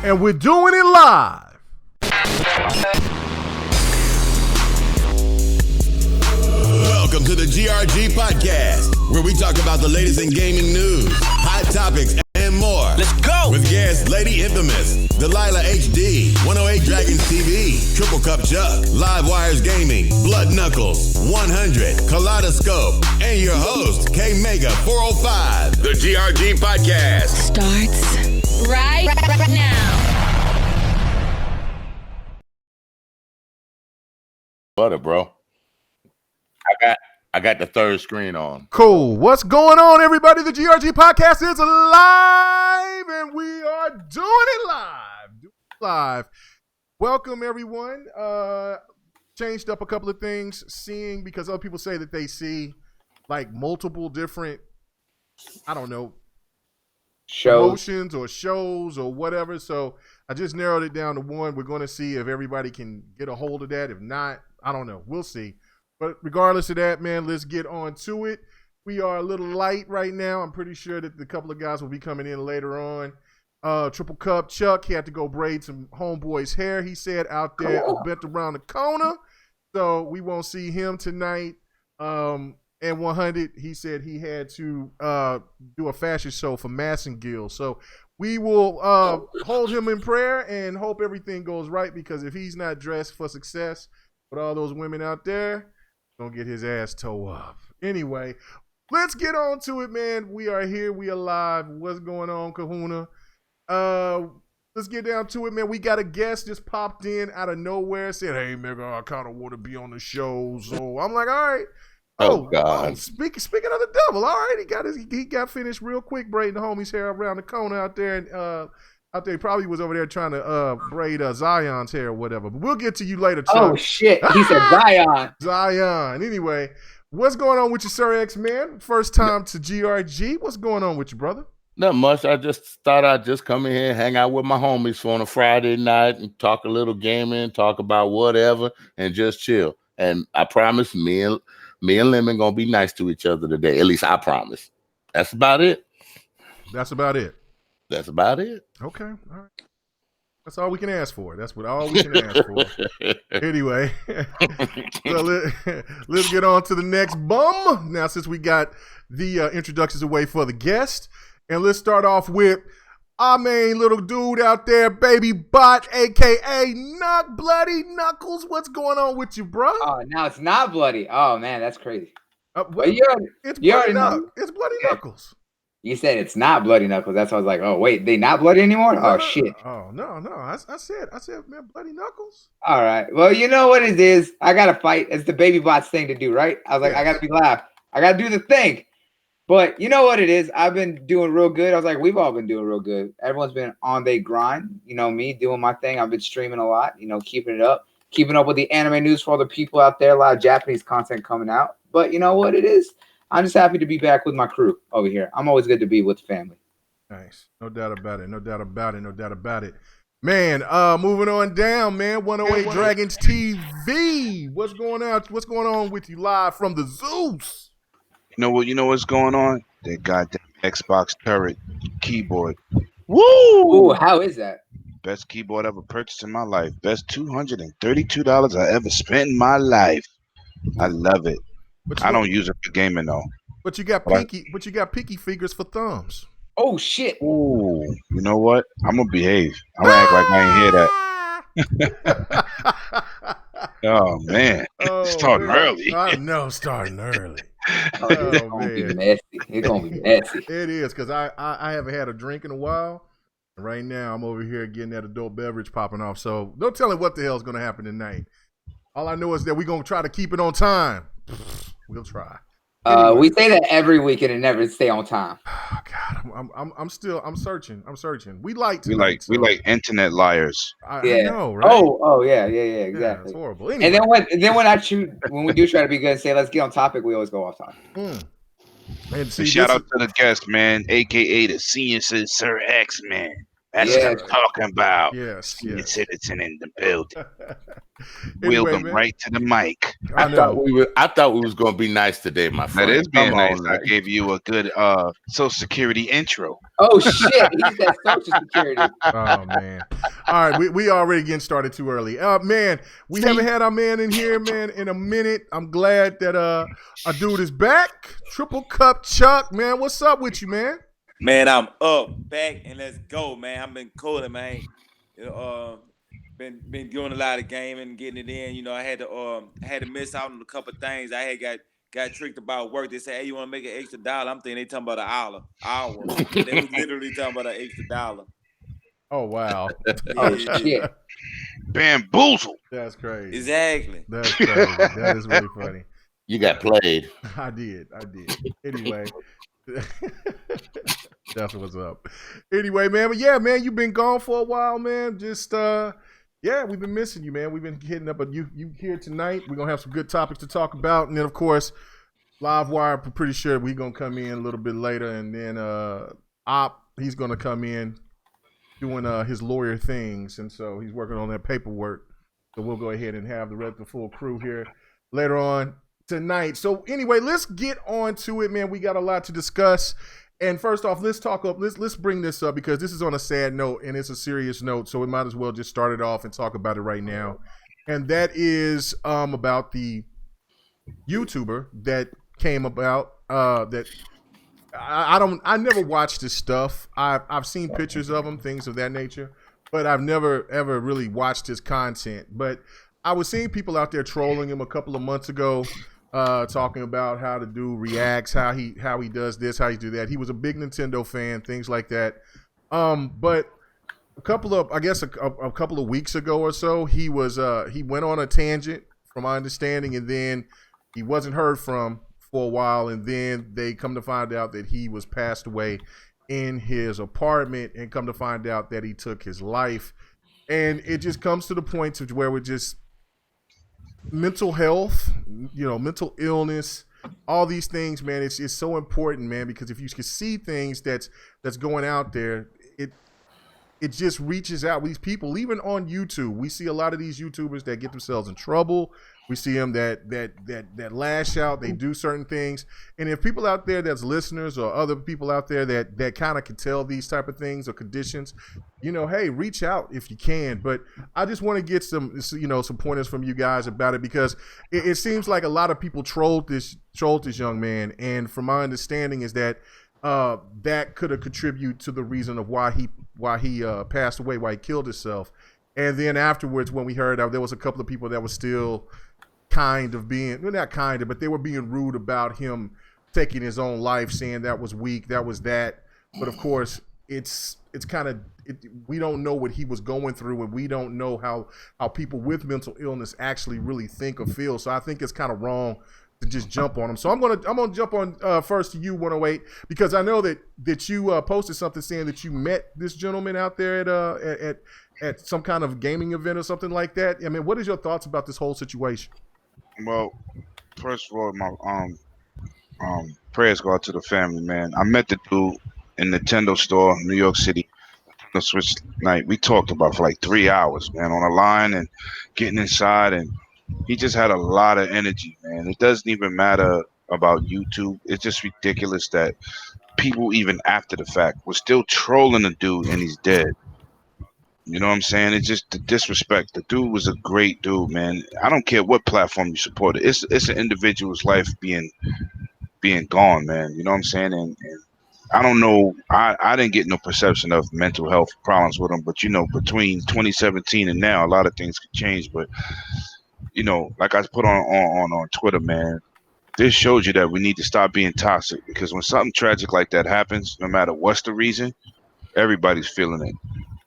And we're doing it live. Welcome to the GRG podcast, where we talk about the latest in gaming news, hot topics, and more. Let's go! With guests Lady Infamous, Delilah HD, 108 Dragons TV, Triple Cup Chuck, Live Wires Gaming, Blood Knuckles, 100, Kaleidoscope, and your host, K Mega 405. The GRG podcast starts right now. Butter, bro. I got the third screen on. Cool. What's going on, everybody? The GRG podcast is live, and we are doing it live. Welcome, everyone. Changed up a couple of things, because other people say that they see like multiple different, I don't know, promotions or shows or whatever. So I just narrowed it down to one. We're going to see if everybody can get a hold of that. If not, I don't know. We'll see. But regardless of that, man, let's get on to it. We are a little light right now. I'm pretty sure that a couple of guys will be coming in later on. Triple Cup Chuck, he had to go braid some homeboy's hair, he said, out there bent around the corner. So we won't see him tonight. And 100, he said he had to do a fashion show for Massengill. So we will hold him in prayer and hope everything goes right, because if he's not dressed for success with all those women out there, gonna get his ass towed up. Anyway, let's get on to it, man. We are here. We are live. What's going on, Kahuna? Let's get down to it, man. We got a guest just popped in out of nowhere, said, "Hey, man, I kind of want to be on the show." So I'm like, "All right." Oh God! Speaking of the devil, all right. He got finished real quick braiding the homie's hair around the corner out there, and out there, he probably was over there trying to braid Zion's hair or whatever. But we'll get to you later, Chuck. Oh, shit. He said Zion. Zion. Anyway, what's going on with you, Sir X, man? First time to GRG. What's going on with you, brother? Not much. I just thought I'd just come in here and hang out with my homies on a Friday night and talk a little gaming, talk about whatever, and just chill. And I promise me and Lemon going to be nice to each other today. At least I promise. That's about it. That's about it. That's about it. Okay. All right. That's all we can ask for. That's all we can ask for. Anyway, so let's get on to the next bum. Now, since we got the introductions away for the guest, and let's start off with our main little dude out there, Baby Bot, a.k.a. Bloody Knuckles. What's going on with you, bro? Oh, now it's not bloody. Oh, man, that's crazy. It's Bloody Knuckles. You said it's not Bloody Knuckles. That's why I was like, oh, wait, they not bloody anymore? Oh, shit. Oh, no. I said, man, Bloody Knuckles. All right. Well, you know what it is. I got to fight. It's the Baby Bot's thing to do, right? I was like, I got to be loud. I got to do the thing. But you know what it is? I've been doing real good. I was like, we've all been doing real good. Everyone's been on their grind. You know, me doing my thing. I've been streaming a lot, keeping it up. Keeping up with the anime news for all the people out there. A lot of Japanese content coming out. But you know what it is? I'm just happy to be back with my crew over here. I'm always good to be with family. Nice. No doubt about it. Man, moving on down, man. 108 Dragons TV. What's going on? What's going on with you live from the Zeus? You know what's going on? That goddamn Xbox turret keyboard. Woo! Ooh, how is that? Best keyboard ever purchased in my life. Best $232 I ever spent in my life. I love it. I don't use it for gaming though. But you got pinky fingers for thumbs. Oh shit! Ooh, you know what? I'm gonna behave. I'm gonna act like I ain't hear that. Oh man, starting early. I know, starting early. It's gonna be messy. It's gonna be messy. It is, because I haven't had a drink in a while. Right now, I'm over here getting that adult beverage popping off. So don't tell me what the hell is gonna happen tonight. All I know is that we're gonna try to keep it on time. We'll try. Anyway. We say that every week and it never stay on time. Oh God, I'm searching. We like internet liars. I know, right? Oh yeah, exactly. Yeah, it's horrible. Anyway. And then when we do try to be good and say let's get on topic, we always go off topic. And see, shout out to the guest, man, aka the senior Sir X, man. That's Yeah. what I'm talking about. Yes, Senior yes. citizen in the building. Anyway, Wheeled them man. right to the mic. I know. I thought we was gonna be nice today, my That friend. is being Come nice. on, I man. gave you a good Social Security intro. Oh shit! He said Social Security. Oh man. All right, we already getting started too early. Man, we haven't had our man in here, man, in a minute. I'm glad that our dude is back. Triple Cup Chuck, man. What's up with you, man? Man, I'm up, back, and let's go, man. I've been cooling, man. Been doing a lot of gaming, getting it in. You know, I had to miss out on a couple of things. I had got tricked about work. They said, "Hey, you want to make an extra dollar?" I'm thinking they talking about an hour. They was literally talking about an extra dollar. Oh wow. Oh shit! Bamboozled. That's crazy. Exactly. That's crazy. That is really funny. You got played. I did. Anyway. That's what's up. Anyway, man, but yeah, man, you've been gone for a while, man. Just we've been missing you, man. We've been hitting up, but you here tonight. We're gonna have some good topics to talk about, and then of course, Livewire. I'm pretty sure we're gonna come in a little bit later, and then he's gonna come in doing his lawyer things, and so he's working on that paperwork. So we'll go ahead and have the full crew here later on tonight. So anyway, let's get on to it, man. We got a lot to discuss. And first off, let's bring this up because this is on a sad note and it's a serious note. So we might as well just start it off and talk about it right now. And that is about the YouTuber that came about that I never watched this stuff. I've seen pictures of him, things of that nature, but I've never ever really watched his content. But I was seeing people out there trolling him a couple of months ago. Talking about how to do reacts, how he does this, how he do that. He was a big Nintendo fan, things like that. But a couple of weeks ago or so, he went on a tangent, from my understanding, and then he wasn't heard from for a while, and then they come to find out that he was passed away in his apartment, and come to find out that he took his life. And it just comes to the point of where we're just mental health, mental illness, all these things, man. It's so important, man, because if you can see things that's going out there, it just reaches out. These people, even on YouTube, we see a lot of these YouTubers that get themselves in trouble. We see them that lash out. They do certain things, and if people out there that's listeners or other people out there that kind of can tell these type of things or conditions, hey, reach out if you can. But I just want to get some pointers from you guys about it, because it seems like a lot of people trolled this young man, and from my understanding is that that could have contributed to the reason of why he passed away, why he killed himself. And then afterwards, when we heard there was a couple of people that was still but they were being rude about him taking his own life, saying that was weak, that was that. But of course, it's kind of, we don't know what he was going through, and we don't know how people with mental illness actually really think or feel. So I think it's kind of wrong to just jump on him. So I'm gonna jump on first to you, 108, because I know that you posted something saying that you met this gentleman out there at some kind of gaming event or something like that. I mean, what is your thoughts about this whole situation? Well, first of all, my prayers go out to the family, man. I met the dude in Nintendo store, New York City, the Switch night. We talked about for like 3 hours, man, on a line and getting inside, and he just had a lot of energy, man. It doesn't even matter about YouTube. It's just ridiculous that people, even after the fact, were still trolling the dude, and he's dead. You know what I'm saying? It's just the disrespect. The dude was a great dude, man. I don't care what platform you support. It's an individual's life being gone, man. You know what I'm saying? And I don't know. I didn't get no perception of mental health problems with him, but between 2017 and now, a lot of things could change. But like I put on Twitter, man, this shows you that we need to stop being toxic, because when something tragic like that happens, no matter what's the reason, everybody's feeling it.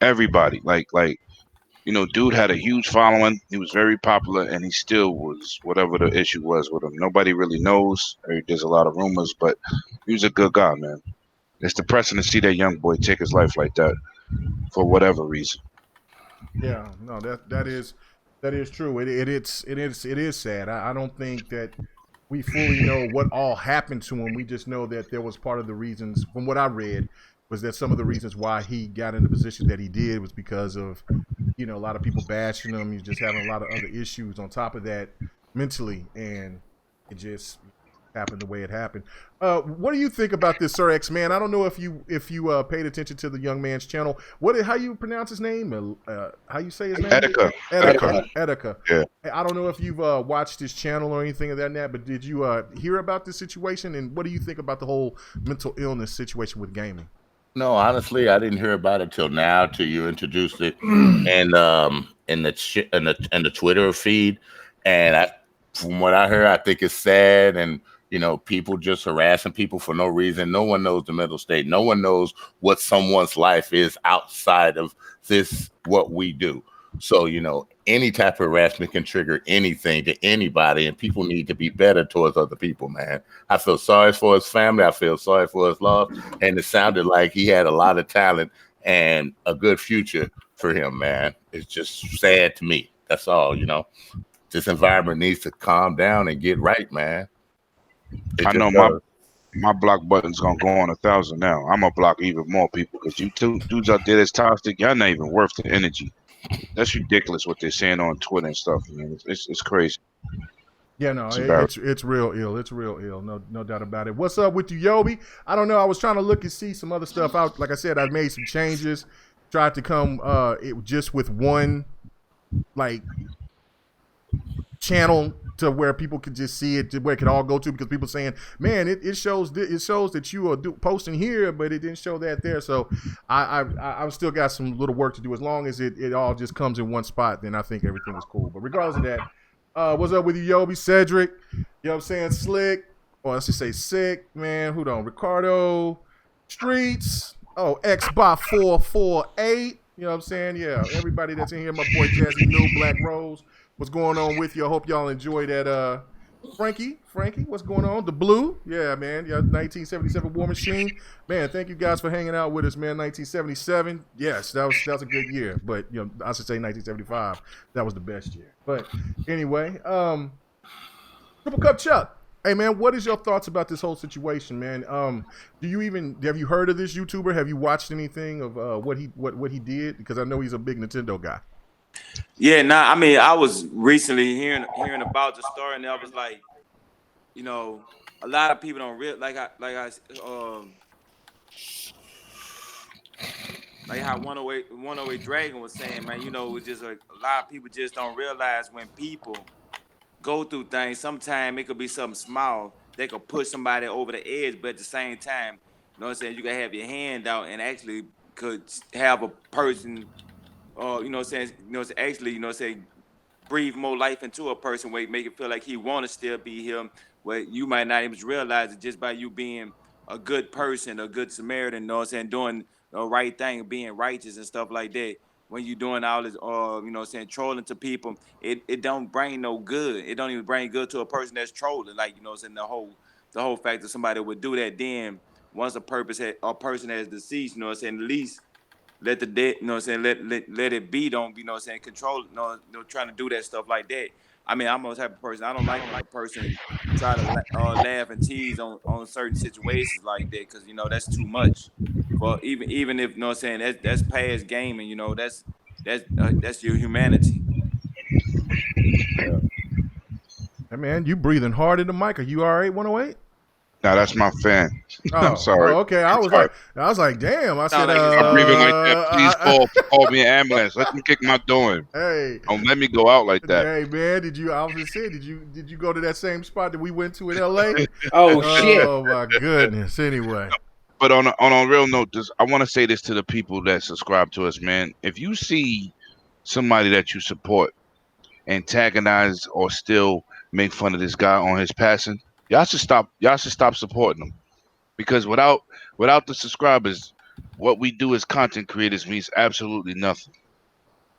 Everybody, like dude had a huge following. He was very popular, and he still was, whatever the issue was with him. Nobody really knows. There's a lot of rumors, but he was a good guy, man. It's depressing to see that young boy take his life like that for whatever reason. Yeah, no, that is true. It is sad. I don't think that we fully know what all happened to him. We just know that there was part of the reasons, from what I read, was that some of the reasons why he got in the position that he did was because of, a lot of people bashing him. He's just having a lot of other issues on top of that mentally, and it just happened the way it happened. What do you think about this, Sir X Man? I don't know if you paid attention to the young man's channel. How you pronounce his name? How you say his name? Etika. Yeah. I don't know if you've watched his channel or anything of that, but did you hear about this situation? And what do you think about the whole mental illness situation with gaming? No, honestly, I didn't hear about it till now, till you introduced it, and in the Twitter feed. And from what I heard, I think it's sad, and people just harassing people for no reason. No one knows the mental state. No one knows what someone's life is outside of this, what we do. So, any type of harassment can trigger anything to anybody, and people need to be better towards other people, man. I feel sorry for his family. I feel sorry for his loss. And it sounded like he had a lot of talent and a good future for him, man. It's just sad to me. That's all, This environment needs to calm down and get right, man. I know my block button's gonna go on 1,000 now. I'm gonna block even more people because you two dudes out there that's toxic, y'all not even worth the energy. That's ridiculous what they're saying on Twitter and stuff, man. It's crazy. Yeah, no, it's real ill. It's real ill. No doubt about it. What's up with you, Yobi? I don't know. I was trying to look and see some other stuff out. Like I said, I made some changes. Tried to come just with one channel to where people could just see it, to where it could all go to, because people saying, man, it shows that you are posting here, but it didn't show that there. So I've still got some little work to do. As long as it all just comes in one spot, then I think everything is cool. But regardless of that, what's up with you, Yobi, Cedric? You know what I'm saying? Slick, or let's just say Sick, man. Who don't? Ricardo, Streets, Xbox 448. You know what I'm saying? Yeah, everybody that's in here, my boy Jazzy New, Black Rose. What's going on with you? I hope y'all enjoy that. Frankie, what's going on? The Blue, yeah, man. Yeah, 1977 War Machine, man. Thank you guys for hanging out with us, man. 1977, yes, that was a good year, but I should say 1975, that was the best year. But anyway, Triple Cup Chuck, hey man, what is your thoughts about this whole situation, man? Have you heard of this YouTuber? Have you watched anything of what he did? Because I know he's a big Nintendo guy. Yeah, I mean, I was recently hearing about the story, and I was like, a lot of people don't realize, like how 108 Dragon was saying, man, it's just like a lot of people just don't realize when people go through things, sometimes it could be something small, they could push somebody over the edge, but at the same time, you know what I'm saying, you can have your hand out and actually could have a person breathe more life into a person, where make it feel like he want to still be him, where you might not even realize it just by you being a good person, a good Samaritan, doing the right thing, being righteous and stuff like that. When you doing all this, trolling to people, it don't bring no good. It don't even bring good to a person that's trolling. Like, the whole fact that somebody would do that, then once a person has deceased, at least let the dead, let it be. Don't be, control, trying to do that stuff like that. I mean, I'm the type of person, I don't like when a person try to laugh and tease on certain situations like that, because, that's too much. For even if, that's past gaming, that's your humanity. Hey man, you breathing hard in the mic. Are you all right, 108? Nah, that's my fan. I'm sorry. Okay. I was like, damn. I said, I'm breathing like that. Please call me an ambulance. Let me kick my doing. Hey, don't let me go out like that. Hey man, did you go to that same spot that we went to in LA? Oh shit! Oh my goodness. Anyway. But on a real note, I want to say this to the people that subscribe to us, man. If you see somebody that you support antagonize or still make fun of this guy on his passing, y'all should stop supporting him, because without the subscribers, what we do as content creators means absolutely nothing.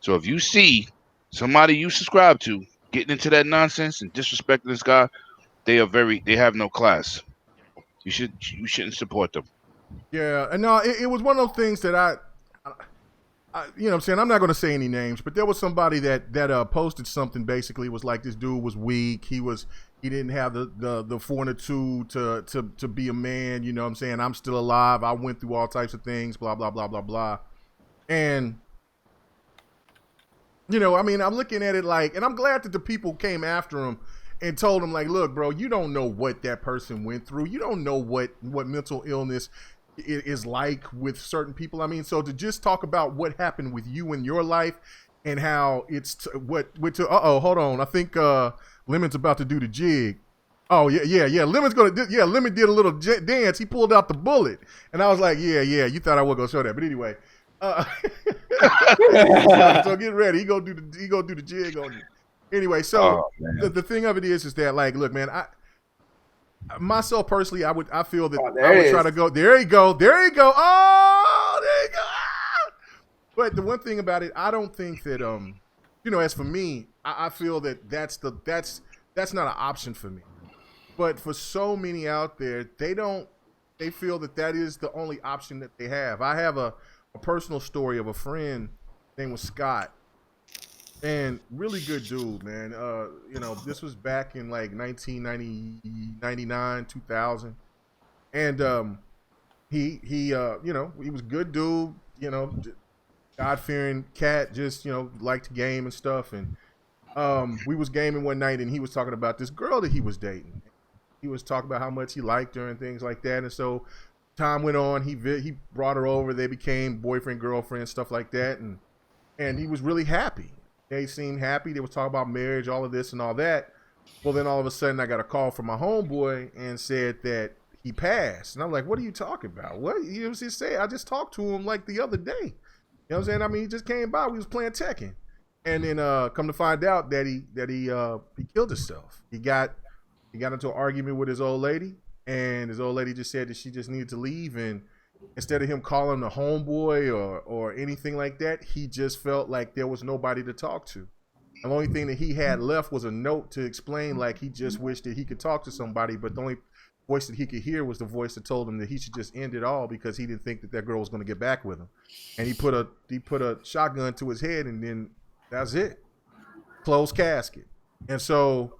So if you see somebody you subscribe to getting into that nonsense and disrespecting this guy, they have no class. You shouldn't support them. Yeah, and no, it was one of those things that I you know what I'm saying, I'm not going to say any names, but there was somebody that posted something, basically was like, this dude was weak, he was he didn't have the fortitude to be a man. You know what I'm saying? I'm still alive. I went through all types of things, blah, blah, blah, blah, blah. And, you know, I mean, I'm looking at it like, and I'm glad that the people came after him and told him, like, look, bro, you don't know what that person went through. You don't know what mental illness is like with certain people. I mean, so to just talk about what happened with you in your life and how it's hold on. I think Lemon's about to do the jig. Oh, yeah. Lemon did a little dance. He pulled out the bullet. And I was like, yeah, you thought I was going to show that. But anyway. So get ready. He gonna do the jig on you. Anyway, so the thing of it is that, like, look, man, myself personally, I feel that I would try to go. There you go. Oh, there you go. But the one thing about it, I don't think that you know, as for me, I feel that that's not an option for me. But for so many out there, they feel that is the only option that they have. I have a personal story of a friend named was Scott, and really good dude, man. You know, this was back in like 1999, 2000, and he you know, he was a good dude, you know, God-fearing cat, just, you know, liked to game and stuff. And we was gaming one night, and he was talking about this girl that he was dating. He was talking about how much he liked her and things like that. And so time went on. He brought her over. They became boyfriend, girlfriend, stuff like that. And he was really happy. They seemed happy. They were talking about marriage, all of this and all that. Well, then all of a sudden I got a call from my homeboy and said that he passed. And I'm like, what are you talking about? What? He was just saying, I just talked to him like the other day. You know what I'm saying? I mean, he just came by. We was playing Tekken. And then come to find out that he killed himself. He got into an argument with his old lady. And his old lady just said that she just needed to leave. And instead of him calling the homeboy or anything like that, he just felt like there was nobody to talk to. The only thing that he had left was a note to explain, like, he just wished that he could talk to somebody, but the only voice that he could hear was the voice that told him that he should just end it all because he didn't think that girl was going to get back with him. And he put a shotgun to his head, and then that's it. Closed casket. And so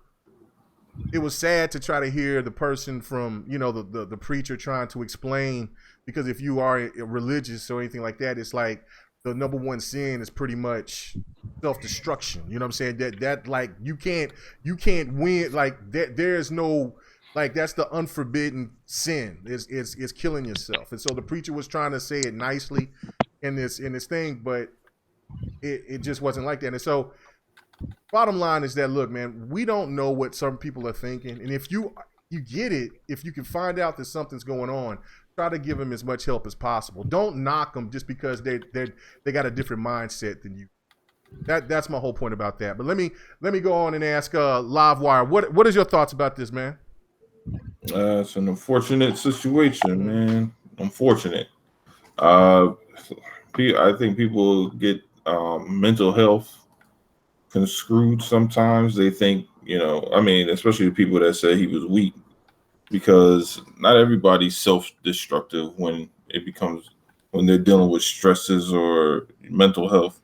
it was sad to try to hear the person from, you know, the preacher trying to explain, because if you are religious or anything like that, it's like the number one sin is pretty much self-destruction. You know what I'm saying? That like you can't win, like there's no, like, that's the unforbidden sin. It's killing yourself. And so the preacher was trying to say it nicely in this thing, but it just wasn't like that. And so bottom line is that, look, man, we don't know what some people are thinking. And if you get it, if you can find out that something's going on, try to give them as much help as possible. Don't knock them just because they got a different mindset than you. That's my whole point about that. But let me go on and ask Livewire, what is your thoughts about this, man? It's an unfortunate situation, man. Unfortunate. I think people get mental health construed sometimes. They think, you know, I mean, especially the people that say he was weak, because not everybody's self-destructive when they're dealing with stresses or mental health.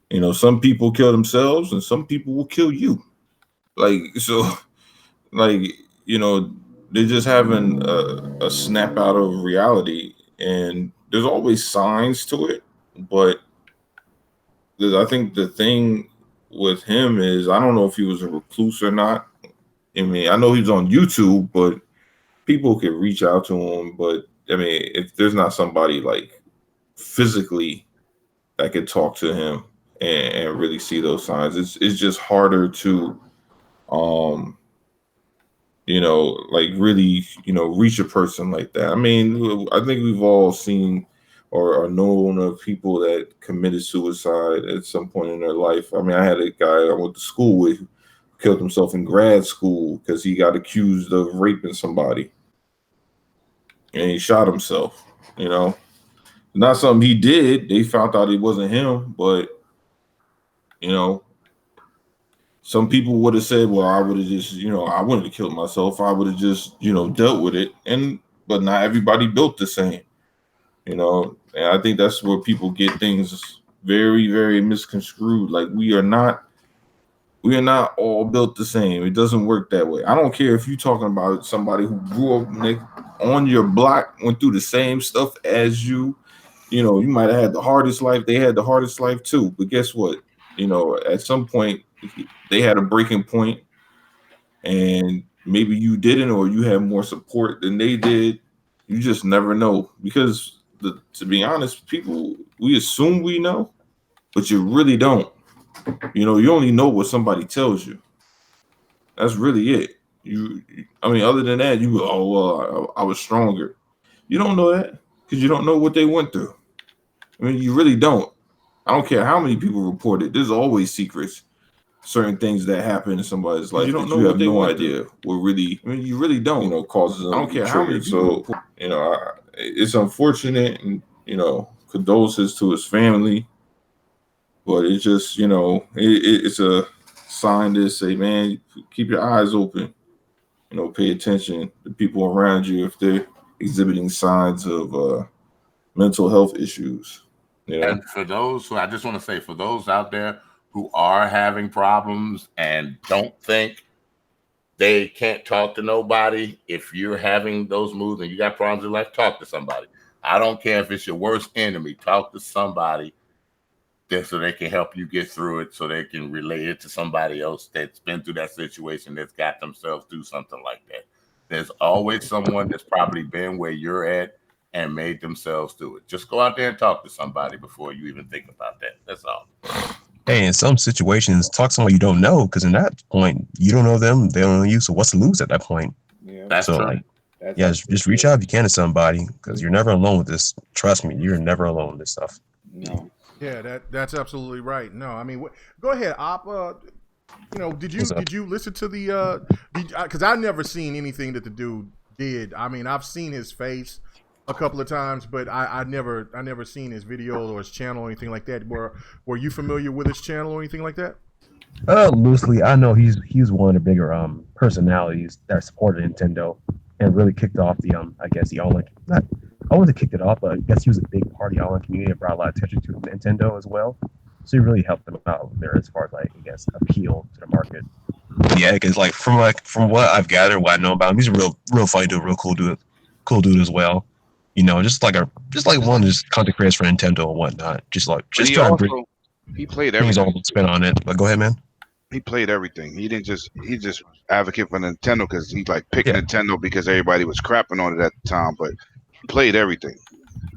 You know, some people kill themselves and some people will kill you. Like, so, like, you know, they're just having a snap out of reality, and there's always signs to it. But I think the thing with him is, I don't know if he was a recluse or not. I mean, I know he's on YouTube, but people could reach out to him. But I mean, if there's not somebody like physically that could talk to him and really see those signs, it's just harder to, you know, like really, you know, reach a person like that. I mean, I think we've all seen or known of people that committed suicide at some point in their life. I mean, I had a guy I went to school with who killed himself in grad school because he got accused of raping somebody. And he shot himself, you know. Not something he did. They found out it wasn't him, but, you know, some people would have said, well, I would have just, you know, I wouldn't have killed myself. I would have just, you know, dealt with it. But not everybody built the same, you know. And I think that's where people get things very, very misconstrued. Like, we We are not all built the same. It doesn't work that way. I don't care if you're talking about somebody who grew up on your block, went through the same stuff as you. You know, you might have had the hardest life. They had the hardest life too. But guess what? You know, at some point, they had a breaking point, and maybe you didn't, or you had more support than they did. You just never know. Because, to be honest, people, we assume we know, but you really don't. You know, you only know what somebody tells you. That's really it. I mean, other than that, you go, oh, well, I was stronger. You don't know that because you don't know what they went through. I mean, you really don't. I don't care how many people report it. There's always secrets, certain things that happen in somebody's life. You don't know. You have no idea what really. I mean, you really don't. You know, causes them. I don't care how many people. So, you know, it's unfortunate, and you know, condolences to his family. But it's just, you know, it's a sign to say, man, keep your eyes open. You know, pay attention to people around you if they're exhibiting signs of mental health issues. You know? And for those who, I just want to say, for those out there who are having problems and don't think they can't talk to nobody, if you're having those moods and you got problems in life, talk to somebody. I don't care if it's your worst enemy. Talk to somebody so they can help you get through it, so they can relate it to somebody else that's been through that situation, that's got themselves through something like that. There's always someone that's probably been where you're at and made themselves do it. Just go out there and talk to somebody before you even think about that. That's all. Hey, in some situations, talk to someone you don't know, because in that point, you don't know them, they don't know you, so what's to lose at that point? Yeah, that's so, true. Like, yeah, just reach out if you can to somebody, because you're never alone with this. Trust me, you're never alone with this stuff. No. Yeah, that's absolutely right. No, I mean, go ahead, Op. You know, did you listen to the? Because I've never seen anything that the dude did. I mean, I've seen his face a couple of times, but I never seen his video or his channel or anything like that. Were you familiar with his channel or anything like that? Loosely, I know he's one of the bigger personalities that supported Nintendo and really kicked off the I guess the online, not I wouldn't have kicked it off, but I guess he was a big part of the online community and brought a lot of attention to Nintendo as well. So he really helped them out there as far as, like, I guess, appeal to the market. Yeah, because from what I've gathered, what I know about him, he's a real funny dude, real cool dude as well. You know, just like one of just content creators for Nintendo and whatnot. Just trying to bring he played things everything. all spin on it. But go ahead, man. He played everything. He just advocate for Nintendo because he like picked Nintendo because everybody was crapping on it at the time, but he played everything.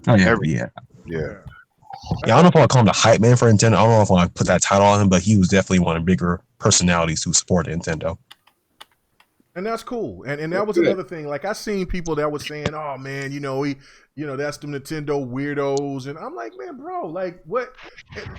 Oh yeah, Yeah. Yeah, I don't know if I want to call him the hype man for Nintendo. I don't know if I want to put that title on him, but he was definitely one of the bigger personalities who supported Nintendo. And that's cool. And that was another thing. Like, I seen people that was saying, "Oh man, that's them Nintendo weirdos," and I'm like, man, bro, like, what?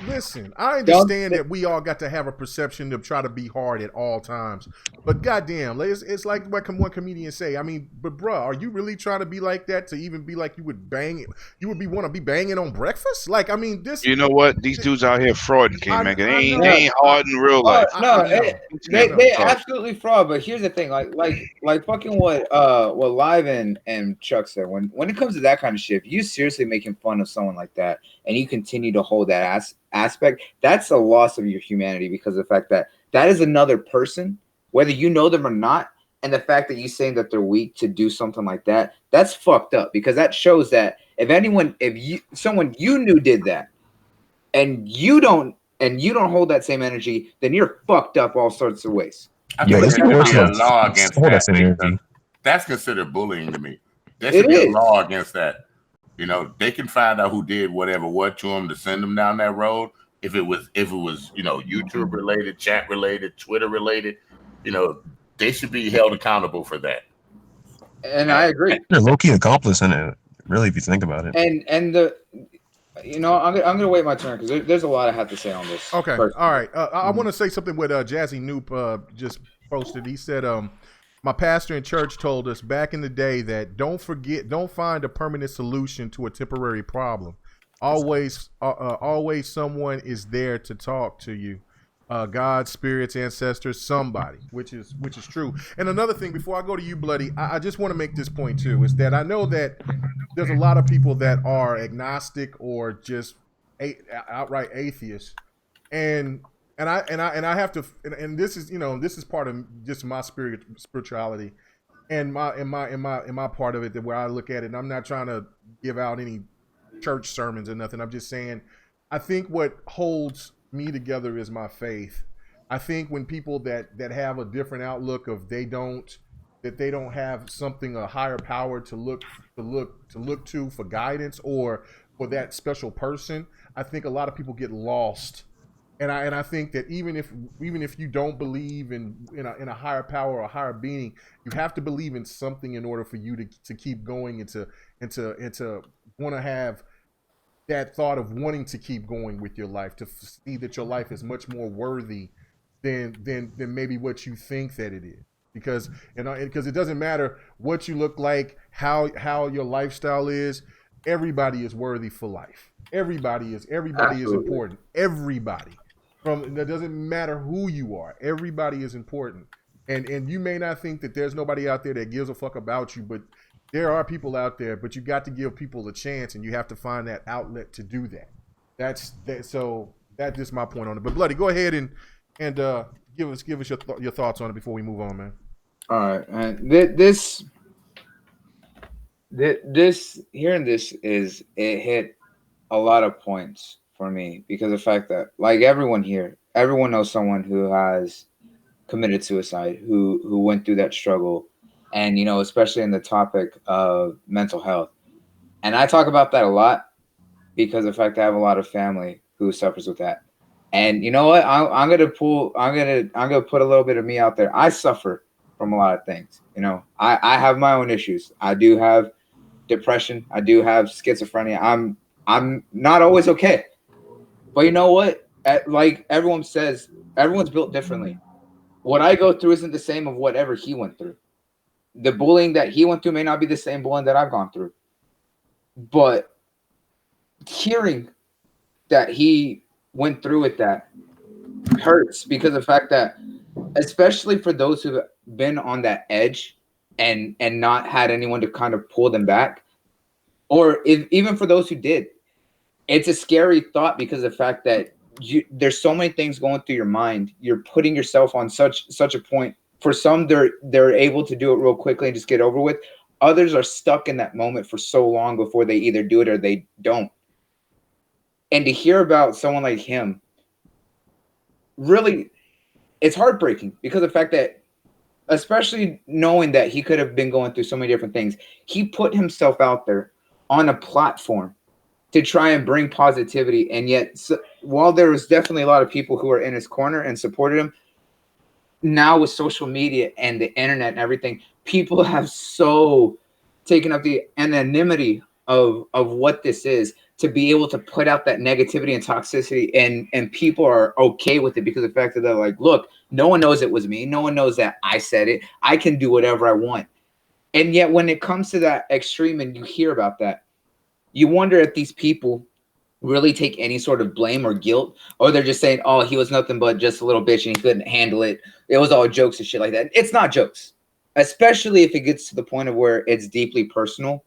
Listen, I understand that we all got to have a perception of try to be hard at all times, but goddamn, it's like what one comedian say. I mean, but bro, are you really trying to be like that to even be like you would want to be banging on breakfast? Like, I mean, this. You know what? These dudes out here frauding, man. They ain't hard in real life. They absolutely fraud. But here's the thing, like fucking what Live and Chuck said. When it comes to that kind of shit, if you seriously making fun of someone like that and you continue to hold that aspect, that's a loss of your humanity, because of the fact that is another person, whether you know them or not, and the fact that you saying that they're weak to do something like that, that's fucked up, because that shows that if someone you knew did that and you don't hold that same energy, then you're fucked up all sorts of ways. I think there should be a law against that. That's considered bullying to me. There should be a law against that. You know, they can find out who did what to them to send them down that road. If it was, YouTube related, chat related, Twitter related, they should be held accountable for that. And I agree. They're low-key accomplice in it, really, if you think about it. And I'm gonna wait my turn because there's a lot I have to say on this. Okay, all right. I want to say something what Jazzy Noop just posted. He said, my pastor in church told us back in the day that don't find a permanent solution to a temporary problem. Always someone is there to talk to you. God, spirits, ancestors, somebody, which is true. And another thing, before I go to you, Bloody, I just want to make this point too, is that I know that there's a lot of people that are agnostic or just outright atheists. And I have to, and this is, this is part of just my spirituality, and my part of it, that where I look at it. And I'm not trying to give out any church sermons or nothing. I'm just saying, I think what holds me together is my faith. I think when people that have a different outlook of they don't have something, a higher power to look to for guidance, or for that special person, I think a lot of people get lost. And I think that even if you don't believe in a higher power or a higher being, you have to believe in something in order for you to keep going, and to want to have that thought of wanting to keep going with your life, to see that your life is much more worthy than maybe what you think that it is. Because it doesn't matter what you look like, how your lifestyle is. Everybody is worthy for life. Everybody is important. Everybody. It doesn't matter who you are. Everybody is important. And you may not think that there's nobody out there that gives a fuck about you, but there are people out there. But you got to give people a chance, and you have to find that outlet to do that. So that's just my point on it. But Bloody, go ahead and give us your thoughts on it before we move on, man. All right, and this hearing this it hit a lot of points for me, because of the fact that, like, everyone knows someone who has committed suicide, who went through that struggle, and especially in the topic of mental health. And I talk about that a lot because of the fact that I have a lot of family who suffers with that. And you know what? I'm gonna put a little bit of me out there. I suffer from a lot of things. I have my own issues. I do have depression. I do have schizophrenia. I'm not always okay. But you know what? Like everyone says, everyone's built differently. What I go through isn't the same of whatever he went through. The bullying that he went through may not be the same bullying that I've gone through. But hearing that he went through with that hurts, because of the fact that, especially for those who've been on that edge and not had anyone to kind of pull them back, or even for those who did, it's a scary thought, because of the fact that there's so many things going through your mind. You're putting yourself on such a point. For some, they're able to do it real quickly and just get over with. Others are stuck in that moment for so long before they either do it or they don't. And to hear about someone like him, really, it's heartbreaking, because of the fact that, especially knowing that he could have been going through so many different things, he put himself out there on a platform to try and bring positivity. And yet, while there was definitely a lot of people who were in his corner and supported him, now with social media and the internet and everything, people have so taken up the anonymity of what this is, to be able to put out that negativity and toxicity, and people are okay with it, because of the fact that they're like, look, no one knows it was me. No one knows that I said it. I can do whatever I want. And yet when it comes to that extreme and you hear about that, you wonder if these people really take any sort of blame or guilt, or they're just saying, oh, he was nothing but just a little bitch and he couldn't handle it. It was all jokes and shit like that. It's not jokes, especially if it gets to the point of where it's deeply personal.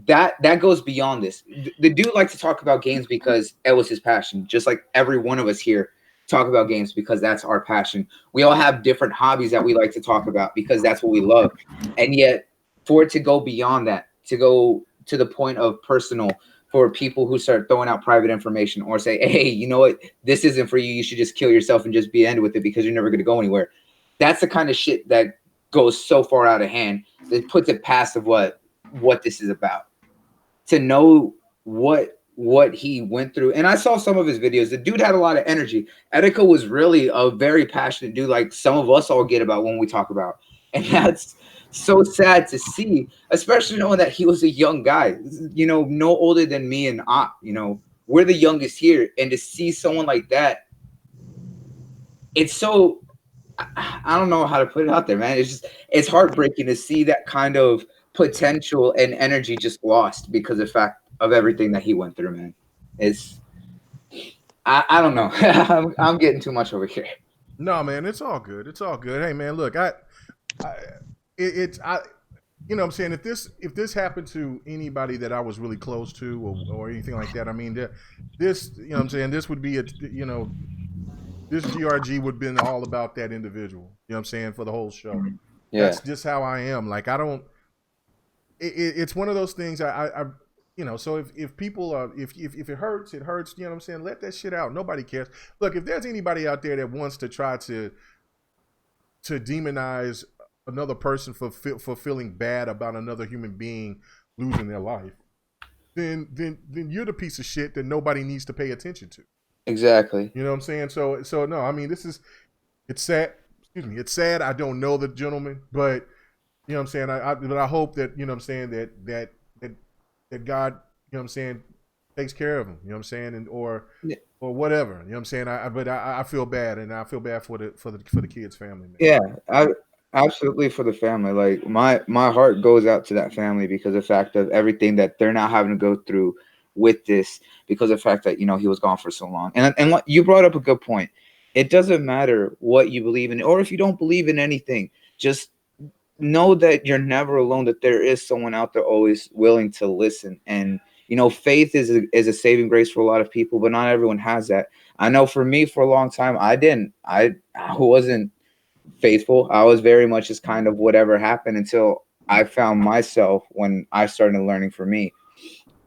That goes beyond this. The dude likes to talk about games because it was his passion, just like every one of us here talk about games because that's our passion. We all have different hobbies that we like to talk about because that's what we love. And yet, for it to go beyond that, to go to the point of personal, for people who start throwing out private information or say, hey, you know what, this isn't for you, you should just kill yourself and just be end with it because you're never going to go anywhere. That's the kind of shit that goes so far out of hand that puts it past of what this is about. To know what he went through. And I saw some of his videos. The dude had a lot of energy. Etika was really a very passionate dude, like some of us all get about when we talk about. And that's so sad to see, especially knowing that he was a young guy, no older than me and we're the youngest here. And to see someone like that, it's so, I don't know how to put it out there, man. It's heartbreaking to see that kind of potential and energy just lost because of the fact of everything that he went through, man. I don't know. I'm getting too much over here. No, man, it's all good. It's all good. Hey, man, look, you know what I'm saying? If this happened to anybody that I was really close to or anything like that, I mean, this, you know what I'm saying? This would be this GRG would have been all about that individual. You know what I'm saying? For the whole show. Yeah. That's just how I am. Like, I don't. It's one of those things. I you know. So if people are, if it hurts, it hurts. You know what I'm saying? Let that shit out. Nobody cares. Look, if there's anybody out there that wants to try to demonize another person for feeling bad about another human being losing their life, then you're the piece of shit that nobody needs to pay attention to. Exactly. You know what I'm saying? So no, I mean, it's sad. Excuse me, it's sad. I don't know the gentleman, but you know what I'm saying. But I hope that, you know what I'm saying, that God, you know what I'm saying, takes care of him. You know what I'm saying, and or whatever. You know what I'm saying. But I feel bad, and I feel bad for the kid's family. Man. Yeah, absolutely for the family. Like my heart goes out to that family because of the fact of everything that they're now having to go through with this, because of the fact that, you know, he was gone for so long. And you brought up a good point. It doesn't matter what you believe in, or if you don't believe in anything, just know that you're never alone, that there is someone out there always willing to listen. And, you know, faith is a saving grace for a lot of people, but not everyone has that. I know for me, for a long time, I wasn't faithful. I was very much just kind of whatever happened until I found myself when I started learning for me.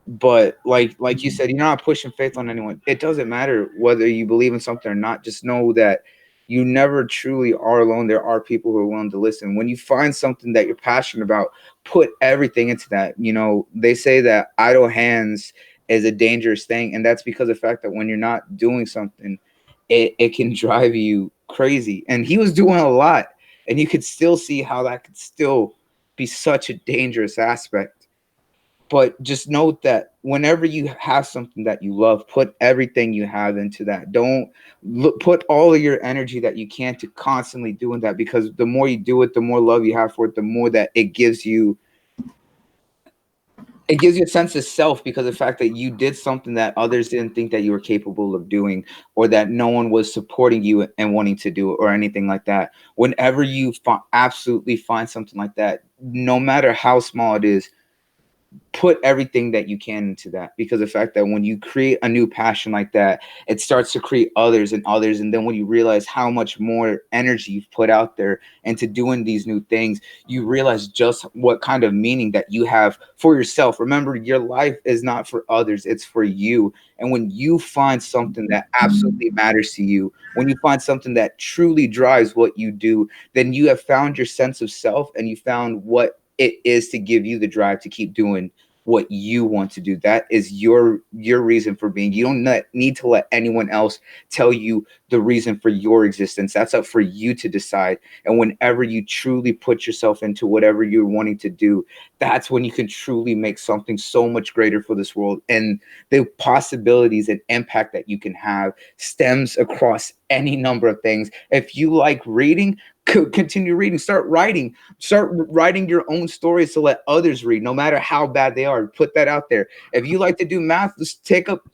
But like you said, you're not pushing faith on anyone. It doesn't matter whether you believe in something or not. Just know that you never truly are alone. There are people who are willing to listen. When you find something that you're passionate about, put everything into that. You know, they say that idle hands is a dangerous thing. And that's because of the fact that when you're not doing something, it can drive you crazy. And he was doing a lot, and you could still see how that could still be such a dangerous aspect. But just note that whenever you have something that you love, put everything you have into that. Don't put all of your energy that you can to constantly doing that, because the more you do it, the more love you have for it, the more that it gives you a sense of self, because of the fact that you did something that others didn't think that you were capable of doing, or that no one was supporting you and wanting to do it, or anything like that. Whenever you absolutely find something like that, no matter how small it is, put everything that you can into that, because the fact that when you create a new passion like that, it starts to create others and others. And then when you realize how much more energy you've put out there into doing these new things, you realize just what kind of meaning that you have for yourself. Remember, your life is not for others, it's for you. And when you find something that absolutely matters to you, when you find something that truly drives what you do, then you have found your sense of self, and you found what it is to give you the drive to keep doing what you want to do. That is your reason for being. You don't need to let anyone else tell you the reason for your existence. That's up for you to decide. And whenever you truly put yourself into whatever you're wanting to do, that's when you can truly make something so much greater for this world. And the possibilities and impact that you can have stems across any number of things. If you like reading, continue reading. Start writing your own stories to let others read, no matter how bad they are. Put that out there. If you like to do math, just take up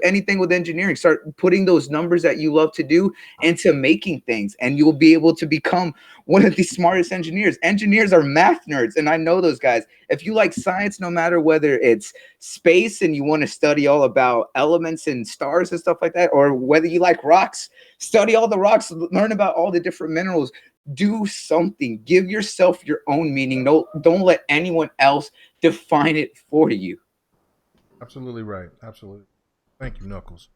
anything with engineering. Start putting those numbers that you love to do into making things, and you'll be able to become one of the smartest engineers. Engineers are math nerds, and I know those guys. If you like science, no matter whether it's space and you want to study all about elements and stars and stuff like that, or whether you like rocks, study all the rocks, learn about all the different minerals. Do something. Give yourself your own meaning. No, don't let anyone else define it for you. Absolutely right. Absolutely. Thank you, Knuckles.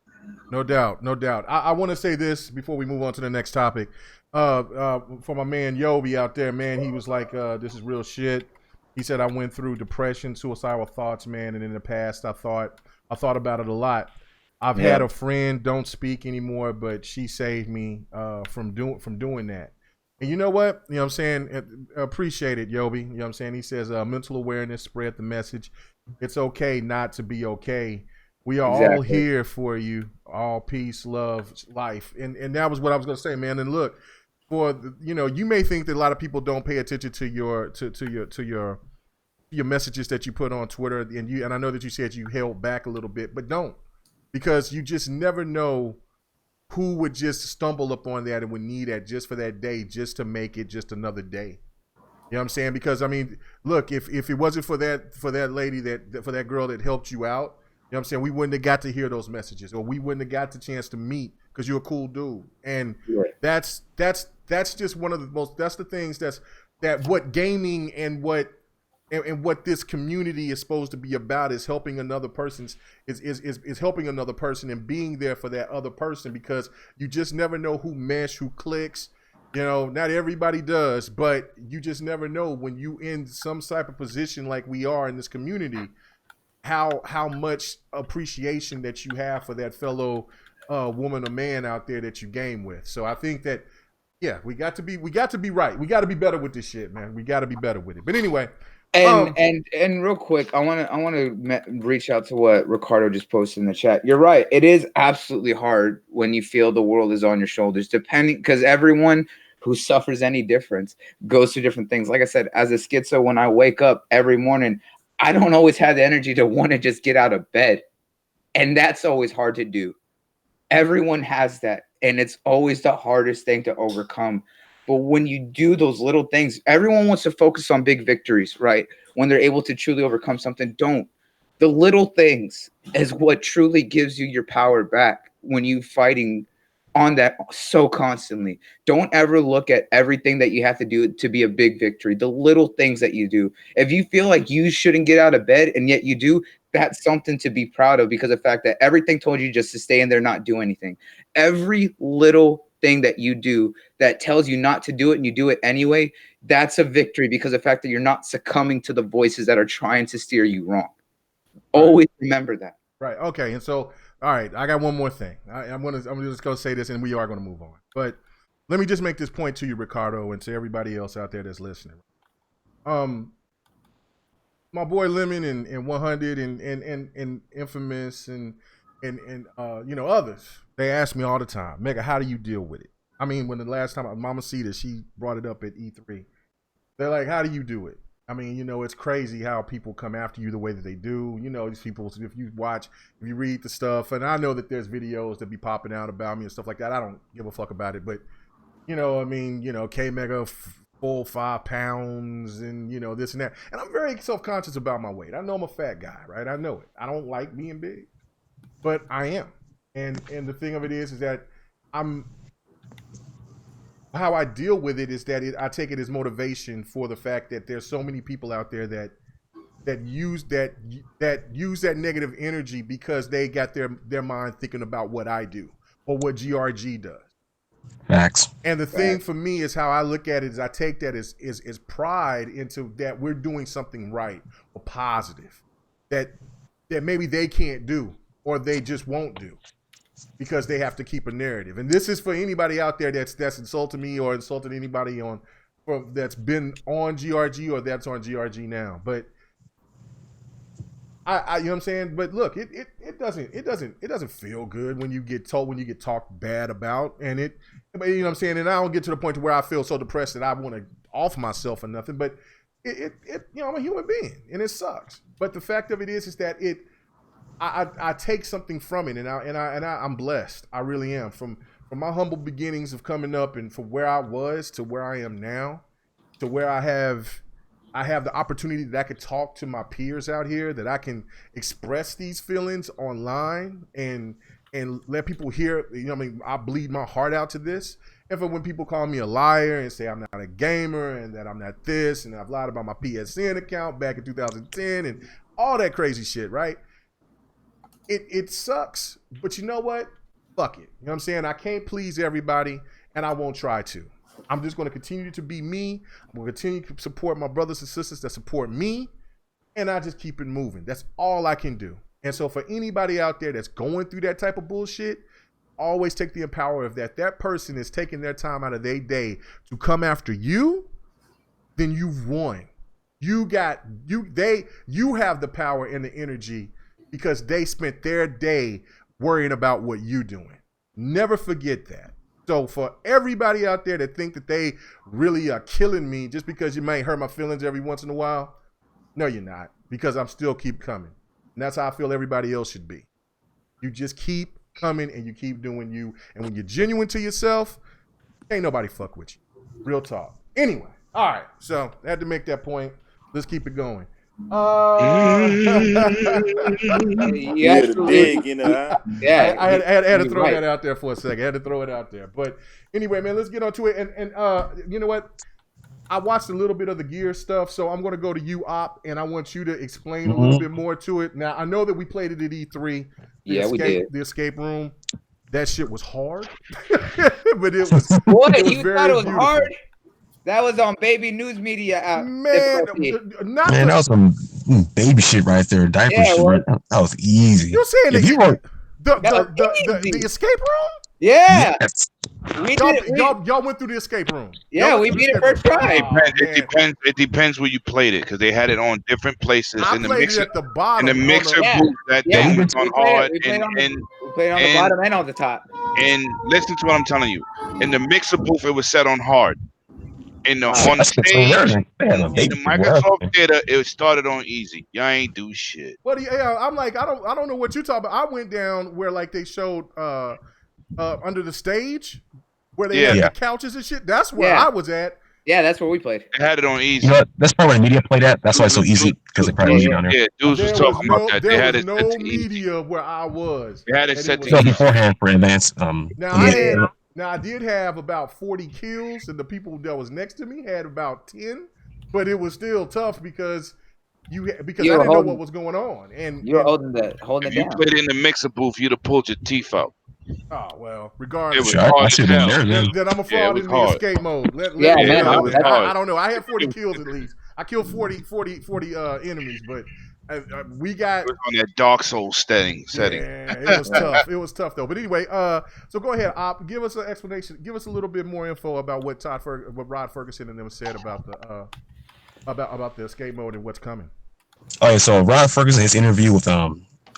No doubt. No doubt. I want to say this before we move on to the next topic. For my man Yobi out there, man, he was like, this is real shit. He said, I went through depression, suicidal thoughts, man, and in the past I thought about it a lot. I've had a friend, don't speak anymore, but she saved me from doing that. And you know what? You know what I'm saying? Appreciate it, Yobi. You know what I'm saying? He says, mental awareness, spread the message. It's okay not to be okay. We are all here for you. All peace, love, life. And that was what I was going to say, man. And look, you may think that a lot of people don't pay attention to your messages that you put on Twitter. And I know that you said you held back a little bit, but don't. Because you just never know who would just stumble upon that and would need that just for that day, just to make it just another day. You know what I'm saying? Because I mean, look, if it wasn't for that lady, for that girl that helped you out, you know what I'm saying, we wouldn't have got to hear those messages, or we wouldn't have got the chance to meet because you're a cool dude. And Right. that's just one of the most, that's the things that what gaming and what this community is supposed to be about is helping another person's is helping another person and being there for that other person, because you just never know who who clicks. You know, not everybody does, but you just never know when you in some type of position like we are in this community, how much appreciation that you have for that fellow woman or man out there that you game with. So I think that, yeah, we got to be right. We got to be better with this shit, man. We got to be better with it. But anyway, and real quick, I want to reach out to what Ricardo just posted in the chat. You're right. It is absolutely hard when you feel the world is on your shoulders, depending, because everyone who suffers any difference goes through different things. Like I said, as a schizo, when I wake up every morning, I don't always have the energy to want to just get out of bed. And that's always hard to do. Everyone has that. And it's always the hardest thing to overcome. But when you do those little things, everyone wants to focus on big victories, right? When they're able to truly overcome something, don't. The little things is what truly gives you your power back when you fighting on that so constantly. Don't ever look at everything that you have to do to be a big victory. The little things that you do. If you feel like you shouldn't get out of bed and yet you do, that's something to be proud of, because of the fact that everything told you just to stay in there, not do anything. Every little thing that you do that tells you not to do it and you do it anyway, that's a victory, because of the fact that you're not succumbing to the voices that are trying to steer you wrong. Always remember that. Right. Okay. And so, all right, I got one more thing. I'm just gonna say this, and we are gonna move on. But let me just make this point to you, Ricardo, and to everybody else out there that's listening. My boy Lemon and 100 and Infamous and you know, others, they ask me all the time, Mega, how do you deal with it? I mean, when the last time Mama Cedar, she brought it up at E3. They're like, how do you do it? I mean, you know, it's crazy how people come after you the way that they do. You know, these people, if you read the stuff, and I know that there's videos that be popping out about me and stuff like that. I don't give a fuck about it. But, you know, I mean, you know, K-Mega full 5 pounds and, you know, this and that. And I'm very self-conscious about my weight. I know I'm a fat guy, right? I know it. I don't like being big, but I am. And the thing of it is that how I deal with it is that I take it as motivation for the fact that there's so many people out there that use that negative energy because they got their mind thinking about what I do or what GRG does. Max. And the thing for me is how I look at it is I take that as pride into that we're doing something right or positive that maybe they can't do or they just won't do, because they have to keep a narrative. And this is for anybody out there that's insulted me or insulted anybody that's been on GRG or that's on GRG now. But I you know what I'm saying? But look, it doesn't feel good when you get talked bad about, and you know what I'm saying? And I don't get to the point to where I feel so depressed that I want to off myself or nothing, but it you know, I'm a human being and it sucks. But the fact of it is that I take something from it, and I'm blessed. I really am. From my humble beginnings of coming up, and from where I was to where I am now, to where I have the opportunity that I could talk to my peers out here, that I can express these feelings online and let people hear. You know what I mean? I bleed my heart out to this. And for when people call me a liar and say I'm not a gamer and that I'm not this and I've lied about my PSN account back in 2010 and all that crazy shit, right? It sucks, but you know what? Fuck it. You know what I'm saying? I can't please everybody, and I won't try to. I'm just going to continue to be me. I'm going to continue to support my brothers and sisters that support me, and I just keep it moving. That's all I can do. And so for anybody out there that's going through that type of bullshit, always take the empower of that person is taking their time out of their day to come after you, then you've won. You have the power and the energy because they spent their day worrying about what you're doing. Never forget that. So for everybody out there that think that they really are killing me just because you might hurt my feelings every once in a while, no, you're not, because I'm still keep coming. And that's how I feel everybody else should be. You just keep coming and you keep doing you. And when you're genuine to yourself, ain't nobody fuck with you. Real talk. Anyway, all right. So I had to make that point. Let's keep it going. You Yeah, the actually, dig, you know. Huh? yeah, I had to you're throw right. that out there for a second. I had to throw it out there. But anyway, man, let's get on to it. And you know what? I watched a little bit of the gear stuff, so I'm going to go to you, Op, and I want you to explain a little bit more to it. Now, I know that we played it at E3. We did. The escape room. That shit was hard, but it was. What? It was You very thought it was beautiful. hard? That was on baby news media. Man, not Man, that was some baby shit right there. Diaper Yeah, shit. well- Right? That was easy. you're saying If that you were, the escape room? Yeah, yes. we did. Y'all went through the escape room. Yeah, Y'all we went through beat the it first escape try. room. It depends. It depends where you played it because they had it on different places I in the played mixer. it at the In bottom. the mixer Yeah. booth, that Yeah, thing we was on played it. hard. We played on And the and- bottom and on the top. and listen to what I'm telling you. In the mixer booth, it was set on hard. On the That's the stage, thing. They had a in baby the shit. Microsoft Theater, it started on easy. Y'all ain't do shit. But yeah, I'm like, I don't know what you're talking about. I went down where like they showed under the stage where they had Yeah. the couches and shit. That's where Yeah. I was at. Yeah, that's where we played. They had it on easy. You know what? That's probably where the media played at. That's why it's so easy because they probably media down there. Yeah, dudes was talking about that. They There had was it no set to easy. media where I was. They had it And set was- to So easy. beforehand for advance. Now I did have about 40 kills, and the people that was next to me had about 10, but it was still tough because I didn't know what was going on. And You were holding it If you down. played in the mixer booth, you'd have pulled your teeth out. oh well, It regardless. was Sure, I hard should as have hell. been there then. Then I'm a Yeah, it fraud was in the hard. escape mode. Yeah, me man, know it was it. hard. I don't know. I had 40 kills at least. I killed 40 enemies, but we got It was on that Dark Souls setting. Yeah, it was tough. It was tough though. But anyway, so go ahead, Op. Give us an explanation. Give us a little bit more info about what Rod Ferguson and them said about the about the escape mode and what's coming. Okay, so Rod Ferguson, his interview with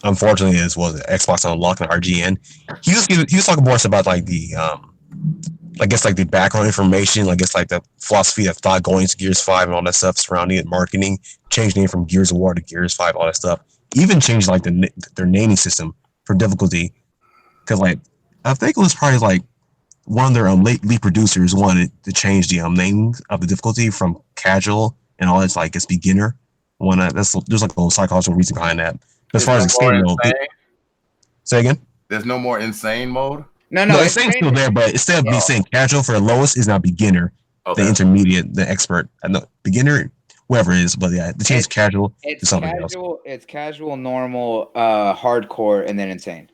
unfortunately was Xbox Unlocked and RGN. He was talking more about like the I guess like the background information, I guess like the philosophy of thought going into Gears 5 and all that stuff surrounding it, marketing, changed name from Gears of War to Gears 5, all that stuff. Even changed like their naming system for difficulty, because like I think it was probably like one of their lead producers wanted to change the naming of the difficulty from casual and all that's like it's beginner. There's like a little psychological reason behind that. But as far as escape mode, say again. There's no more insane mode. No, No, it's it's still there, but instead of me saying casual for the lowest is now beginner, Okay. the intermediate, the expert, no, beginner, whoever it is. But yeah, the change casual to It's something else. casual. It's casual, normal, hardcore, and then insane.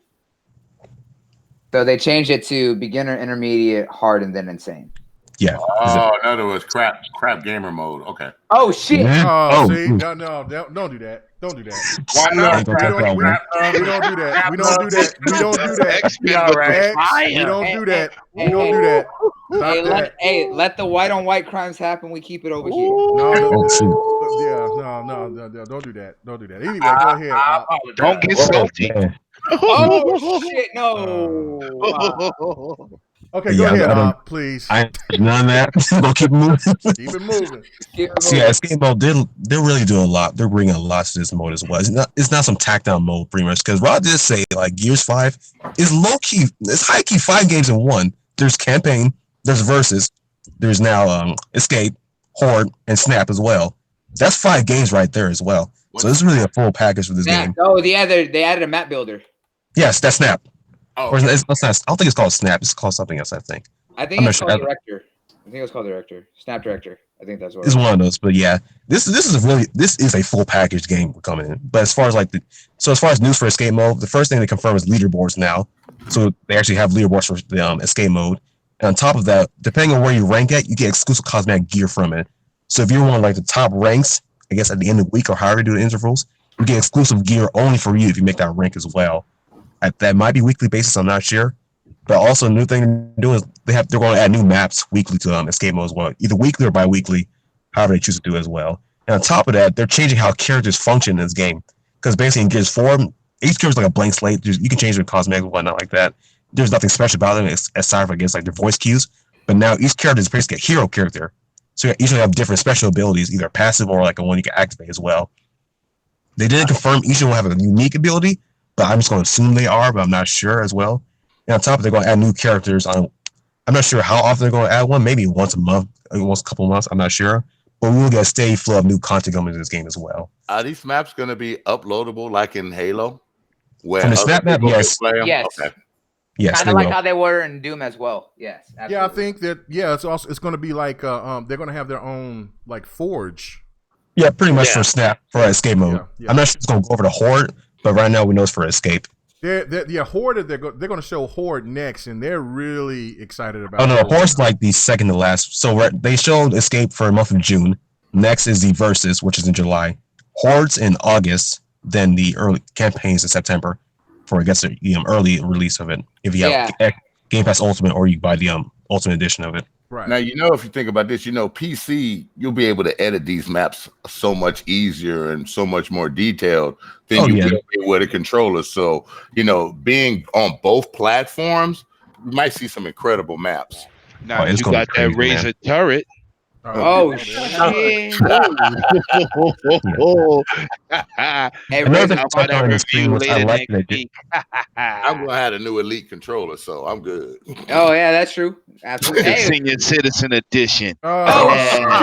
So they changed it to beginner, intermediate, hard, and then insane. Yeah. Oh, in other words, crap gamer mode. Okay. Oh shit! Oh, see, no, don't do that. Don't do that. Why not? Don't touch that one. We don't do that. We don't do that. We don't do that. X-Men All with right. X, we don't do that. We don't do that. Stop that. Let the white on white crimes happen. We keep it over here. Oh, shoot. No, don't do that. Don't do that. Anyway, go ahead. Don't get Oh, salty. man. Oh shit! No. Wow. Okay, Yeah, go ahead, I don't- Op, please. I ain't none of that. Gonna keep moving. Keep it moving. Keep it So yeah, moving. escape mode, they're really doing a lot. They're bringing a lot to this mode as well. It's not some tacked down mode pretty much, because Rod did say like Gears 5 is low key, it's high key 5 games in one. There's campaign, there's versus, there's now escape, horde, and snap as well. That's 5 games right there as well. So this is really a full package for this Snap. game. Oh, yeah, they added a map builder. Yes, that's snap. Oh, Or it's not, I don't think it's called snap. It's called something else. I think I think I'm it's not called sure. director. I think it was called director. Snap director. I think that's what. it's one of those. But yeah, this is a full package game coming in. But as far as as far as news for escape mode, the first thing they confirm is leaderboards now. So they actually have leaderboards for the escape mode. And on top of that, depending on where you rank at, you get exclusive cosmetic gear from it. So if you're one of like the top ranks, I guess at the end of the week or however you do the intervals, you get exclusive gear only for you if you make that rank as well. That might be weekly basis, I'm not sure. But also, a new thing they're doing is they're going to add new maps weekly to escape mode as well, either weekly or bi-weekly, however they choose to do it as well. And on top of that, they're changing how characters function in this game. Because basically in Gears 4, each character is like a blank slate. You can change their cosmetics and whatnot like that. There's nothing special about them aside from, I guess, like their voice cues. But now each character is basically a hero character. So each one have different special abilities, either passive or like a one you can activate as well. They didn't confirm each one will have a unique ability, but I'm just going to assume they are, but I'm not sure as well. And on top of it, they're going to add new characters. I'm not sure how often they're going to add one, maybe once a month, once a couple of months, I'm not sure. but we will get a steady flow of new content coming into this game as well. Are these maps going to be uploadable like in Halo? Where From the other snap map, people can yes. play 'em? Yes. Okay. Yes, Kind they of like will. how they were in Doom as well. Yes. Absolutely. Yeah, I think that it's going to be like they're going to have their own like Forge. Yeah, pretty much Yeah. for snap for escape mode. Yeah. I'm not sure it's going to go over to Horde, but right now we know it's for escape. Horde. They're going to show Horde next, and they're really excited about. Oh no, Horde. Horde's like the second to last. So they showed escape for a month of June. Next is the Versus, which is in July. Horde's in August. Then the early campaigns in September, for I guess the early release of it. If you have Game Pass Ultimate, or you buy the Ultimate Edition of it. Right. Now, if you think about this, PC, you'll be able to edit these maps so much easier and so much more detailed than you will be with a controller. So, being on both platforms, you might see some incredible maps. Now it's you gonna got be crazy, that Razor man. turret. Oh shit! Hey, Another Razor, thing I'll I buy touched on in the that stream review was I later like next that week. I'm going to have a new Elite controller, so I'm good. Oh yeah, that's true. Absolutely. The Hey, Senior Citizen Edition. Oh,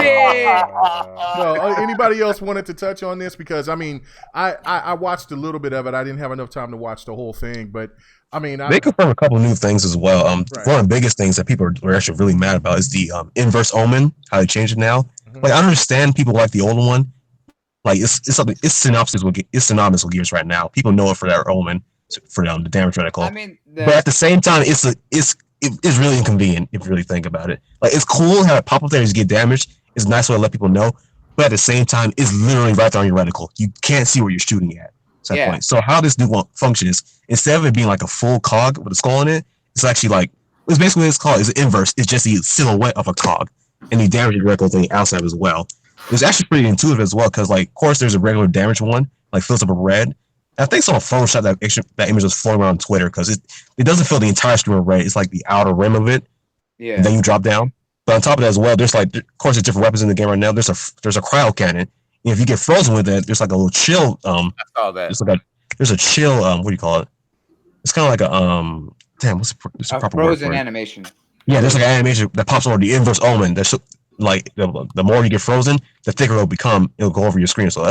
shit! Well, anybody else wanted to touch on this? Because I watched a little bit of it. I didn't have enough time to watch the whole thing, but they confirmed a couple of new things as well. Right. One of the biggest things that people are actually really mad about is the inverse omen. How they changed it now. Mhm. Like I understand people like the old one. Like it's something. It's synonymous with Gears right now. People know it for that omen for the damage reticle. I mean, But at the same time, it's really inconvenient if you really think about it. Like it's cool how it pop up there and get damaged. It's a nice way to let people know. But at the same time, it's literally right there on your reticle. You can't see where you're shooting at. So, point. So how this new one functions is instead of it being like a full cog with a skull in it, it's actually like it's basically what it's called. It's an inverse. It's just the silhouette of a cog, and the damage reticle thing outside as well. It's actually pretty intuitive as well because, like, of course, there's a regular damage one, like fills up with red. I think someone photoshopped that image was floating around on Twitter because it doesn't fill the entire screen with red. It's like the outer rim of it. Yeah. And then you drop down. But on top of that as well, there's like, of course, there's different weapons in the game right now. There's a cryo cannon. And if you get frozen with it, there's like a little chill. I saw that. There's a chill. What do you call it? It's kind of like a Damn, what's the proper word frozen for it? animation. Yeah, there's like an animation that pops over the inverse omen. That's like the more you get frozen, the thicker it'll become. It'll go over your screen. So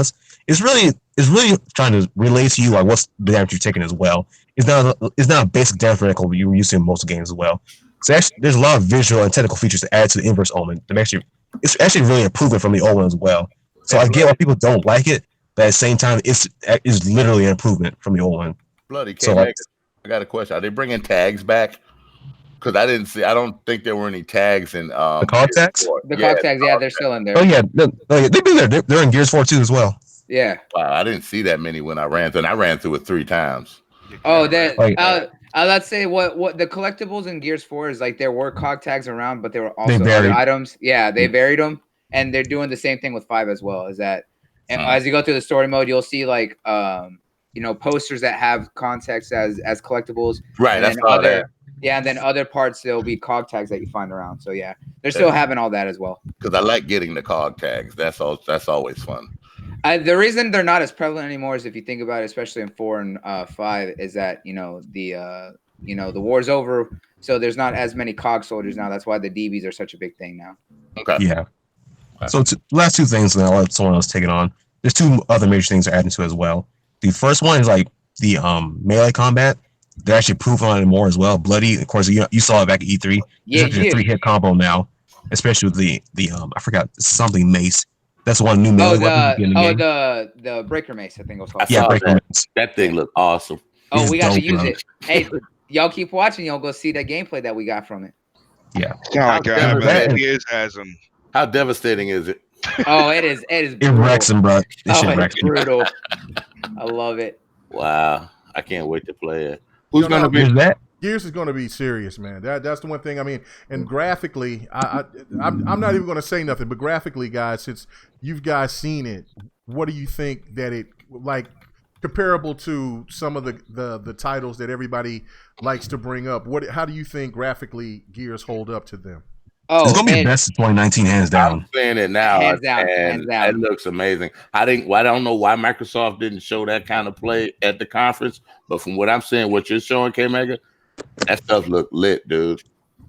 it's really trying to relay to you like what's the damage you're taking as well. It's not a basic damage reticle you're used to in most games as well. So actually, there's a lot of visual and technical features to add to the inverse omen. It's actually really improvement from the old one as well. So I get why people don't like it, but at the same time, it's literally an improvement from the old one. Bloody So, I got a question. Are they bringing tags back? Because I don't think there were any tags in the cog tags. The cog tags, yeah, they're still in there. Oh yeah, they've been there. They're in Gears 4 too as well. Yeah. Wow, I didn't see that many when I ran through, and I ran through it 3 times. Oh, let's say what the collectibles in Gears 4 is like there were cog tags around, but there were also other items. Yeah, they varied them, and they're doing the same thing with 5 as well. Is that as you go through the story mode, you'll see like posters that have context as collectibles. Right, that's all that. Yeah, and then other parts there'll be cog tags that you find around. So yeah, they're still having all that as well. Because I like getting the cog tags. That's always fun. The reason they're not as prevalent anymore is if you think about it, especially in 4 and 5, is that the war's over, so there's not as many cog soldiers now. That's why the DBs are such a big thing now. Okay. Yeah. So last 2 things, and I'll let someone else take it on. There's 2 other major things they're adding to it as well. The first one is like the melee combat. They're actually improving on it more as well. Bloody, of course, you saw it back at E3. Yeah, it's a 3-hit combo now, especially with the I forgot something mace. That's one new melee weapon in the game. The breaker mace, I think it was called. Yeah, breaker mace. That thing looked awesome. Oh, we got to dope, use bro. it. Hey, y'all keep watching. Y'all go see that gameplay that we got from it. Yeah. How devastating is it? Oh, it is. It wrecks him, bro. It's brutal. I love it. Wow, I can't wait to play it. Who's gonna be that? Gears is going to be serious, man. That's the one thing. I mean, and graphically, I'm not even going to say nothing. But graphically, guys, since you've guys seen it, what do you think that it like comparable to some of the titles that everybody likes to bring up? How do you think graphically Gears hold up to them? Oh, it's gonna be the best of 2019, hands down. I'm saying it now, Hands down. it looks amazing. I don't know why Microsoft didn't show that kind of play at the conference, but from what I'm saying, what you're showing, K-Mega, that stuff look lit, dude.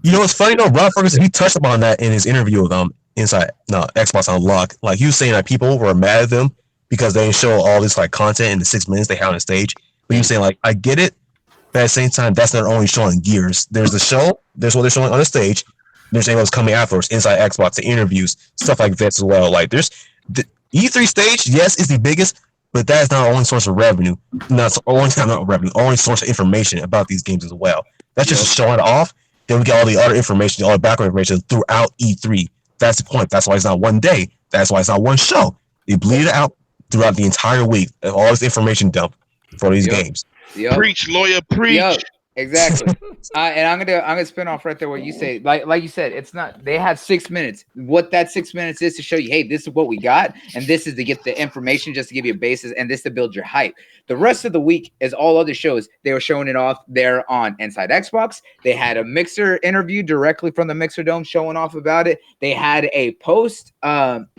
You know what's funny though? Rob Ferguson, he touched upon that in his interview with inside Xbox Unlocked. Like he was saying that people were mad at them because they didn't show all this like content in the 6 minutes they had on the stage. But he was saying like, I get it, but at the same time, that's not only showing Gears. There's the show, there's what they're showing on the stage, there's anything else coming afterwards inside Xbox, the interviews, stuff like this as well. Like there's the E3 stage, yes, is the biggest, but that is not the only source of revenue. Not revenue, only source of information about these games as well. That's just showing it off. Then we get all the other information, all the background information throughout E3. That's the point. That's why it's not one day. That's why it's not one show. They bleed it out throughout the entire week. All this information dump for these games. Preach, lawyer, preach. Exactly. And I'm gonna spin off right there what you say. Like you said, it's not. They have 6 minutes. What that 6 minutes is to show you, hey, this is what we got, and this is to get the information, just to give you a basis, and this to build your hype. The rest of the week is all other shows. They were showing it off there on Inside Xbox. They had a Mixer interview directly from the Mixer Dome showing off about it. They had a post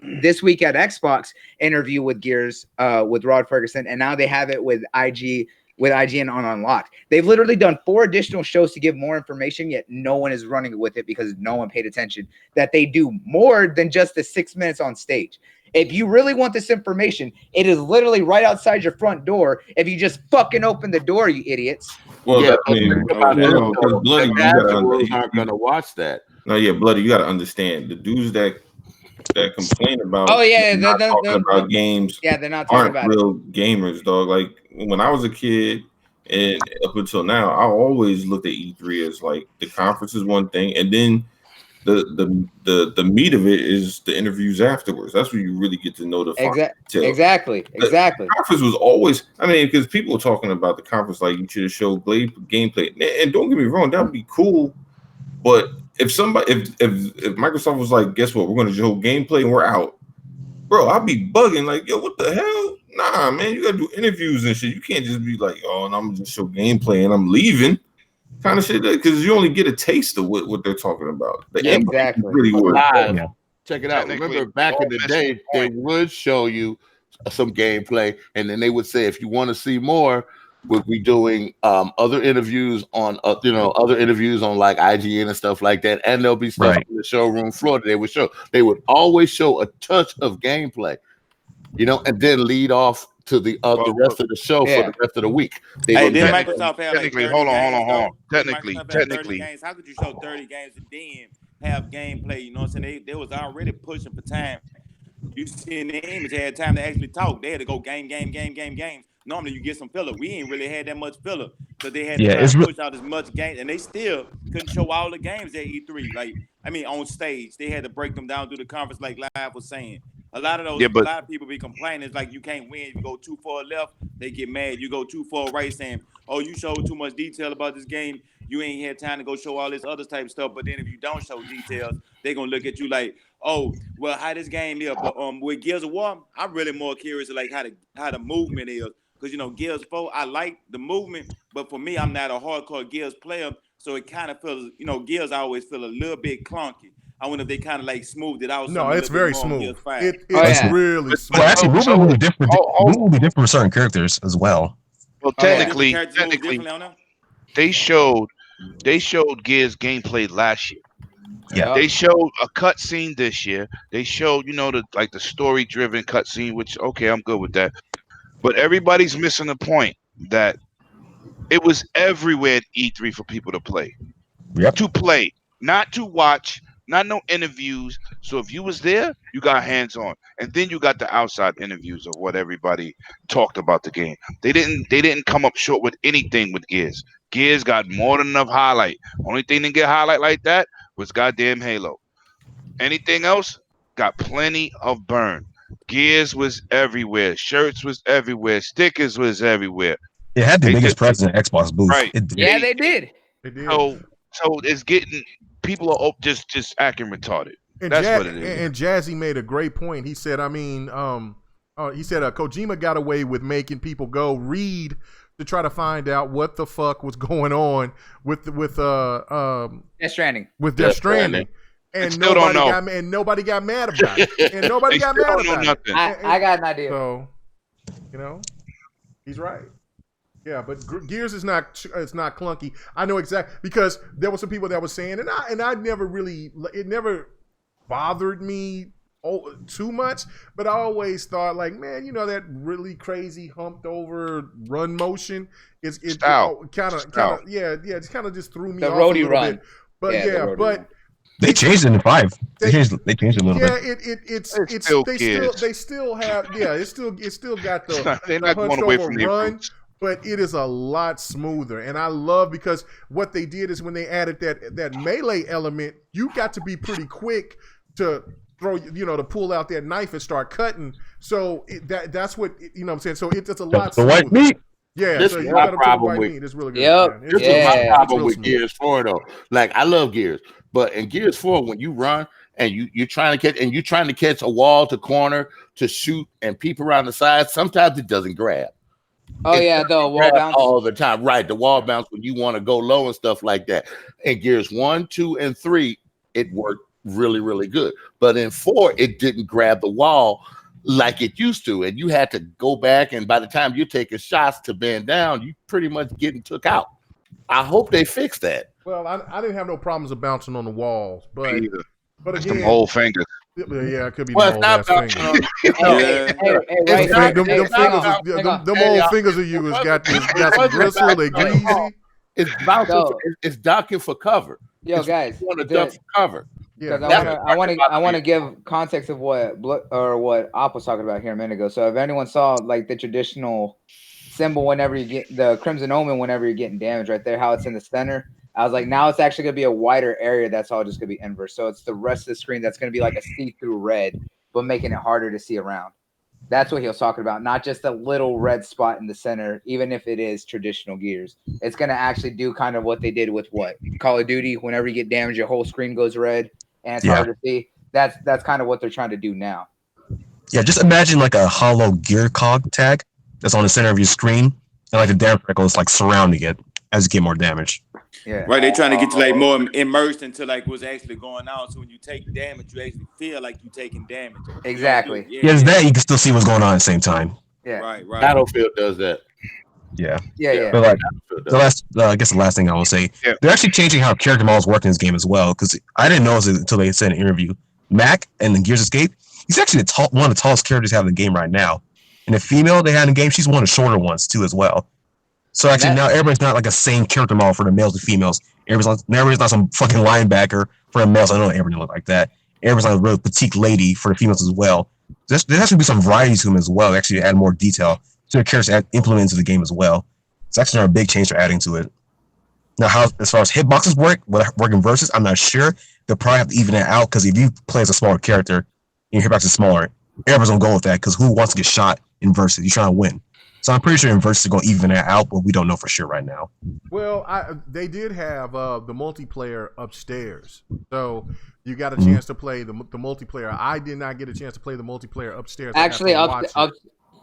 this week at Xbox interview with Gears with Rod Ferguson, and now they have it with IGN on Unlocked. They've literally done 4 additional shows to give more information, yet no one is running with it because no one paid attention that they do more than just the 6 minutes on stage. If you really want this information, it is literally right outside your front door. If you just fucking open the door, you idiots. Well, Yeah, I mean, Bloody, you aren't gonna watch that. No, yeah, Bloody, you gotta understand the dudes that complain about. Oh yeah, not talking about games. Yeah, they're not talking aren't about real gamers, dog. Like when I was a kid and up until now, I always looked at E3 as like the conference is one thing, and then the meat of it is the interviews afterwards. That's where you really get to know the exactly. The conference was always, I mean, because people were talking about the conference like you should have showed gameplay, and don't get me wrong, that would be cool, but if Microsoft was like, guess what, we're going to show gameplay and we're out, bro, I'd be bugging like, yo, what the hell? Nah, man, you got to do interviews and shit. You can't just be like, oh, and I'm going to just show gameplay and I'm leaving. Kind of shit, because you only get a taste of what they're talking about. Exactly. Really live. Yeah. Check it out. Remember back in the day, they would show you some gameplay, and then they would say, if you want to see more, we'll be doing other interviews on other interviews on like IGN and stuff like that, and there'll be stuff in the showroom floor that they would show. They would always show a touch of gameplay, and then lead off to the rest of the show for the rest of the week. Hey, did Microsoft have technically? Like hold on. Technically, Technically, how could you show 30 games and then have gameplay? You know what I'm saying? They was already pushing for time. You see in the image, they had time to actually talk. They had to go game. Normally, you get some filler. We ain't really had that much filler because they had to try to push out as much game, and they still couldn't show all the games at E3. Like, I mean, on stage, they had to break them down through the conference, like Live was saying. A lot of people be complaining. It's like you can't win. You go too far left, they get mad. You go too far right, saying, "Oh, you showed too much detail about this game. You ain't had time to go show all this other type of stuff." But then if you don't show details, they gonna look at you like, "Oh, well, how this game is." But with Gears of War, I'm really more curious like how the movement is, because Gears 4, I like the movement, but for me, I'm not a hardcore Gears player, so it kind of feels, Gears I always feel a little bit clunky. I wonder if they kind of like smoothed it out. No, it's very smooth. It's really smooth. Well, actually, movement will be different. Movement will be different for certain characters as well. Well, technically, they showed Gears gameplay last year. Yeah, they showed a cutscene this year. They showed, the story-driven cutscene, which okay, I'm good with that. But everybody's missing the point that it was everywhere at E3 for people to play. Yep. To play, not to watch. Not no interviews. So if you was there, you got hands on, and then you got the outside interviews of what everybody talked about the game. They didn't come up short with anything with Gears. Gears got more than enough highlight. Only thing didn't get highlight like that was goddamn Halo. Anything else got plenty of burn. Gears was everywhere. Shirts was everywhere. Stickers was everywhere. It had the biggest presence in Xbox booth. Right. Yeah, they did. So it's getting. People are just acting retarded. That's what it is. And Jazzy made a great point. He said, Kojima got away with making people go read to try to find out what the fuck was going on with Death Stranding. With Death Stranding. And nobody got mad about it. And nobody got mad about it. I got an idea. So, he's right. Yeah, but Gears is not clunky. I know exactly, because there were some people that were saying, and I never really, it never bothered me too much, but I always thought like, man, that really crazy humped over run motion is it kind of it's kind of just threw me The off roadie a little run. bit. But Run. They changed it in 5. They changed it a little bit. They still have it still got the They're not hunched going away over from their run. roots. But it is a lot smoother, and I love because what they did is when they added that melee element, you got to be pretty quick to throw, to pull out that knife and start cutting. So that's what what I'm saying. So it's a lot The smoother. white meat. Yeah, This so is you my got to put the problem white with- meat. It's really good. Yep. man. This It's is my real problem with smooth. Gears 4 though. Like I love Gears, but in Gears 4, when you run and you're trying to catch a wall to corner to shoot and peep around the side, sometimes it doesn't grab. Oh It yeah, doesn't the wall grab bounce. all the time, right? The wall bounce when you want to go low and stuff like that. In Gears 1, 2, and 3, it worked really, really good. But in 4, it didn't grab the wall like it used to, and you had to go back. And by the time you're taking shots to bend down, you pretty much getting took out. I hope they fix that. Well, I didn't have no problems of bouncing on the walls, but Me either. again, Some old fingers. yeah, it could be Well, the it's old not ass bouncing fingers. on. Right. Them old fingers they greasy. It's bouncing. It's docking for cover. Yo, It's guys, want to duck for cover. Yeah, because I want to give context of what Op was talking about here a minute ago. So if anyone saw like the traditional symbol whenever you get the Crimson Omen, whenever you're getting damage right there, how it's in the center, I was like, now it's actually gonna be a wider area. That's all just gonna be inverse. So it's the rest of the screen that's gonna be like a see-through red, but making it harder to see around. That's what he was talking about, not just a little red spot in the center, even if it is traditional Gears. It's going to actually do kind of what they did with Call of Duty. Whenever you get damaged, your whole screen goes red, and it's hard to see. That's kind of what they're trying to do now. Yeah, just imagine like a hollow gear cog tag that's on the center of your screen, and like the damage circle is like surrounding it as you get more damage. Yeah. Right, they're trying to get you like more immersed into like what's actually going on. So when you take damage, you actually feel like you're taking damage. Exactly. Yeah, it's that you can still see what's going on at the same time. Yeah. Right. Battlefield does that. Yeah. Yeah. But like I guess the last thing I will say, they're actually changing how character models work in this game as well. Because I didn't notice it until they said in an interview. Mac and the Gears Escape, he's actually one of the tallest characters they have in the game right now. And the female they had in the game, she's one of the shorter ones too as well. So actually now everybody's not like a same character model for the males and females. Everybody's not some fucking linebacker for the males. I know everybody look like that. Everybody's not a real petite lady for the females as well. There has to be some variety to them as well. Actually add more detail to the characters implement into the game as well. It's actually a big change they're adding to it. Now, how as far as hitboxes working versus, I'm not sure. They'll probably have to even it out because if you play as a smaller character and your hitbox is smaller, everybody's gonna go with that because who wants to get shot in versus? You're trying to win. So I'm pretty sure in versus are going to even that out, but we don't know for sure right now. Well, they did have the multiplayer upstairs, so you got a chance to play the multiplayer. I did not get a chance to play the multiplayer upstairs. Actually,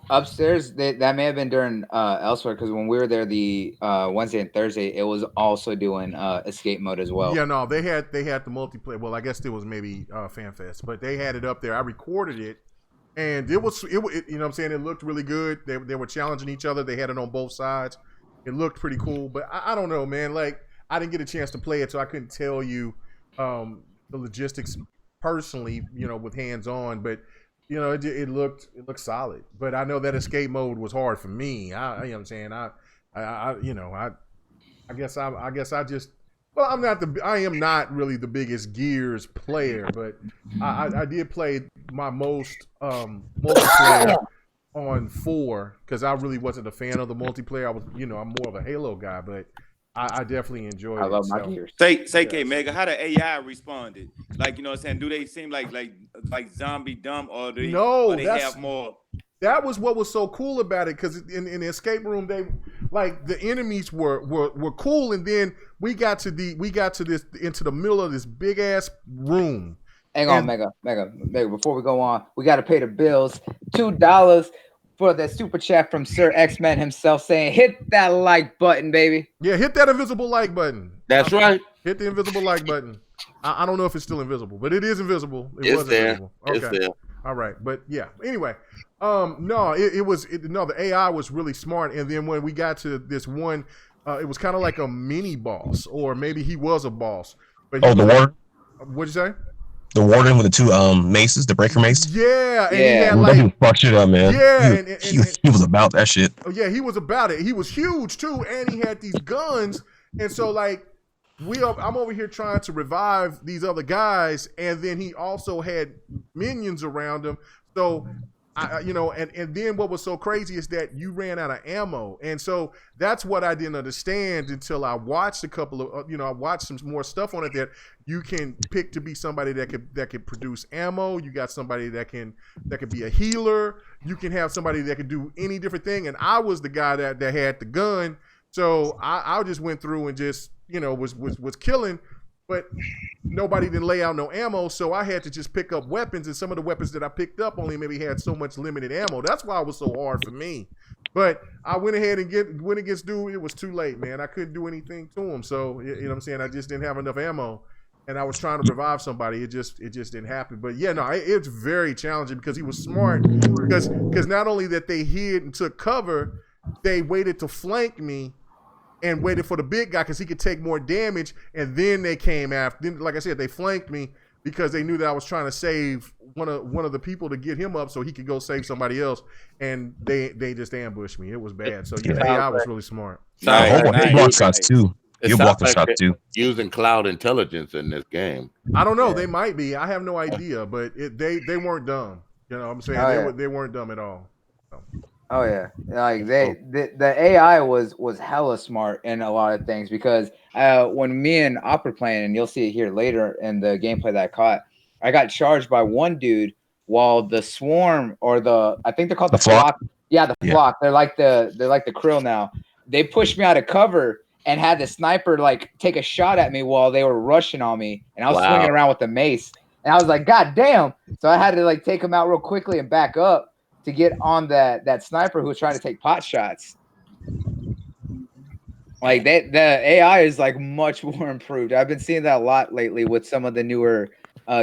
upstairs that may have been during elsewhere because when we were there the Wednesday and Thursday, it was also doing escape mode as well. Yeah, no, they had the multiplayer. Well, I guess it was maybe FanFest, but they had it up there. I recorded it. And it was, you know what I'm saying? It looked really good. They were challenging each other. They had it on both sides. It looked pretty cool. But I don't know, man. Like, I didn't get a chance to play it, so I couldn't tell you the logistics personally, with hands-on. But, it looked solid. But I know that escape mode was hard for me. You know what I'm saying? I guess I just... Well, I am not really the biggest Gears player, but I did play my most multiplayer on 4 because I really wasn't a fan of the multiplayer. I was, I'm more of a Halo guy, but I definitely enjoyed it. I love my Gears. Say K Mega, how the AI responded? Like, you know what I'm saying? Do they seem like zombie dumb or do they have more? That was what was so cool about it, because in the escape room, the enemies were cool, and then we got to this into the middle of this big ass room. Hang on, Mega. Before we go on, we got to pay the bills. $2 for the super chat from Sir X-Men himself, saying, "Hit that like button, baby." Yeah, hit that invisible like button. That's right. Hit the invisible like button. I don't know if it's still invisible, but it is invisible. It's there. Invisible. Okay. It's there. All right, but yeah. Anyway, the AI was really smart, and then when we got to this one, it was kind of like a mini boss, or maybe he was a boss. But the war. What'd you say? The warden with the two maces, the breaker mace. Yeah, and he Yeah. had That like dude fucked shit up, man. Yeah, He was about that shit. oh yeah, he was about it. He was huge too, and he had these guns. And so like I'm over here trying to revive these other guys, and then he also had minions around him. So and then what was so crazy is that you ran out of ammo, and so that's what I didn't understand until I watched a couple of I watched some more stuff on it that you can pick to be somebody that could produce ammo. You got somebody that could be a healer. You can have somebody that could do any different thing, and I was the guy that had the gun, so I just went through and just was killing. But nobody didn't lay out no ammo, so I had to just pick up weapons, and some of the weapons that I picked up only maybe had so much limited ammo. That's why it was so hard for me. But I went ahead and went against dude. It was too late, man. I couldn't do anything to him. So you know what I'm saying? I just didn't have enough ammo, and I was trying to revive somebody. It just didn't happen. But yeah, no, it's very challenging because he was smart. Because not only that they hid and took cover, they waited to flank me and waited for the big guy because he could take more damage, and then they came after. Then, like I said, they flanked me because they knew that I was trying to save one of the people to get him up so he could go save somebody else, and they just ambushed me. It was bad. So yeah, AI was really smart. He blocked shots too. You blocked the shots too. Using cloud intelligence in this game. I don't know. They might be. I have no idea, but they weren't dumb. You know what I'm saying? They weren't dumb at all. So. Oh yeah, like the AI was hella smart in a lot of things because when me and Op were playing, and you'll see it here later in the gameplay that I caught, I got charged by one dude while the swarm or I think they're called the flock. Yeah, the flock. They're like the krill now. They pushed me out of cover and had the sniper like take a shot at me while they were rushing on me, and I was swinging around with the mace, and I was like, God damn! So I had to like take him out real quickly and back up to get on that sniper who was trying to take pot shots. Like the AI is like much more improved. I've been seeing that a lot lately with some of the newer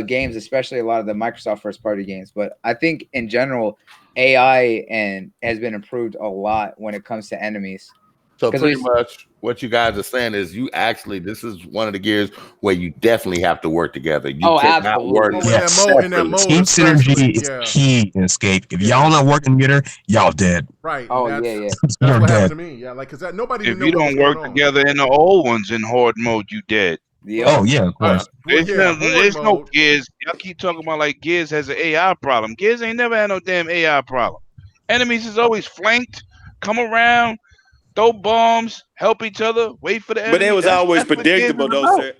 games, especially a lot of the Microsoft first party games. But I think in general, AI has been improved a lot when it comes to enemies. So pretty much what you guys are saying is this is one of the gears where you definitely have to work together. You cannot work in that mode. Team synergy is key in Escape. If y'all not working together, y'all dead. Right. Oh, that's what happened to me. Yeah, like because nobody. If you don't work together in the old ones in horde mode, you dead. Yep. Oh yeah, of course. There's no Gears. Y'all keep talking about like Gears has an AI problem. Gears ain't never had no damn AI problem. Enemies is always flanked, come around, throw bombs, help each other, wait for the enemy. But it was always predictable though, sir.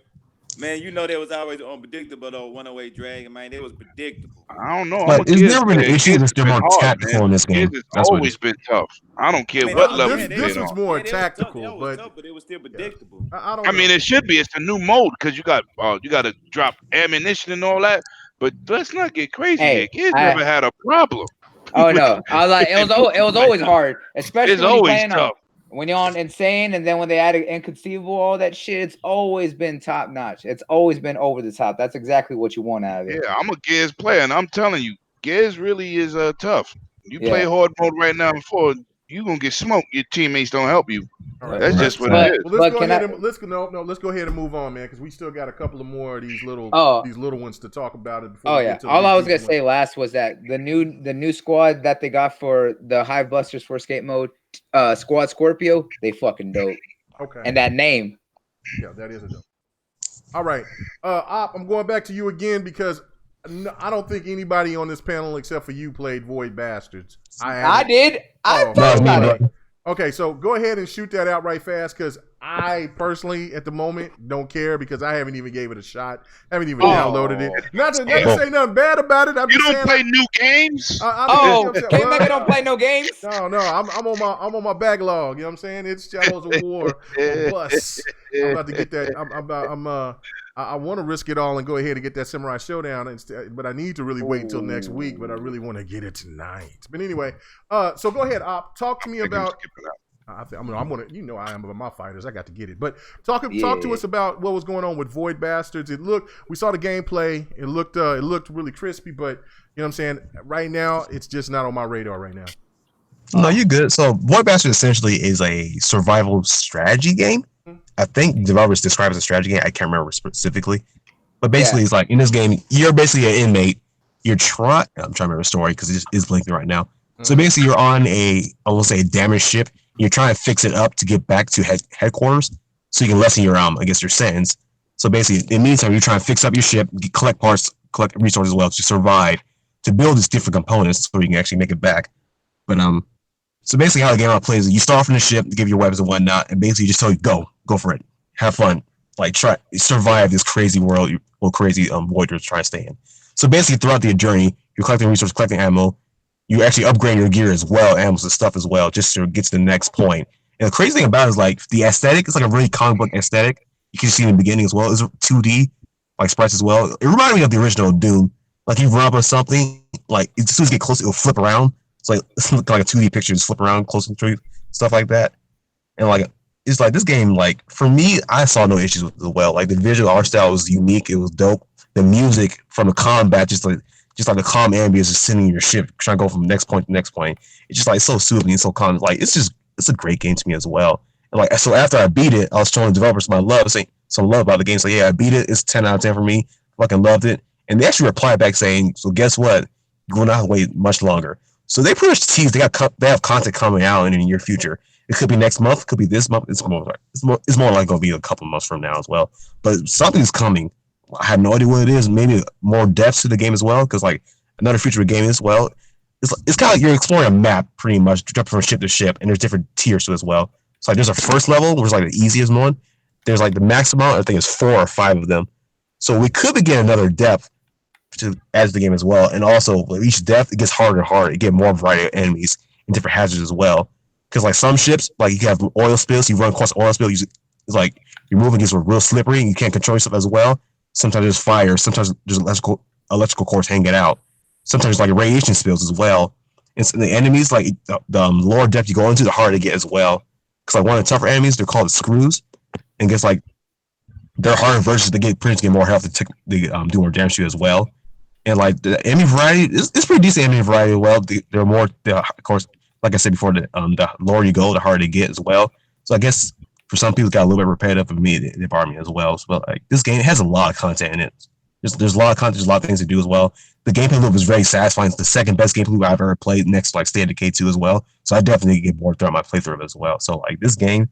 Man, you know that was always unpredictable though. 108 Dragon, man, it was predictable. I don't know. But it's never been an issue. It's still more tactical in this game. It's always been tough. I don't care what level. This was more tactical, but it was still predictable. I mean, it should be. It's a new mode because you got to drop ammunition and all that. But let's not get crazy. Hey, Kids never had a problem. Oh no, I was like, it was always hard, especially it's always tough. When you're on Insane, and then when they added Inconceivable, all that shit, it's always been top notch. It's always been over the top. That's exactly what you want out of it. Yeah, I'm a Gears player, and I'm telling you, Gears really is tough. You play hard mode right now before you're gonna get smoked. Your teammates don't help you. Right. That's just what it is. Well, let's go ahead and move on, man, because we still got a couple of more of these little ones to talk about it. Before all I was gonna say last was that the new squad that they got for the Hive Busters for escape mode, Squad Scorpio, they fucking dope. Okay. And that name. Yeah, that is a dope. All right, Op, I'm going back to you again because I don't think anybody on this panel except for you played Void Bastards. I did. I thought about it. Okay, so go ahead and shoot that out right fast because I personally, at the moment, don't care because I haven't even gave it a shot. I haven't even downloaded it. Not to say nothing bad about it. You don't play new games? K-Mega don't play no games? No. I'm on my backlog. You know what I'm saying? It's Shadows of War bus. I'm about to get that. I want to risk it all and go ahead and get that Samurai Showdown, but I need to really wait until next week. But I really want to get it tonight. But anyway, so go ahead, Op. Talk to me about. I want to. You know, I am about my fighters. I got to get it. But talk to us about what was going on with Void Bastards. We saw the gameplay. It looked really crispy, but you know what I'm saying. Right now, it's just not on my radar right now. No, you're good. So Void Bastards essentially is a survival strategy game. I think developers describe it as a strategy game. I can't remember specifically. But basically, it's like in this game, you're basically an inmate. I'm trying to remember the story because it just is blinking right now. So basically, you're on I will say, a damaged ship. You're trying to fix it up to get back to headquarters, so you can lessen your I guess your sentence. So basically, in the meantime, you're trying to fix up your ship, collect parts, collect resources as well to survive, to build these different components so you can actually make it back. But so basically, how the game plays is you start off in the ship, give your weapons and whatnot, and basically just tell you go for it, have fun, like try survive this crazy world, crazy void you're trying to stay in. So basically, throughout the journey, you're collecting resources, collecting ammo. You actually upgrade your gear as well, ammo and stuff as well, just to get to the next point. And the crazy thing about it is like the aesthetic is like a really comic book aesthetic. You can see in the beginning as well. It's 2D, like sprites as well. It reminded me of the original Doom. Like you run up on something, like as soon as you get close, it'll flip around. It's like a 2D picture, just flip around close to you, stuff like that. And like it's like this game, like for me, I saw no issues with it as well. Like the visual art style was unique, it was dope. The music from the combat, just like the calm ambience just sitting in your ship, trying to go from next point to next point. It's just like so soothing and so calm. Like it's a great game to me as well. And like so after I beat it, I was showing developers my love, saying some love about the game. So yeah, I beat it. It's 10 out of 10 for me. Fucking loved it. And they actually replied back saying, so guess what? You're going to have to wait much longer. So they pretty much teased they have content coming out in the near future. It could be next month, it could be this month. It's more like going to be a couple months from now as well. But something's coming. I have no idea what it is. Maybe more depth to the game as well, because like another feature of the game as well. It's kind of like you're exploring a map pretty much, jumping from ship to ship, and there's different tiers to it as well. So like there's a first level, which is like the easiest one. There's like the maximum, I think it's 4 or 5 of them. So we could be getting another depth to add to the game as well. And also with each depth, it gets harder and harder. You get more variety of enemies and different hazards as well. Because like some ships, like you have oil spills, you run across oil spill, it's like your moving gets real slippery and you can't control yourself as well. Sometimes there's fire, sometimes there's electrical cords hanging out. Sometimes there's like radiation spills as well. And so the enemies, like the lower depth you go into, the harder they get as well. Because like one of the tougher enemies, they're called the screws. And gets like they're harder versions to get pretty to get more health to do more damage to you as well. And like the enemy variety, it's pretty decent enemy variety as well. They're more, of course, like I said before, the lower you go, the harder they get as well. So I guess for some people, it got a little bit repetitive. For me, it bothered me as well. So like this game has a lot of content in it. There's a lot of content, there's a lot of things to do as well. The gameplay loop is very satisfying. It's the second best gameplay loop I've ever played, next to like Stadia K2 as well. So I definitely get bored throughout my playthrough of it as well. So like this game,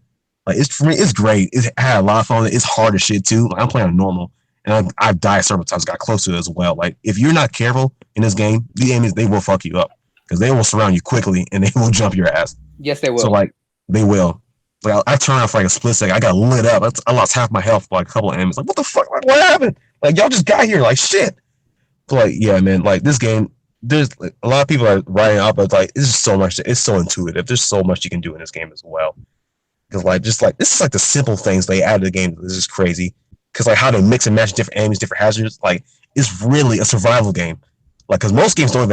like for me, it's great. I had a lot of fun. It's hard as shit too. Like, I'm playing on normal, and I've died several times. Got close to it as well. Like if you're not careful in this game, the enemies they will fuck you up because they will surround you quickly and they will jump your ass. Yes, they will. So like they will. Like I turned off for like a split second. I got lit up. I lost half my health for like a couple of enemies. Like what the fuck? Like, what happened? Like y'all just got here. Like shit. But like yeah, man. Like this game, there's like, a lot of people are writing up, but like it's just so much. It's so intuitive. There's so much you can do in this game as well. Because like just like this is like the simple things they add to the game. This is crazy. Because like how to mix and match different enemies, different hazards. Like it's really a survival game. Like because most games don't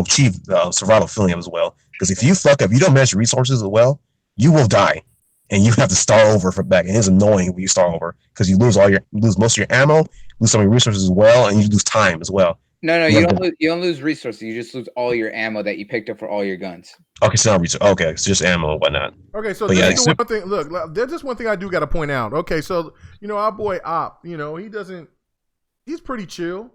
achieve the survival feeling as well. Because if you fuck up, you don't manage your resources as well, you will die, and you have to start over from back. And it's annoying when you start over because you lose most of your ammo, lose some of your resources as well, and you lose time as well. No, you don't lose resources. You just lose all your ammo that you picked up for all your guns. Okay, so okay, it's just ammo and whatnot. Okay, so there's the one thing. Look, there's just one thing I do got to point out. Okay, so our boy Op, he's pretty chill.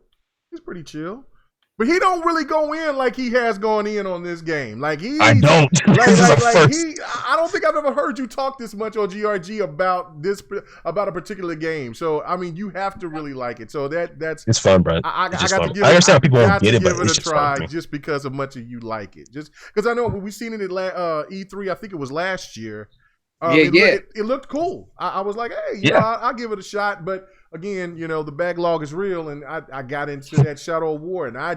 But he don't really go in like he has gone in on this game. Like I don't. I don't think I've ever heard you talk this much on GRG about a particular game. So I mean, you have to really like it. So that's it's fun, bro. I understand people won't get it, but it's just try fun just because of much of you like it. Just because I know we seen it at E3. I think it was last year. It looked cool. I was like, hey, I'll give it a shot, but. Again, the backlog is real, and I got into that Shadow of War, and I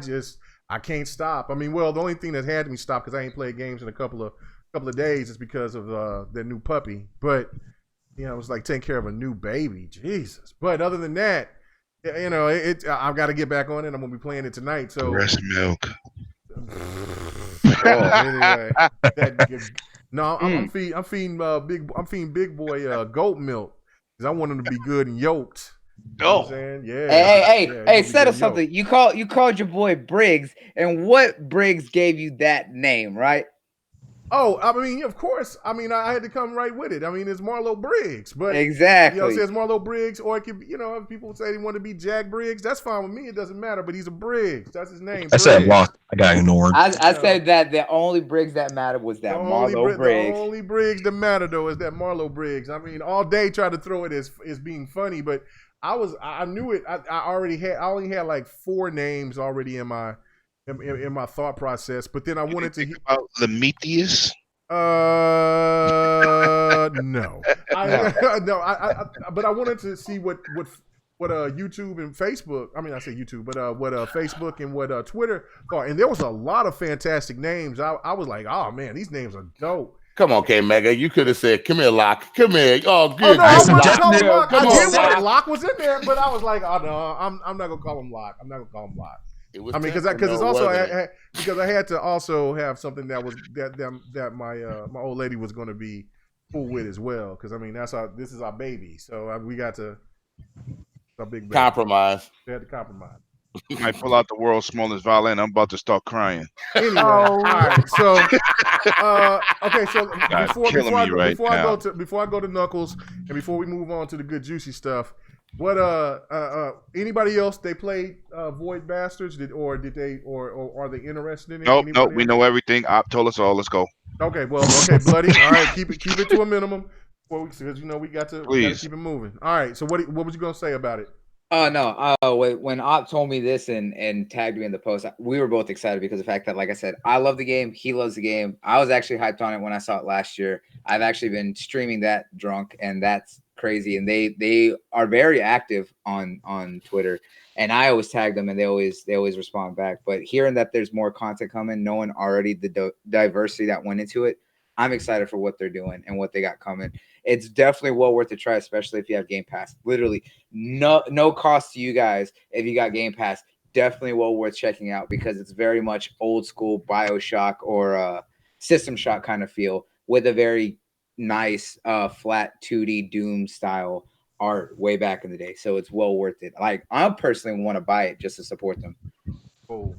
can't stop. I mean, well, the only thing that had me stop because I ain't played games in a couple of days is because of their new puppy. But it was like taking care of a new baby, Jesus. But other than that, I've got to get back on it. I'm gonna be playing it tonight. So breast milk. Anyway, I'm feeding Big Boy goat milk because I want him to be good and yoked. Oh, hey! Settle something. You called your boy Briggs, and what Briggs gave you that name, right? Oh, I mean, of course. I mean, I had to come right with it. I mean, it's Marlo Briggs, but Exactly. you know, it says Marlo Briggs, or it could be, you know, if people say they want to be Jack Briggs, that's fine with me. It doesn't matter, but he's a Briggs. That's his name. I said Briggs. lost. I got ignored. I said that the only Briggs that mattered was that Marlo Briggs. The only Briggs that matter though is that Marlo Briggs. I mean, all day tried to throw it as being funny, but I knew it. I only had like 4 names already in my thought process, but then I wanted to think about Prometheus. No. But I wanted to see what YouTube and Facebook. I mean, I say YouTube, but what Facebook and what Twitter thought, and there was a lot of fantastic names. I was like, oh man, these names are dope. Come on, K Mega. You could have said, "Come here, Locke. Come here." Oh, good. Oh no, I wasn't calling him Locke. Come I did on, want Locke. Locke was in there, but I was like, oh no, I'm not gonna call him Locke. I'm not gonna call him Locke. I mean, because it's also because I had to also have something that was that my old lady was going to be cool with as well. Because I mean, this is our baby, so we got to our big baby. Compromise. We had to compromise. I pull out the world's smallest violin. I'm about to start crying. Anyway, all right. So, okay. So before I go to Knuckles, and before we move on to the good juicy stuff, what anybody else they played Void Bastards or are they interested in it? Nope. We know everything. Op told us all. Let's go. Okay. Well. Okay, bloody. All right. Keep it to a minimum. Because we got to keep it moving. All right. So what was you gonna say about it? No. When Op told me this and tagged me in the post, we were both excited because of the fact that, like I said, I love the game. He loves the game. I was actually hyped on it when I saw it last year. I've actually been streaming that drunk, and that's crazy. And they are very active on Twitter, and I always tag them, and they always respond back. But hearing that there's more content coming, knowing already the diversity that went into it, I'm excited for what they're doing and what they got coming. It's definitely well worth a try, especially if you have Game Pass. Literally, no cost to you guys if you got Game Pass. Definitely well worth checking out because it's very much old school BioShock or System Shock kind of feel with a very nice flat 2D Doom style art way back in the day. So it's well worth it. Like, I personally want to buy it just to support them. Cool.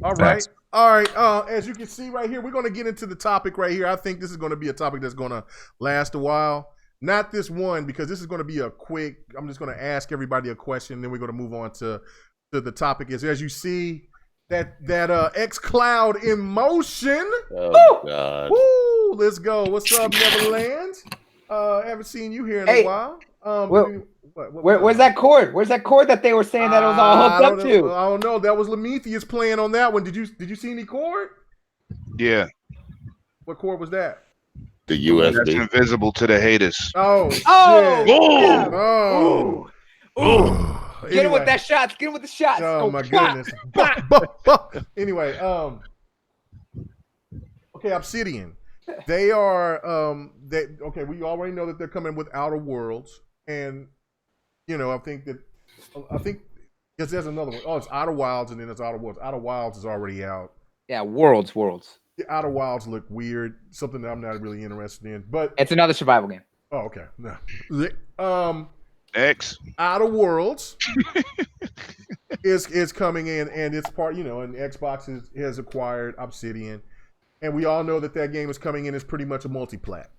All right. All right. As you can see right here, we're going to get into the topic right here. I think this is going to be a topic that's going to last a while. Not this one, because this is going to be a quick, I'm just going to ask everybody a question, then we're going to move on to the topic. As you see, that Xcloud in motion. Oh, God. Woo! Let's go. What's up, Neverland? Haven't seen you here in a while. Where's that cord? Where's that cord that they were saying that it was all hooked up to? I don't know. That was Lemetheus playing on that one. Did you see any cord? Yeah. What cord was that? The USB. That's invisible to the haters. Oh, shit. Get him with that shots. Get him with the shots. Oh, my goodness. Anyway, okay, Obsidian. They are we already know that they're coming with Outer Worlds, and I think because there's another one. Oh, it's Outer Wilds, and then it's Outer Worlds. Outer Wilds is already out. Yeah, Worlds. The Outer Wilds look weird. Something that I'm not really interested in. But it's another survival game. Oh, okay. No. X Outer Worlds is coming in, and it's part. And Xbox has acquired Obsidian. And we all know that game is coming in as pretty much a multi-plat.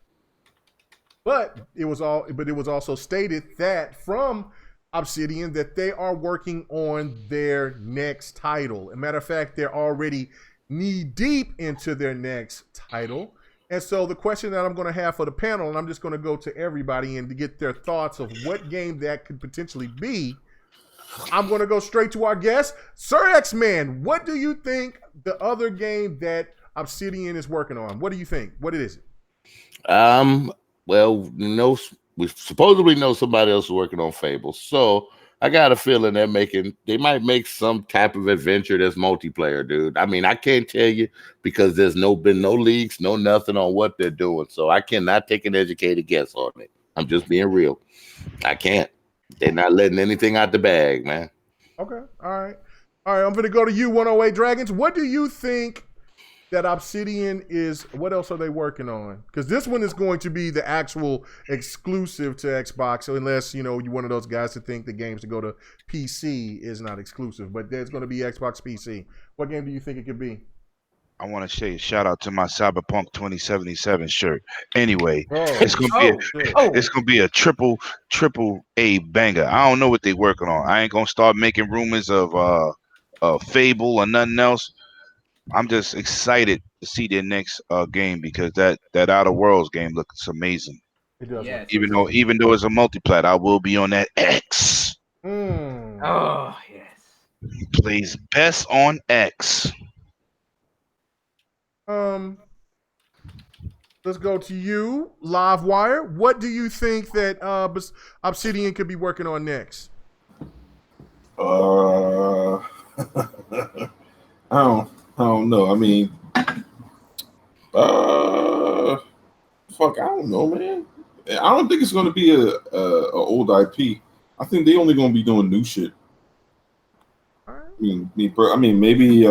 But it was also stated that from Obsidian that they are working on their next title. As a matter of fact, they're already knee-deep into their next title. And so the question that I'm going to have for the panel, and I'm just going to go to everybody and to get their thoughts of what game that could potentially be, I'm going to go straight to our guest. Sir X-Man, what do you think the other game that Obsidian is working on? What do you think? What is it? Well, we supposedly know somebody else is working on Fable. So I got a feeling they might make some type of adventure that's multiplayer, dude. I mean, I can't tell you because there's been no leaks, no nothing on what they're doing. So I cannot take an educated guess on it. I'm just being real. I can't. They're not letting anything out the bag, man. Okay. All right. I'm going to go to you, 108 Dragons. What do you think that Obsidian is? What else are they working on? Because this one is going to be the actual exclusive to Xbox. So unless, you're one of those guys that think the games to go to PC is not exclusive. But there's going to be Xbox PC. What game do you think it could be? I want to say a shout out to my Cyberpunk 2077 shirt. Anyway, Oh, it's gonna be shit. it's gonna be a triple A banger. I don't know what they working on. I ain't gonna start making rumors of Fable or nothing else. I'm just excited to see their next game because that Outer Worlds game looks amazing. It does. Yes. Even though it's a multiplat, I will be on that X. Mm. Oh yes. He plays best on X. Let's go to you, Livewire. What do you think that Obsidian could be working on next? I don't know. I mean, fuck, I don't know, man. I don't think it's going to be a old IP. I think they only going to be doing new shit. All right. I mean, maybe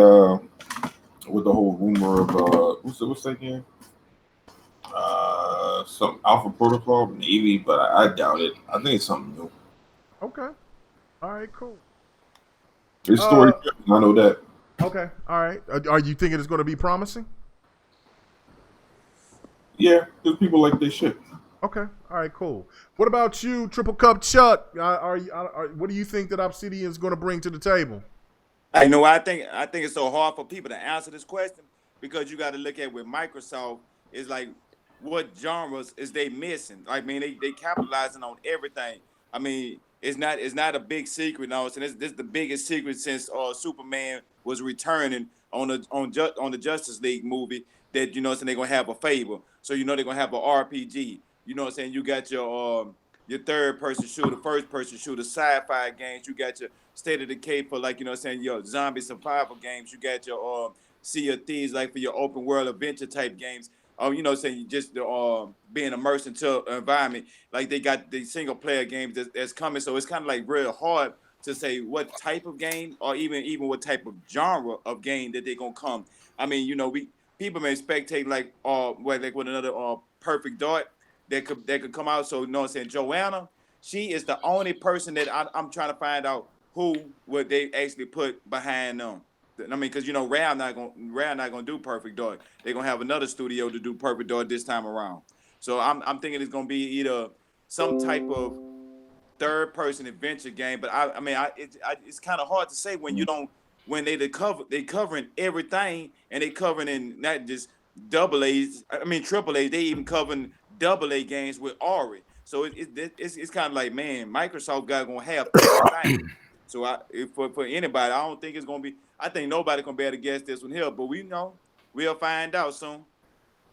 with the whole rumor of what's that game? Some Alpha Protocol, maybe, but I doubt it. I think it's something new. Okay. All right. Cool. It's story. I know that. Okay. All right. Are you thinking it's going to be promising? Yeah, there's people like this shit. Okay. All right. Cool. What about you, Triple Cup Chuck? What do you think that Obsidian is going to bring to the table? I know. I think it's so hard for people to answer this question because you got to look at with Microsoft is like what genres is they missing. I mean, they capitalizing on everything. I mean, it's not a big secret now. So this is the biggest secret since Superman was returning on the Justice League movie that so they're gonna have a Fable. So they're gonna have a RPG. You know what I'm saying? You got your third person shooter, first person shooter, sci-fi games. You got your State of Decay for your zombie survival games. You got your Sea of Thieves like for your open world adventure type games. Just being immersed into an environment. Like they got the single player games that's coming. So it's kind of like real hard to say what type of game or even what type of genre of game that they're gonna come. I mean, people may spectate like with another Perfect Dark that could come out. So Joanna, she is the only person that I'm trying to find out who would they actually put behind them. I mean, because Rare not gonna do Perfect Dark. They're gonna have another studio to do Perfect Dark this time around. So I'm thinking it's gonna be either some type of third person adventure game. But it's kind of hard to say when they covering everything and they covering in not just double A's. I mean triple A's. They even covering double A games with Ori. So it's kind of like, man, Microsoft gonna have everything. So for anybody, I don't think it's gonna be. I think nobody can be able to guess this one here, but we'll find out soon.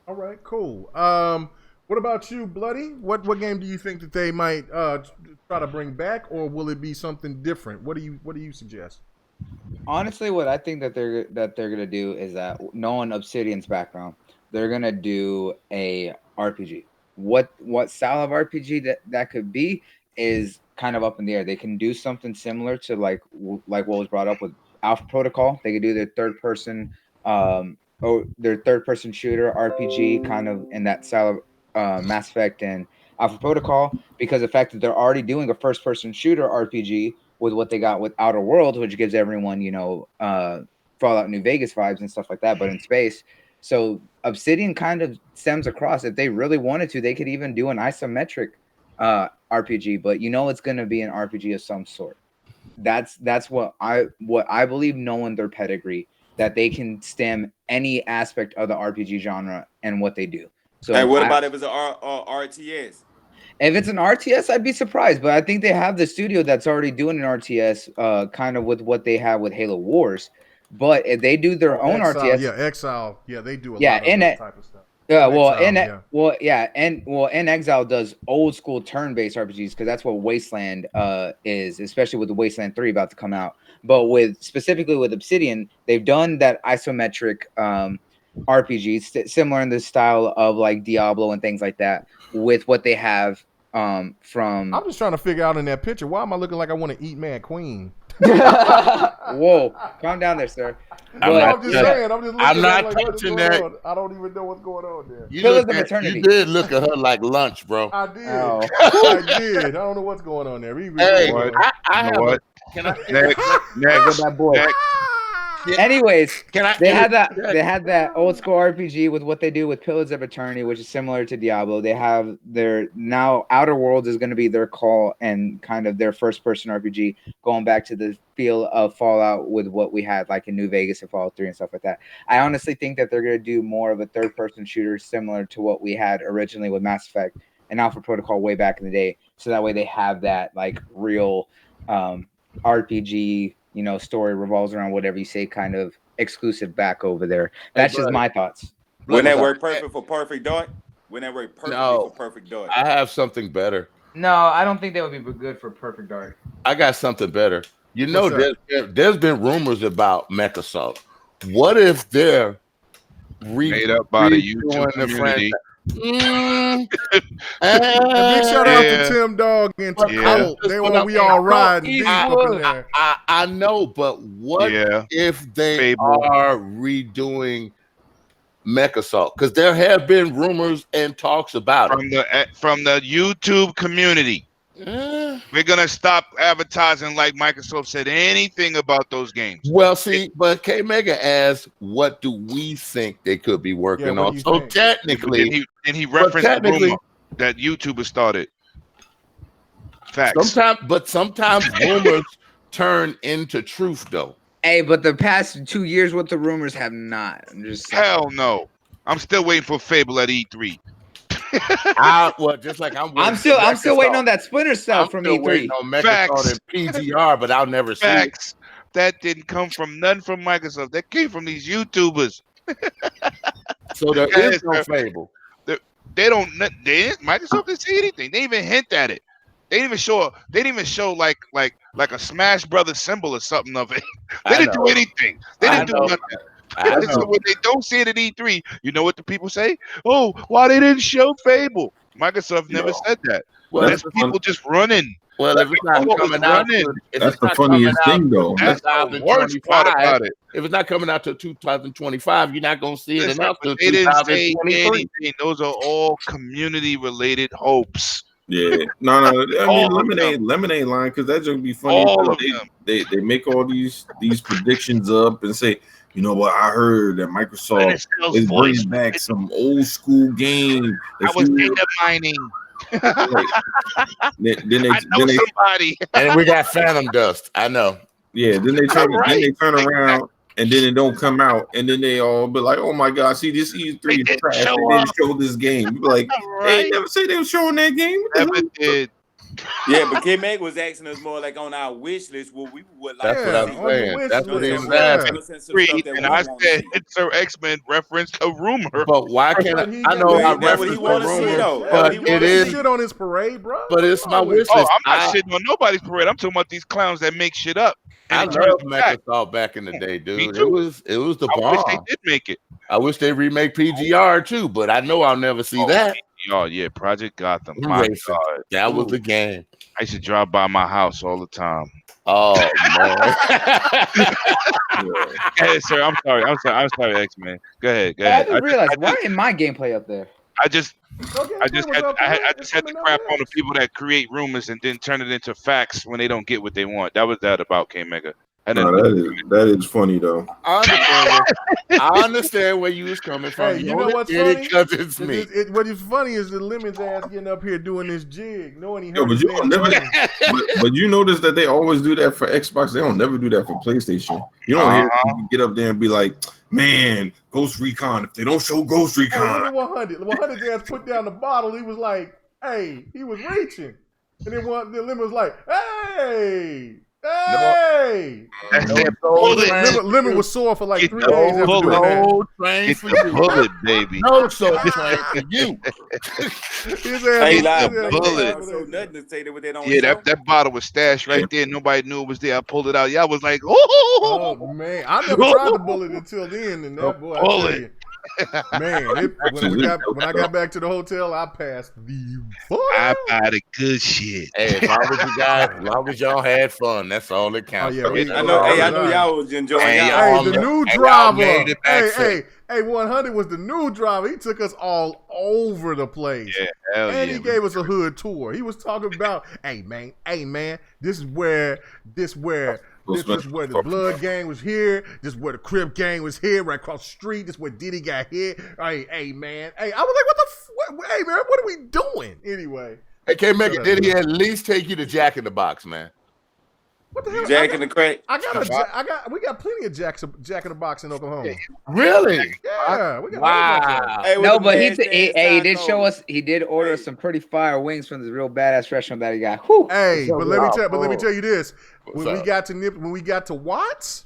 All right, cool. What about you, Bloody? What game do you think that they might try to bring back, or will it be something different? What do you suggest? Honestly, what I think that they're gonna do is that, knowing Obsidian's background, they're gonna do a RPG. What style of RPG that could be is kind of up in the air. They can do something similar to like what was brought up with Alpha Protocol. They could do their third person shooter RPG kind of in that style of Mass Effect and Alpha Protocol, because the fact that they're already doing a first person shooter RPG with what they got with Outer Worlds, which gives everyone Fallout New Vegas vibes and stuff like that, but in space. So Obsidian kind of stems across. If they really wanted to, they could even do an isometric RPG, but it's going to be an RPG of some sort. That's what I believe, knowing their pedigree, that they can stem any aspect of the RPG genre and what they do. So hey, what about if it's an RTS? If it's an RTS, I'd be surprised, but I think they have the studio that's already doing an RTS, kind of with what they have with Halo Wars. But if they do their own RTS, Exile, they do a lot of that type of stuff. Exile does old school turn-based RPGs, because that's what Wasteland is, especially with the Wasteland 3 about to come out. But specifically with Obsidian, they've done that isometric RPGs similar in the style of like Diablo and things like that, with what they have from. I'm just trying to figure out in that picture, why am I looking like I want to eat Mad Queen? Whoa, calm down there, sir. I'm just saying. I'm not touching that. I don't even know what's going on there. You did look at her like lunch, bro. I did. I did. I don't know what's going on there. Hey, I have what? Can I? Next, that boy. Anyways, Can I? they had that old school RPG with what they do with Pillars of Eternity, which is similar to Diablo. They have their now Outer Worlds is going to be their call and kind of their first person RPG, going back to the feel of Fallout with what we had like in New Vegas and Fallout 3 and stuff like that. I honestly think that they're going to do more of a third person shooter similar to what we had originally with Mass Effect and Alpha Protocol way back in the day. So that way they have that like real RPG, story revolves around whatever you say, kind of exclusive back over there. That's just my thoughts. Wouldn't that work perfect for Perfect Dark? Wouldn't that work perfectly for Perfect Dark? I have something better. No, I don't think that would be good for Perfect Dark. I got something better. There's been rumors about Microsoft. What if they're made up by the YouTube community? A big shout out to Tim Dog and to Colt. They were we all riding deep up in there. I know, but what if they are redoing Microsoft? Because there have been rumors and talks about it from the YouTube community. We're gonna stop advertising like Microsoft said anything about those games. Well, see, but K Mega asks, what do we think they could be working on? So technically, and he referenced the rumor that YouTube has started. Facts. Sometimes rumors turn into truth, though. Hey, but the past 2 years with the rumors have not. I'm just saying. Hell no. I'm still waiting for Fable at E3. Just like I'm still waiting on that Splinter Cell from E3. Facts. And PGR, but I'll never see it. That didn't come from none from Microsoft. That came from these YouTubers. So there is no Fable. Microsoft didn't say anything. They didn't even hint at it. They didn't even show like a Smash Brothers symbol or something of it. They didn't do anything. They didn't do nothing. So when they don't see it at E3, you know what the people say? Oh, why they didn't show Fable? Microsoft never said that. Well, that's people just running. Well, if it's not coming out, that's the funniest thing, though. That's the worst part about it. If it's not coming out till 2025, you're not going to see it until they didn't say anything. Those are all community-related hopes. Yeah, no. I mean, lemonade line, because that's gonna be funny. All of them. They make all these predictions up and say, you know what? I heard that Microsoft is bringing back some old school game. I was data mining. Then they somebody. And we got Phantom Dust. I know. Yeah. Then they turn around. And then it don't come out, and then they all be like, "Oh my God, see this E3 is trash. They didn't show this game." Be like, they never say they were showing that game. Never did. Yeah, but Kim Meg was asking us more like on our wish list what we would like. That's what I'm saying. That's what he was asking. And I said Sir X-Men referenced a rumor. But why can't I know I referenced a rumor, but it is shit on his parade, bro. But it's my wish list. I'm not shitting on nobody's parade. I'm talking about these clowns that make shit up. I loved Microsoft back in the day, dude. It was the bomb. I wish they did make it. I wish they remake PGR too, but I know I'll never see that. Oh yeah, Project Gotham. My God. That was the game. I used to drive by my house all the time. Oh man. Go ahead, sir. I'm sorry, X-Men. Go ahead. I didn't realize why ain't my gameplay up there? I just had to crap on the people that create rumors and then turn it into facts when they don't get what they want. That was that about K Mega. That is funny though. I understand where you was coming from. Hey, you know what's funny? Because it's me. What is funny is the Lemon's ass getting up here doing this jig, knowing he heard but you notice that they always do that for Xbox. They don't never do that for PlayStation. You don't hear them get up there and be like, "Man, Ghost Recon." If they don't show Ghost Recon, 100 ass put down the bottle. He was like, "Hey," he was reaching, and then the Lemon was like, "Hey." Hey! Lemon was sore for like 3 days. No train for you. Bullet, baby. No train for you. That bottle was stashed right there. Nobody knew it was there. I pulled it out. Y'all was like, "Oh man!" I never tried the bullet until then, and that boy, I tell you. Man, when I got back to the hotel, I passed the fuck. I buy the good shit. Hey, as long as y'all had fun, that's all that counts. I know y'all was enjoying. The new driver. Hey, 100 was the new driver. He took us all over the place. Yeah, hell And yeah. he gave us a hood tour. He was talking about, hey man, this is where the Blood Gang was here. This is where the Crip Gang was here, right across the street. This is where Diddy got hit. Hey man. Hey, I was like, hey man, what are we doing? Anyway. Hey, can't make it. Did he at least take you to Jack in the Box, man? What the hell? Jack in the Crack. We got plenty of Jack in the Box in Oklahoma. Really? Yeah, we got Wow. Hey, with No, the but man standing he side did show door. us. He did order some pretty fire wings from this real badass restaurant that he got. Whew. Hey, So but good. let me tell you this. What's When up? we got to Watts,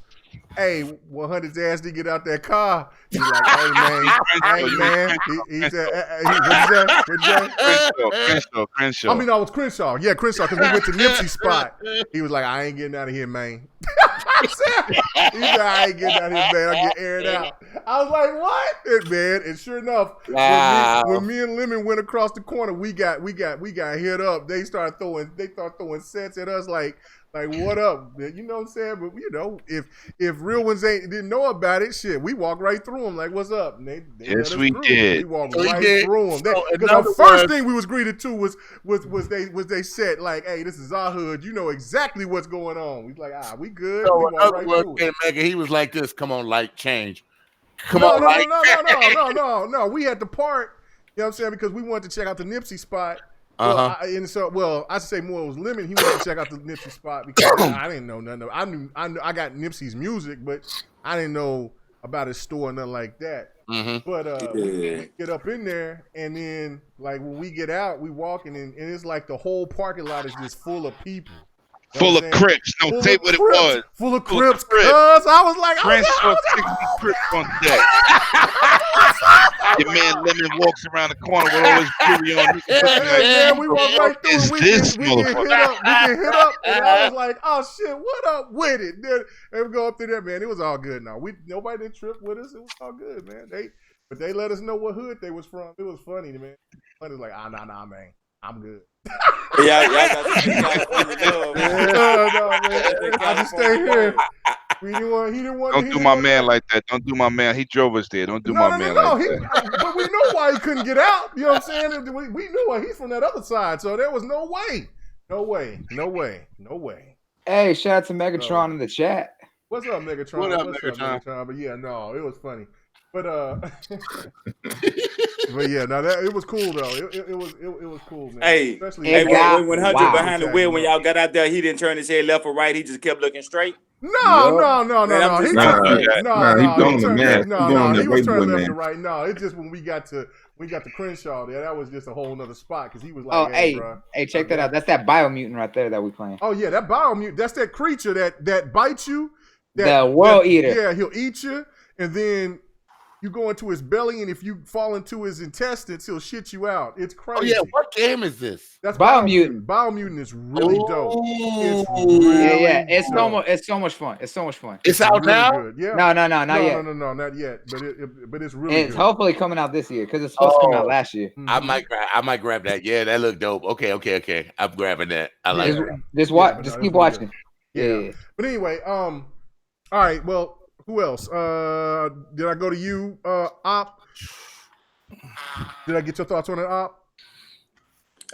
hey, 100's ass did get out that car. He's like, hey man. He said, what'd you say? Crenshaw. I mean, no, it was Crenshaw. Yeah, Crenshaw, because we went to Nipsey's spot. He was like, I ain't getting out of here, man. He said, I ain't getting out of here, man. I get aired out. I was like, what? And sure enough, Wow. when me and Lemon went across the corner, we got hit up. They started throwing sets at us like, what up? You know what I'm saying? But you know, if real ones didn't know about it, shit, we walked right through them. Like, what's up? And they Yes, let us we through. did. We walked We right did. through them. So, Because in the other first words- thing we was greeted to was they said like, hey, this is our hood. You know exactly what's going on. We was like, we good. So we in walked other right words, through it. can't make it. He was like this. Come on, light change. Come No. on, light. No. We had to part. You know what I'm saying? Because we wanted to check out the Nipsey spot. Uh-huh. I should say more. It was Lemon. He wanted to check out the Nipsey spot because I didn't know nothing. I got Nipsey's music, but I didn't know about his store, nothing like that. Mm-hmm. But we get up in there, and then like when we get out, we walking in, and it's like the whole parking lot is just full of people. You know Full what of I'm saying? Crips. No, Full say of what it Crips. was. Full of Full of Crips. Crips. Cuz I was like, Crenshaw 60 Crips on deck. Your man Lemon walks around the corner with all his jewelry on. Hey, man, we walk right through Is and we this get hit up. We get hit up, and I was like, "Oh shit, what up with it?" And we go up through there, man. It was all good. Now nobody did trip with us. It was all good, man. They let us know what hood they was from. It was funny, man. Funny like, nah, man, I'm good. Y'all got some California love, man. No, man. I just stay here. He didn't want. Don't do my man like that. Don't do my man. He drove us there. Don't do my man like that. But we know why he couldn't get out. You know what I'm saying? We knew why he's from that other side, so there was no way. No way. Hey, shout out to Megatron in the chat. What's up, Megatron? What up, Megatron? But yeah, no, it was funny. But but yeah, no, it was cool though. It was cool, man. Hey, Especially when 100 Wow. behind the wheel, when y'all got out there, he didn't turn his head left or right. He just kept looking straight. No. Man, I'm He just turned- saying. no, He doing the turned- math. no, He doing the he was white turning boy left man. and right. No, it's just when we got to Crenshaw there, that was just a whole nother spot because he was like, Oh, hey, bro. check that out. That's that biomutant right there that we playing. Oh yeah, that biomute. That's that creature that bites you. The world eater. Yeah, he'll eat you, and then you go into his belly, and if you fall into his intestines, he'll shit you out. It's crazy. Oh yeah, what game is this? That's Biomutant. Biomutant is really dope. It's Ooh. really Yeah. It's dope. so much fun. It's so much fun. It's out really now. good. Yeah. No, not yet. No, not yet. But it's really It's good. hopefully coming out this year because it's supposed to come out Oh. last year. Mhm. I might grab that. Yeah, that looked dope. Okay. I'm grabbing that. I like Just, it. just watch. but just no, keep it's really watching. Yeah. Yeah. But anyway, all right. Well, who else? Did I go to you, Op? Did I get your thoughts on it, Op?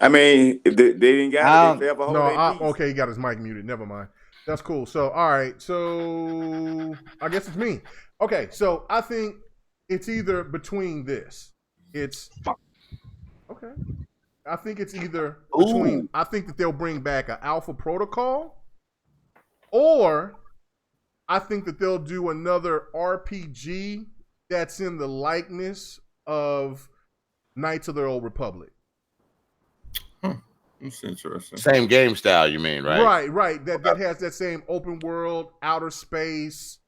I mean, if they didn't got it, they forever hold No, their Op. peace. Okay, he got his mic muted. Never mind. That's cool. So, all right. So, I guess it's me. Okay. So, I think it's either between this. It's okay. I think it's either between. Ooh. I think that they'll bring back an Alpha Protocol, or I think that they'll do another RPG that's in the likeness of Knights of the Old Republic. That's interesting. Same game style, you mean, right? Right. That has that same open world, outer space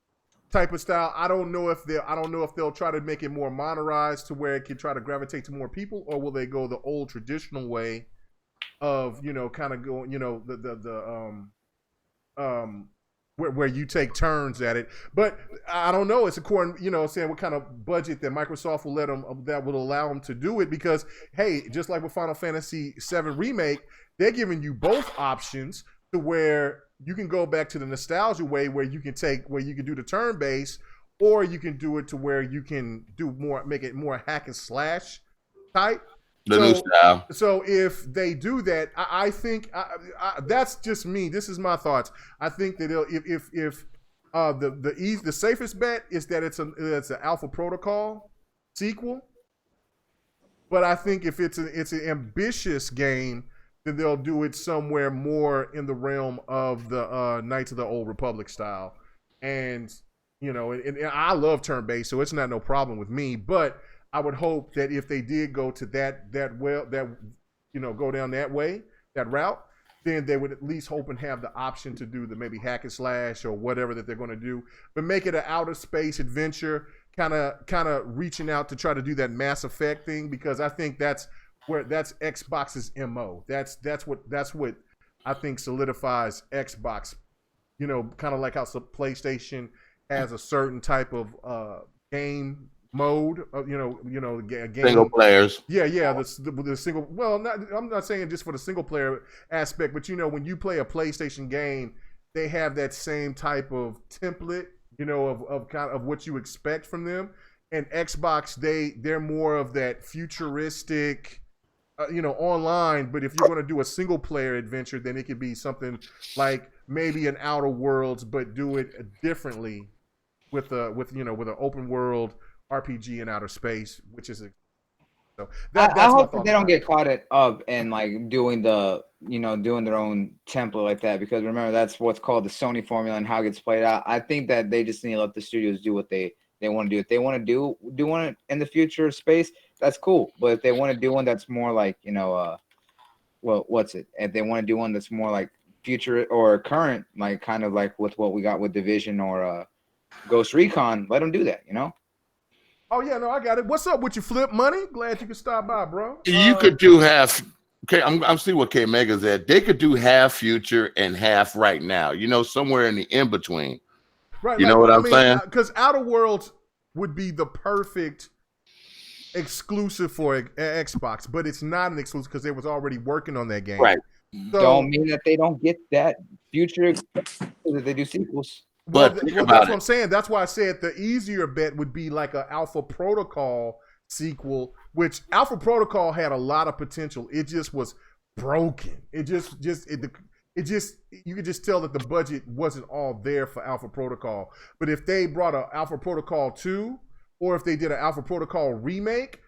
type of style. I don't know if they'll try to make it more modernized to where it can try to gravitate to more people, or will they go the old traditional way of, kind of going, where you take turns at it. But I don't know. It's according, saying what kind of budget that Microsoft will let them, that will allow them to do it. Because, hey, just like with Final Fantasy VII Remake, they're giving you both options to where you can go back to the nostalgia way where you can do the turn base, or you can do it to where you can make it more hack and slash type. The new style. So if they do that, I think that's just me. This is my thoughts. I think that if the safest bet is that it's an Alpha Protocol sequel. But I think if it's an ambitious game, then they'll do it somewhere more in the realm of the Knights of the Old Republic style. And and I love turn-based, so it's not no problem with me. But I would hope that if they did go to that go down that route, then they would at least hope and have the option to do the maybe hack and slash or whatever that they're going to do, but make it an outer space adventure, kind of reaching out to try to do that Mass Effect thing, because I think that's Xbox's MO. That's what I think solidifies Xbox. Kind of like how PlayStation has a certain type of game mode, game single players. Yeah, the single. Well, I'm not saying just for the single player aspect, but when you play a PlayStation game, they have that same type of template, of kind of what you expect from them. And Xbox, they're more of that futuristic, online. But if you're going to do a single player adventure, then it could be something like maybe an Outer Worlds, but do it differently with an open world RPG in outer space, which is I hope that they don't get caught up in like doing their own template like that, because remember, that's what's called the Sony formula and how it gets played out. I think that they just need to let the studios do what they want to do. If they want to do one in the future space, that's cool. But if they want to do one that's more like what's it? If they want to do one that's more like future or current, like kind of like with what we got with Division or Ghost Recon, let them do that. Oh yeah, no, I got it. What's up with you, Flip Money? Glad you could stop by, bro. You could do half. Okay, I'm seeing what K Mega's at. They could do half future and half right now. Somewhere in the in between. Right. You know what I'm saying? Because Outer Worlds would be the perfect exclusive for Xbox, but it's not an exclusive because they was already working on that game. Right. So, don't mean that they don't get that future that they do sequels. But that's what I'm saying. That's why I said the easier bet would be like an Alpha Protocol sequel, which Alpha Protocol had a lot of potential. It just was broken. It just you could just tell that the budget wasn't all there for Alpha Protocol. But if they brought an Alpha Protocol 2, or if they did an Alpha Protocol remake,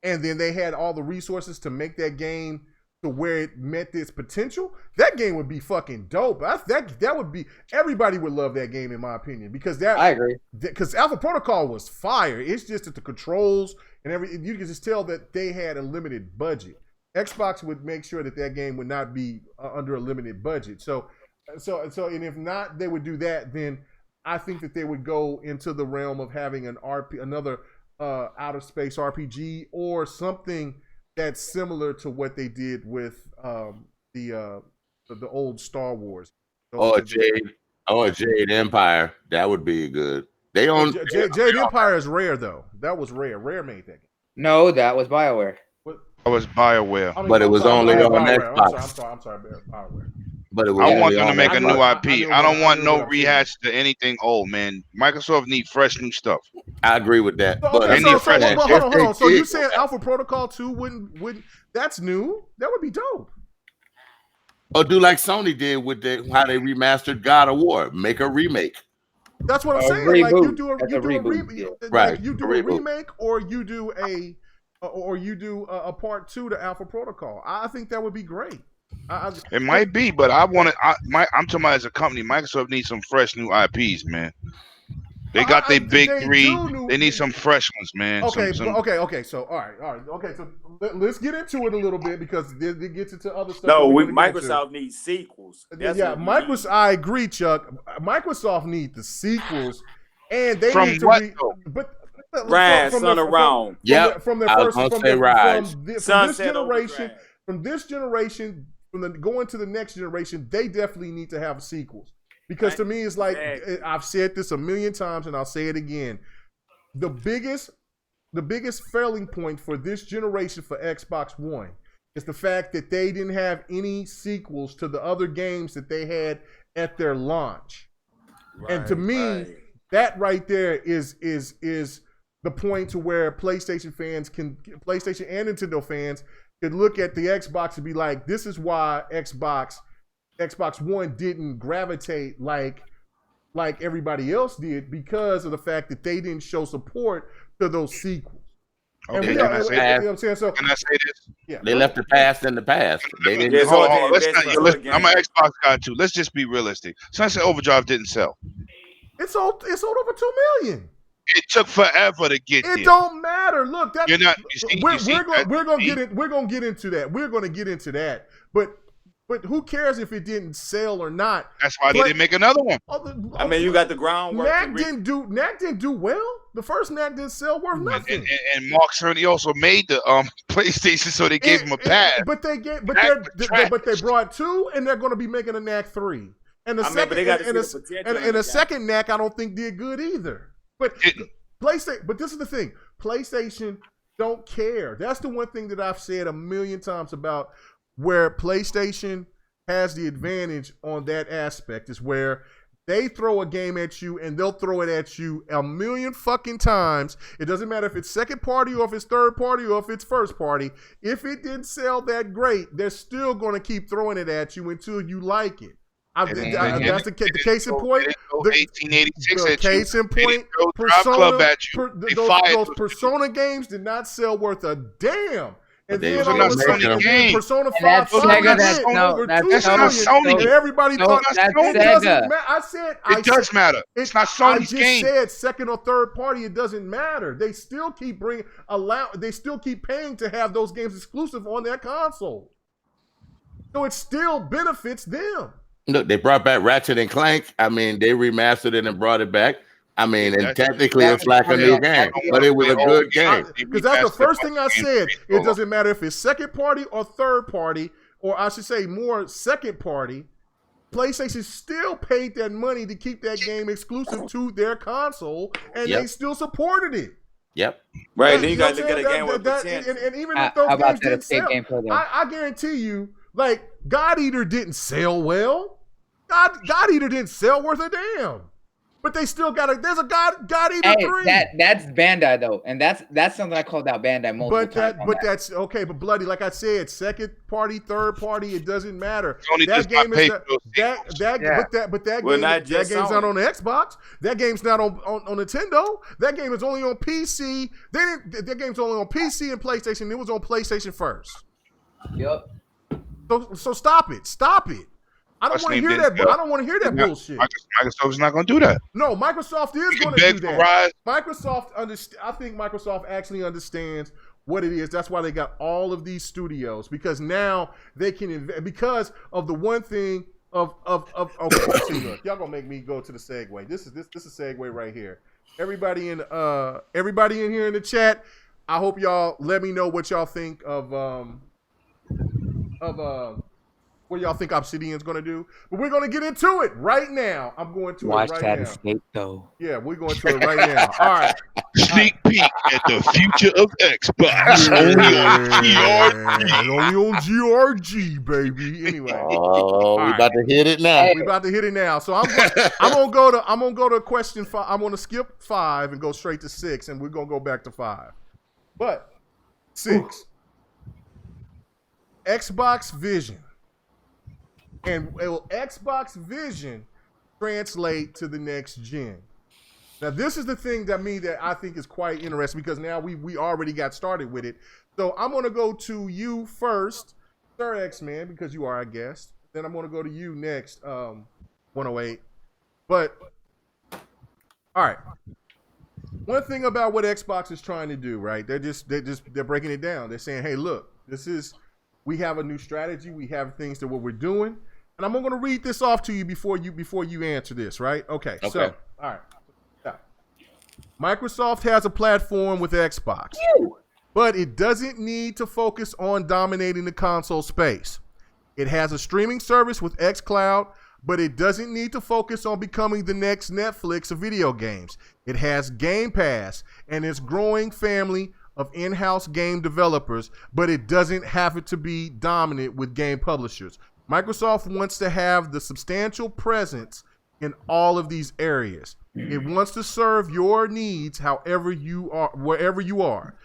and then they had all the resources to make that game to where it met its potential, that game would be fucking dope. That would be, everybody would love that game in my opinion, because I agree. Because Alpha Protocol was fire. It's just that the controls and everything, you can just tell that they had a limited budget. Xbox would make sure that game would not be under a limited budget. So, and if not, they would do that. Then I think that they would go into the realm of having another outer space RPG or something that's similar to what they did with the old Star Wars. Jade Empire. That would be good. They own Jade Empire is Rare though. That was Rare. Rare made that game. No, that was BioWare. I was BioWare. But it was only on Xbox. I'm sorry, BioWare. But it was I want them to make a new Xbox. IP. I don't want no rehash to anything old, man. Microsoft need fresh new stuff. I agree with that. So, But hold on. So you saying Alpha Protocol 2 wouldn't that's new? That would be dope. Or do like Sony did with how they remastered God of War. Make a remake. That's what I'm saying. Reboot. Like you do a reboot. Right. Like you do a remake, or you do a part 2 to Alpha Protocol. I think that would be great. It might be, but I'm talking about as a company. Microsoft needs some fresh new IPs, man. They got their big three. They need some fresh ones, man. Okay. So all right. Okay, so let's get into it a little bit because it gets into other stuff. No, Microsoft needs sequels. Microsoft. I agree, Chuck. Microsoft needs the sequels, and they from need to what? Rise, Sun around. Yeah, from their first from this generation, going to the next generation, they definitely need to have sequels. Because to me, it's like, I've said this a million times and I'll say it again. The biggest failing point for this generation for Xbox One is the fact that they didn't have any sequels to the other games that they had at their launch. And to me, that right there is the point to where PlayStation and Nintendo fans can look at the Xbox and be like, this is why Xbox One didn't gravitate like everybody else did, because of the fact that they didn't show support to those sequels. Okay, you know what I'm saying? So can I say this? Yeah, They left the past in the past. They didn't. Yes, Hold okay, on, let's that's not- right. listen, I'm an Xbox guy too. Let's just be realistic. Sunset Overdrive didn't sell. It sold over 2 million. It took forever to get It there. don't matter. Look, that You're not. You see, we're gonna get into that. We're gonna get into that. But who cares if it didn't sell or not? That's why they didn't make another one. I mean, you got the groundwork. Knack didn't do well. The first Knack didn't sell worth nothing. And Mark Cerny also made the PlayStation, so they gave him a pass. But they brought 2, and they're going to be making a Knack 3. And the second Knack, I don't think did good either. But PlayStation. But this is the thing: PlayStation don't care. That's the one thing that I've said a million times about where PlayStation has the advantage on that aspect, is where they throw a game at you and they'll throw it at you a million fucking times. It doesn't matter if it's second party or if it's third party or if it's first party. If it didn't sell that great, they're still going to keep throwing it at you until you like it. That's the case in point. 1886 the at case you. in point. Club at you. Those Persona games did not sell worth a damn. And then all of a sudden, Persona 5 sold over 2 million, and everybody thought it doesn't matter. It does matter. It's not Sony's game. I just said second or third party, it doesn't matter. They still keep they still keep paying to have those games exclusive on their console. So it still benefits them. Look, they brought back Ratchet and Clank. I mean, they remastered it and brought it back. I mean, and technically it's like a new game, but it was a good game. Because that's the first thing I said. It doesn't matter if it's second party or third party, or I should say more second party. PlayStation still paid that money to keep that game exclusive to their console, and they still supported it. Yep. Right, then you got to look at a game with potential. And even if those games didn't sell, I guarantee you, like, God Eater didn't sell well. God Eater didn't sell worth a damn. But they still there's a God Eater 3. That's Bandai though, and that's something I called out Bandai multiple times. But that's okay. But bloody, like I said, second party, third party, it doesn't matter. Sony That game is that game's not on the Xbox. That game's not on Nintendo. That game is only on PC. That game's only on PC and PlayStation. It was on PlayStation first. Yep. So stop it. I don't want to hear that. I don't want to hear that bullshit. Microsoft's not going to do that. No, Microsoft is going to do that. I think Microsoft actually understands what it is. That's why they got all of these studios, because now they can because of the one thing of okay, see, look, y'all gonna make me go to the segue. This is segue right here. Everybody in here in the chat, I hope y'all let me know what y'all think of what y'all think Obsidian's going to do. But we're going to get into it right now. I'm going to watch it right that now. escape, though. Yeah, we're going to it right now. All right. Sneak peek at the future of Xbox. Only on GRG. Only on GRG, baby. Anyway. Oh, we about to hit it now. We about to hit it now. So I'm gonna go to question 5. I'm gonna skip 5 and go straight to 6, and we're gonna go back to 5. But 6. Xbox Vision. And will Xbox Vision translate to the next gen? Now, this is the thing that I think is quite interesting, because now we already got started with it. So I'm going to go to you first, Sir X-Man, because you are our guest. Then I'm going to go to you next, 108. But, all right. One thing about what Xbox is trying to do, right? They're breaking it down. They're saying, hey, look, we have a new strategy. We have things that what we're doing. And I'm going to read this off to you before you answer this, right? Okay. So, all right. Yeah. Microsoft has a platform with Xbox, but it doesn't need to focus on dominating the console space. It has a streaming service with Xcloud, but it doesn't need to focus on becoming the next Netflix of video games. It has Game Pass and its growing family of in-house game developers, but it doesn't have it to be dominant with game publishers. Microsoft wants to have the substantial presence in all of these areas. It wants to serve your needs however you are, wherever you are,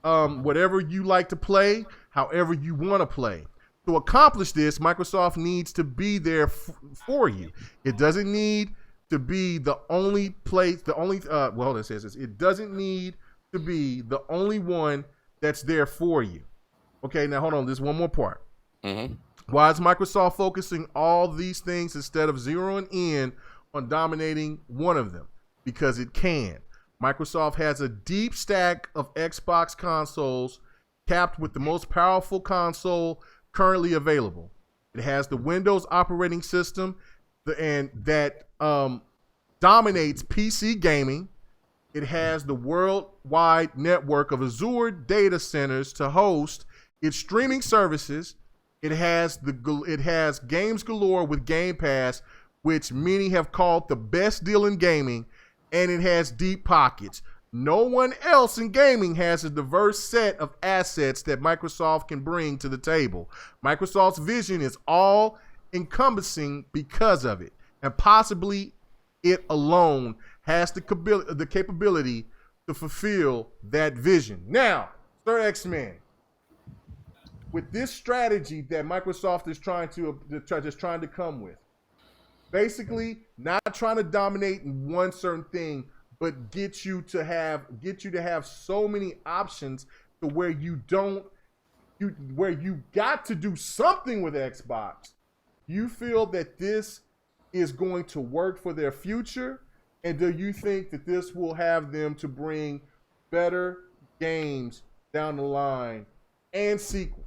whatever you like to play, however you want to play. To accomplish this, Microsoft needs to be there for you. It doesn't need to be the only place, well, it says this. It doesn't need to be the only one that's there for you. Okay, now hold on. There's one more part. Mm-hmm. Why is Microsoft focusing all these things instead of zeroing in on dominating one of them? Because it can. Microsoft has a deep stack of Xbox consoles capped with the most powerful console currently available. It has the Windows operating system and that dominates PC gaming. It has the worldwide network of Azure data centers to host its streaming services. It has games galore with Game Pass, which many have called the best deal in gaming, and it has deep pockets. No one else in gaming has a diverse set of assets that Microsoft can bring to the table. Microsoft's vision is all encompassing because of it, and possibly it alone has the capability to fulfill that vision. Now, Sir X-Men, with this strategy that Microsoft is trying to come with, basically not trying to dominate in one certain thing, but get you to have so many options to where you got to do something with Xbox. You feel that this is going to work for their future, and do you think that this will have them to bring better games down the line and sequels?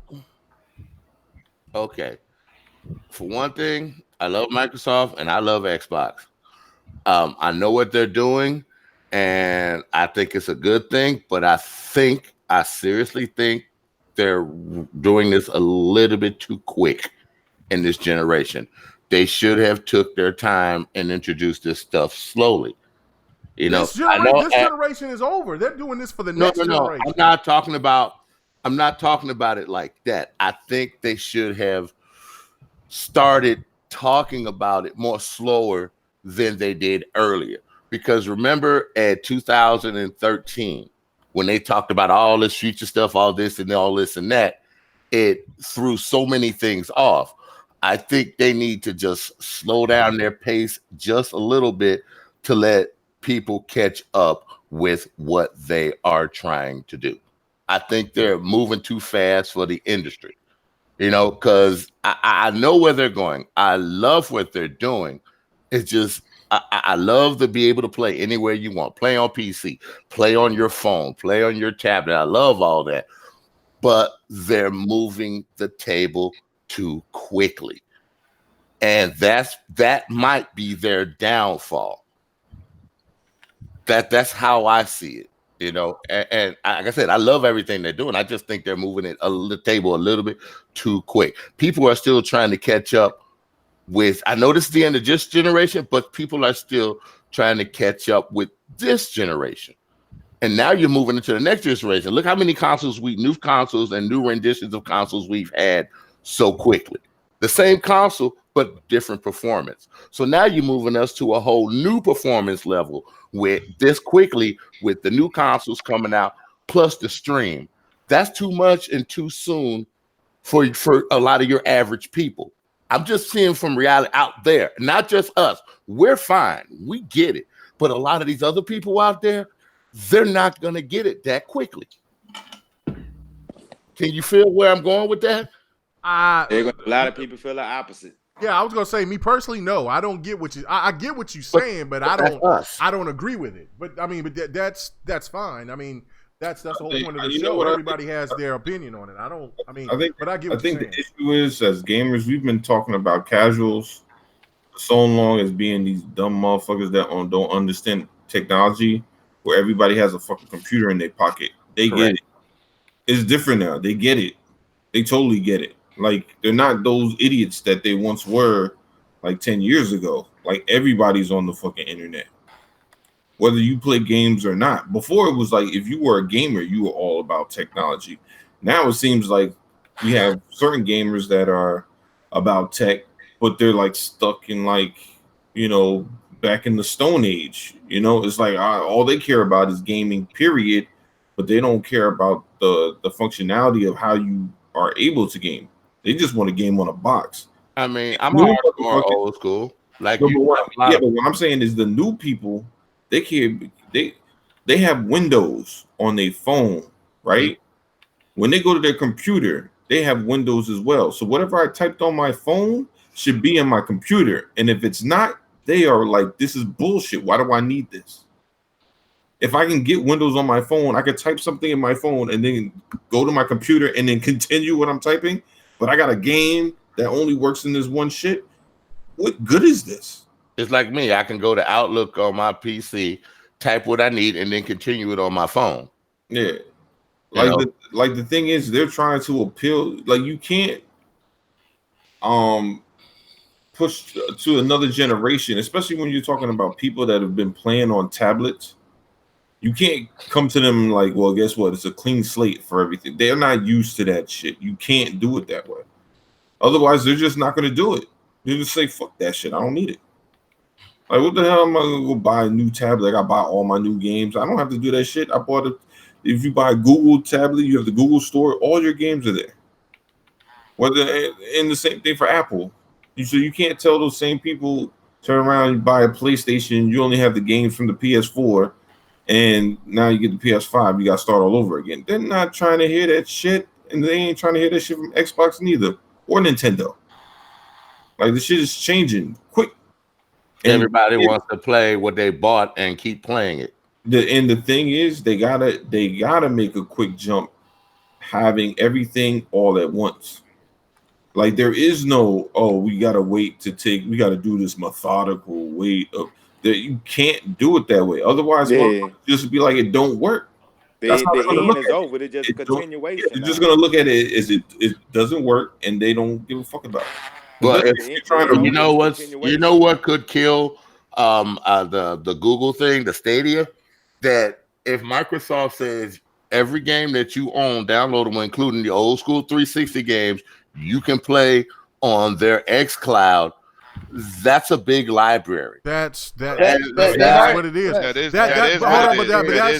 Okay. For one thing, I love Microsoft and I love Xbox. I know what they're doing, and I think it's a good thing, but I seriously think they're doing this a little bit too quick in this generation. They should have took their time and introduced this stuff slowly. This generation is over. They're doing this for the next generation. I'm not talking about it like that. I think they should have started talking about it more slower than they did earlier. Because remember at 2013, when they talked about all this future stuff, all this and that, it threw so many things off. I think they need to just slow down their pace just a little bit to let people catch up with what they are trying to do. I think they're moving too fast for the industry, because I know where they're going. I love what they're doing. It's just, I love to be able to play anywhere you want. Play on PC, play on your phone, play on your tablet. I love all that. But they're moving the table too quickly. And that might be their downfall. That's how I see it, and like I said, I love everything they're doing. I just think they're moving the table a little bit too quick. People are still trying to catch up with, I know this is the end of this generation, but people are still trying to catch up with this generation. And now you're moving into the next generation. Look how many new consoles and new renditions of consoles we've had so quickly. The same console, but different performance. So now you're moving us to a whole new performance level with this quickly, with the new consoles coming out, plus the stream. That's too much and too soon for a lot of your average people. I'm just seeing from reality out there, not just us. We're fine. We get it. But a lot of these other people out there, they're not going to get it that quickly. Can you feel where I'm going with that? A lot of people feel the opposite. Yeah, I was gonna say, me personally, no, I don't get what I get what you're saying, but I don't agree with it. But I mean, that's fine. I mean, that's the whole point of the show. Everybody has their opinion on it. I get what you're saying. The issue is, as gamers, we've been talking about casuals for so long as being these dumb motherfuckers that don't understand technology, where everybody has a fucking computer in their pocket. They get it. It's different now. They get it. They totally get it. Like, they're not those idiots that they once were like 10 years ago. Like, everybody's on the fucking internet, whether you play games or not. Before, it was like, if you were a gamer, you were all about technology. Now it seems like we have certain gamers that are about tech, but they're like stuck in, like, back in the Stone Age. It's like all they care about is gaming, period. But they don't care about the functionality of how you are able to game. They just want to game on a box. I mean, I'm New hardcore motherfuckers- old school. Like No, you, but what I'm saying is the new people, they can't. They have Windows on their phone, right? When they go to their computer, they have Windows as well. So whatever I typed on my phone should be in my computer. And if it's not, they are like, this is bullshit. Why do I need this? If I can get Windows on my phone, I could type something in my phone and then go to my computer and then continue what I'm typing. But I got a game that only works in this one shit. What good is this? It's like me. I can go to Outlook on my PC, type what I need, and then continue it on my phone. Yeah. Like the thing is, they're trying to appeal. Like you can't push to another generation, especially when you're talking about people that have been playing on tablets. You can't come to them like, well, guess what? It's a clean slate for everything. They're not used to that shit. You can't do it that way. Otherwise, they're just not going to do it. They just say, fuck that shit. I don't need it. Like, what the hell am I going to go buy a new tablet? I got to buy all my new games. I don't have to do that shit. I bought it. If you buy a Google tablet, you have the Google store. All your games are there. And the same thing for Apple. So you can't tell those same people, turn around and buy a PlayStation. You only have the games from the PS4. And now you get the PS5, you got to start all over again. They're not trying to hear that shit, and they ain't trying to hear that shit from Xbox neither, or Nintendo. Like, the shit is changing quick. And everybody wants to play what they bought and keep playing it. The thing is, they gotta make a quick jump, having everything all at once. Like, there is no, we gotta we gotta do this methodical way of. That you can't do it that way. Otherwise, just be like, it don't work. The end is over. It's just a continuation. You're just gonna look at it as it doesn't work, and they don't give a fuck about it. Well, you know what could kill the Google thing, the Stadia, that if Microsoft says every game that you own, downloadable, including the old school 360 games, you can play on their Xcloud. That's a big library. That's what it is.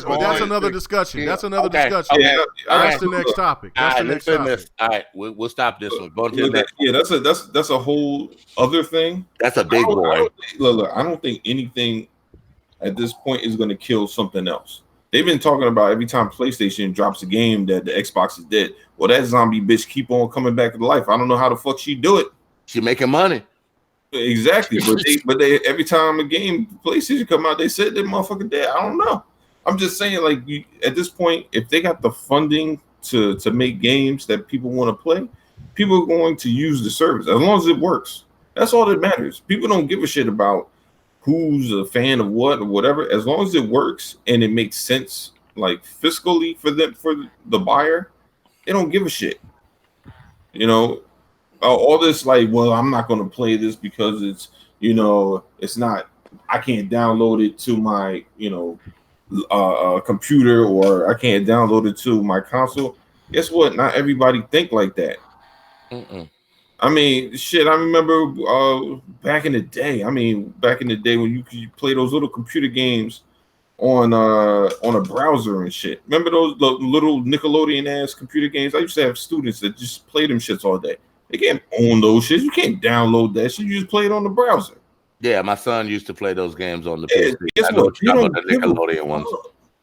But that's another discussion. That's another discussion. Okay. That's the next topic. That's the next topic. All right, we'll stop this one. Go to the next. Yeah, that's a whole other thing. That's a big boy. Look, I don't think anything at this point is going to kill something else. They've been talking about every time PlayStation drops a game that the Xbox is dead. Well, that zombie bitch keep on coming back to life. I don't know how the fuck she do it. She making money. Exactly, but they every time a game PlayStation come out, they said that motherfucker dead. I don't know. I'm just saying, like, at this point, if they got the funding to make games that people want to play, people are going to use the service as long as it works. That's all that matters. People don't give a shit about who's a fan of what or whatever. As long as it works and it makes sense, like fiscally for the buyer, they don't give a shit. All this like, well, I'm not going to play this because it's, it's not, I can't download it to my, computer, or I can't download it to my console. Guess what? Not everybody think like that. I mean, shit, I remember back in the day when you could play those little computer games on a browser and shit. Remember those little Nickelodeon ass computer games? I used to have students that just play them shits all day. They can't own those shits. You can't download that shit. You just play it on the browser. Yeah, my son used to play those games on the PC. Guess what? You don't the Nickelodeon ones.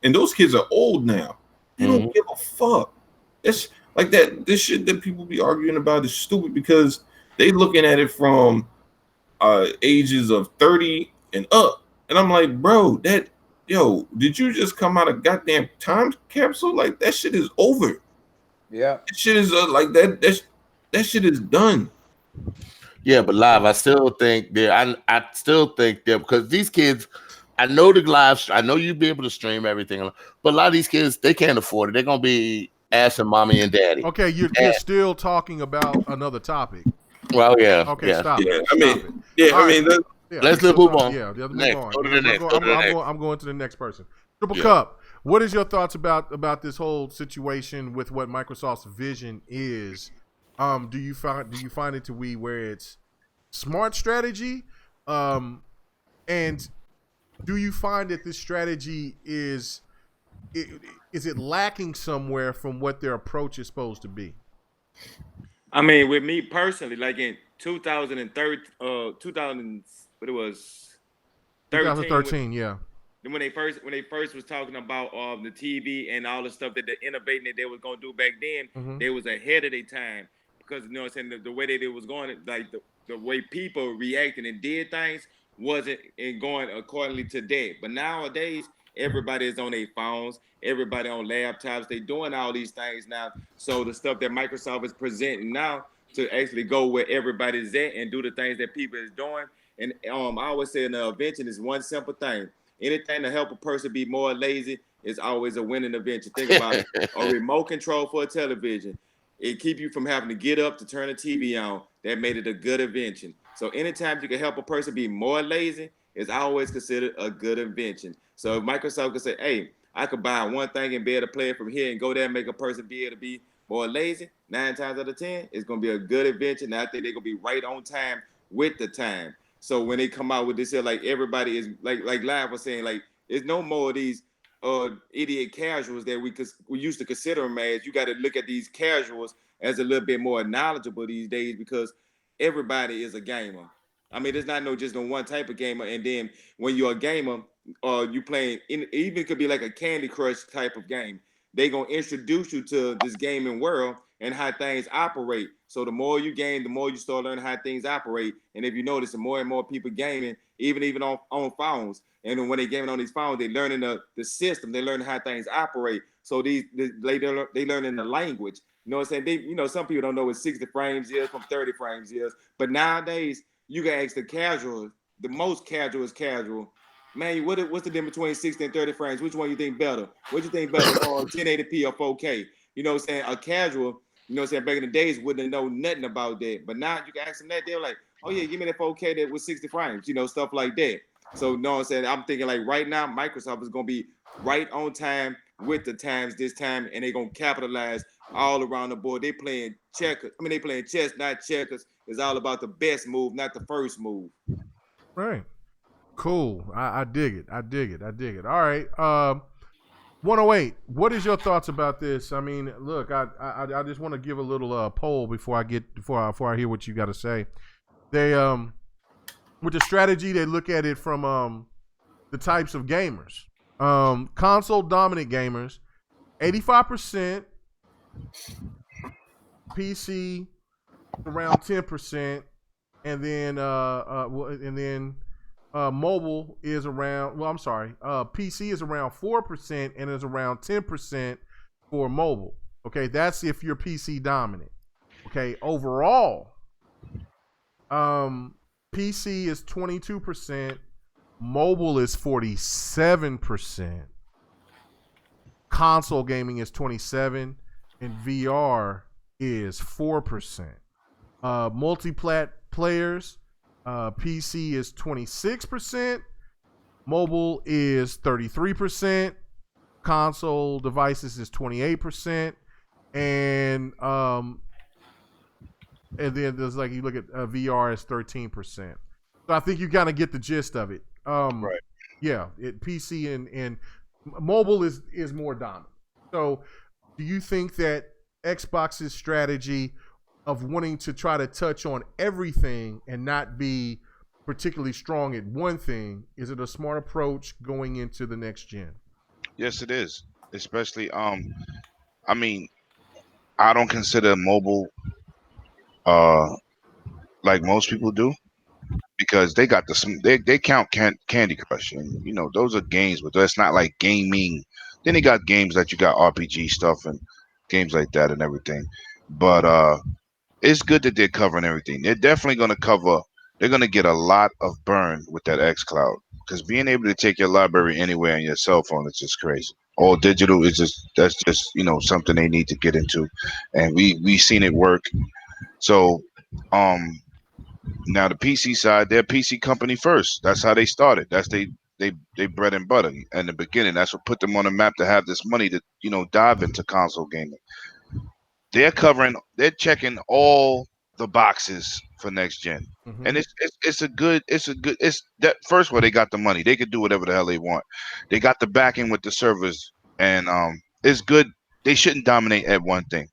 And those kids are old now. They don't give a fuck. It's like that. This shit that people be arguing about is stupid because they looking at it from ages of 30 and up. And I'm like, bro, did you just come out of goddamn time capsule? Like, that shit is over. Yeah. That shit is like that. That shit is done. Yeah, but live, I still think I still think that because these kids, I know the live, I know you'd be able to stream everything, but a lot of these kids, they can't afford it. They're gonna be asking mommy and daddy. Okay, you're still talking about another topic. Well, yeah. Okay, yeah. stop. Yeah, it. Let's move on. Yeah, move next. on. Go to the next. I'm going to the next person. Triple Cup. What is your thoughts about this whole situation with what Microsoft's vision is? Do you find it to be where it's smart strategy, And do you find that this strategy is it lacking somewhere from what their approach is supposed to be? I mean, with me personally, like in 2013, 2000, what it was, 13, 2013, yeah. when they first was talking about the TV and all the stuff that the innovating that they was gonna do back then, Mm-hmm. they was ahead of their time because you know what I'm saying the way that it was going, like the way people reacted and did things wasn't and going accordingly to that. But nowadays, everybody is on their phones, everybody on laptops, they doing all these things now. So the stuff that Microsoft is presenting now to actually go where everybody's at and do the things that people is doing. And I always say an invention is one simple thing. Anything to help a person be more lazy is always a winning invention. Think about it. A remote control for a television. It keep you from having to get up to turn the TV on. That made it a good invention. So anytime you can help a person be more lazy, it's always considered a good invention. So if Microsoft could say, hey, I could buy one thing and be able to play it from here and go there and make a person be able to be more lazy, 9 times out of 10, it's going to be a good invention. And I think they're going to be right on time with the time. So when they come out with this, like everybody is like Live was saying, like there's no more of these idiot casuals that we used to consider them as. You got to look at these casuals as a little bit more knowledgeable these days because everybody is a gamer. I mean, there's not just no one type of gamer. And then when you're a gamer, you playing even it could be like a Candy Crush type of game. They gonna introduce you to this gaming world and how things operate. So the more you game, the more you start learning how things operate. And if you notice, the more and more people gaming, even on phones. And then when they gaming on these phones, they learning the system. They learning how things operate. So they learning the language. You know what I'm saying? Some people don't know what 60 frames is from 30 frames is. But nowadays, you can ask the casual. The most casual is casual. Man, what's the difference between 60 and 30 frames? Which one you think better? What you think better, 1080p or 4K? You know what I'm saying? A casual, you know what I'm saying, back in the days wouldn't know nothing about that. But now you can ask them that, they're like, oh yeah, give me that 4K that with 60 frames, stuff like that. So you know what I'm saying? I'm thinking like right now, Microsoft is gonna be right on time with the times this time, and they're gonna capitalize all around the board. They playing checkers. I mean, they playing chess, not checkers. It's all about the best move, not the first move. Right. Cool. I dig it. I dig it. All right. 108. What is your thoughts about this? I mean, look, I just want to give a little poll before I hear what you got to say. They with the strategy, they look at it from the types of gamers. Console dominant gamers, 85%. PC around 10%, and then mobile is around. Well, I'm sorry. PC is around 4% and is around 10% for mobile. Okay, that's if you're PC dominant. Okay, overall, PC is 22%, mobile is 47%, console gaming is 27%, and VR is 4%. Multi-plat players, PC is 26%, mobile is 33%, console devices is 28%, and then there's like you look at VR is 13%. So I think you kind of get the gist of it. Right. Yeah, PC and mobile is more dominant. So do you think that Xbox's strategy of wanting to try to touch on everything and not be particularly strong at one thing, is it a smart approach going into the next gen? Yes, it is. Especially, I mean, I don't consider mobile like most people do because they got they count Candy Crush, and those are games, but that's not like gaming. Then they got games that you got RPG stuff and games like that and everything. But it's good that they're covering everything. They're definitely going to cover. They're going to get a lot of burn with that Xcloud because being able to take your library anywhere on your cell phone is just crazy. All digital is that's just something they need to get into, and we seen it work. So now the PC side, they're PC company first. That's how they started. That's they bread and butter in the beginning. That's what put them on the map to have this money to dive into console gaming. They're checking all the boxes for next gen. Mhm. And it's that first of all, they got the money. They could do whatever the hell they want. They got the backing with the servers, and it's good. They shouldn't dominate at one thing.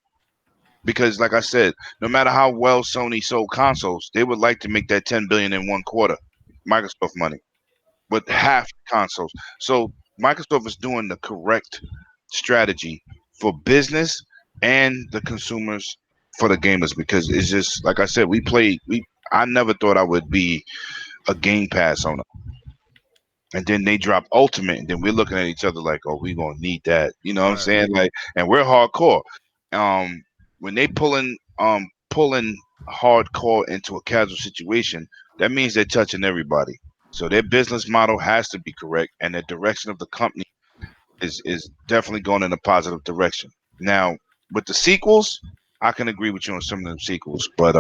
Because like I said, no matter how well Sony sold consoles, they would like to make that 10 billion in one quarter, Microsoft money, with half the consoles. So Microsoft is doing the correct strategy for business and the consumers for the gamers, because it's just like I said, I never thought I would be a Game Pass owner. And then they drop Ultimate, and then we're looking at each other like, "Oh, we gonna need that." You know what I'm Right. saying? Like, and we're hardcore. When they pulling hardcore into a casual situation, that means they're touching everybody. So their business model has to be correct, and the direction of the company is definitely going in a positive direction. Now, with the sequels, I can agree with you on some of them sequels, but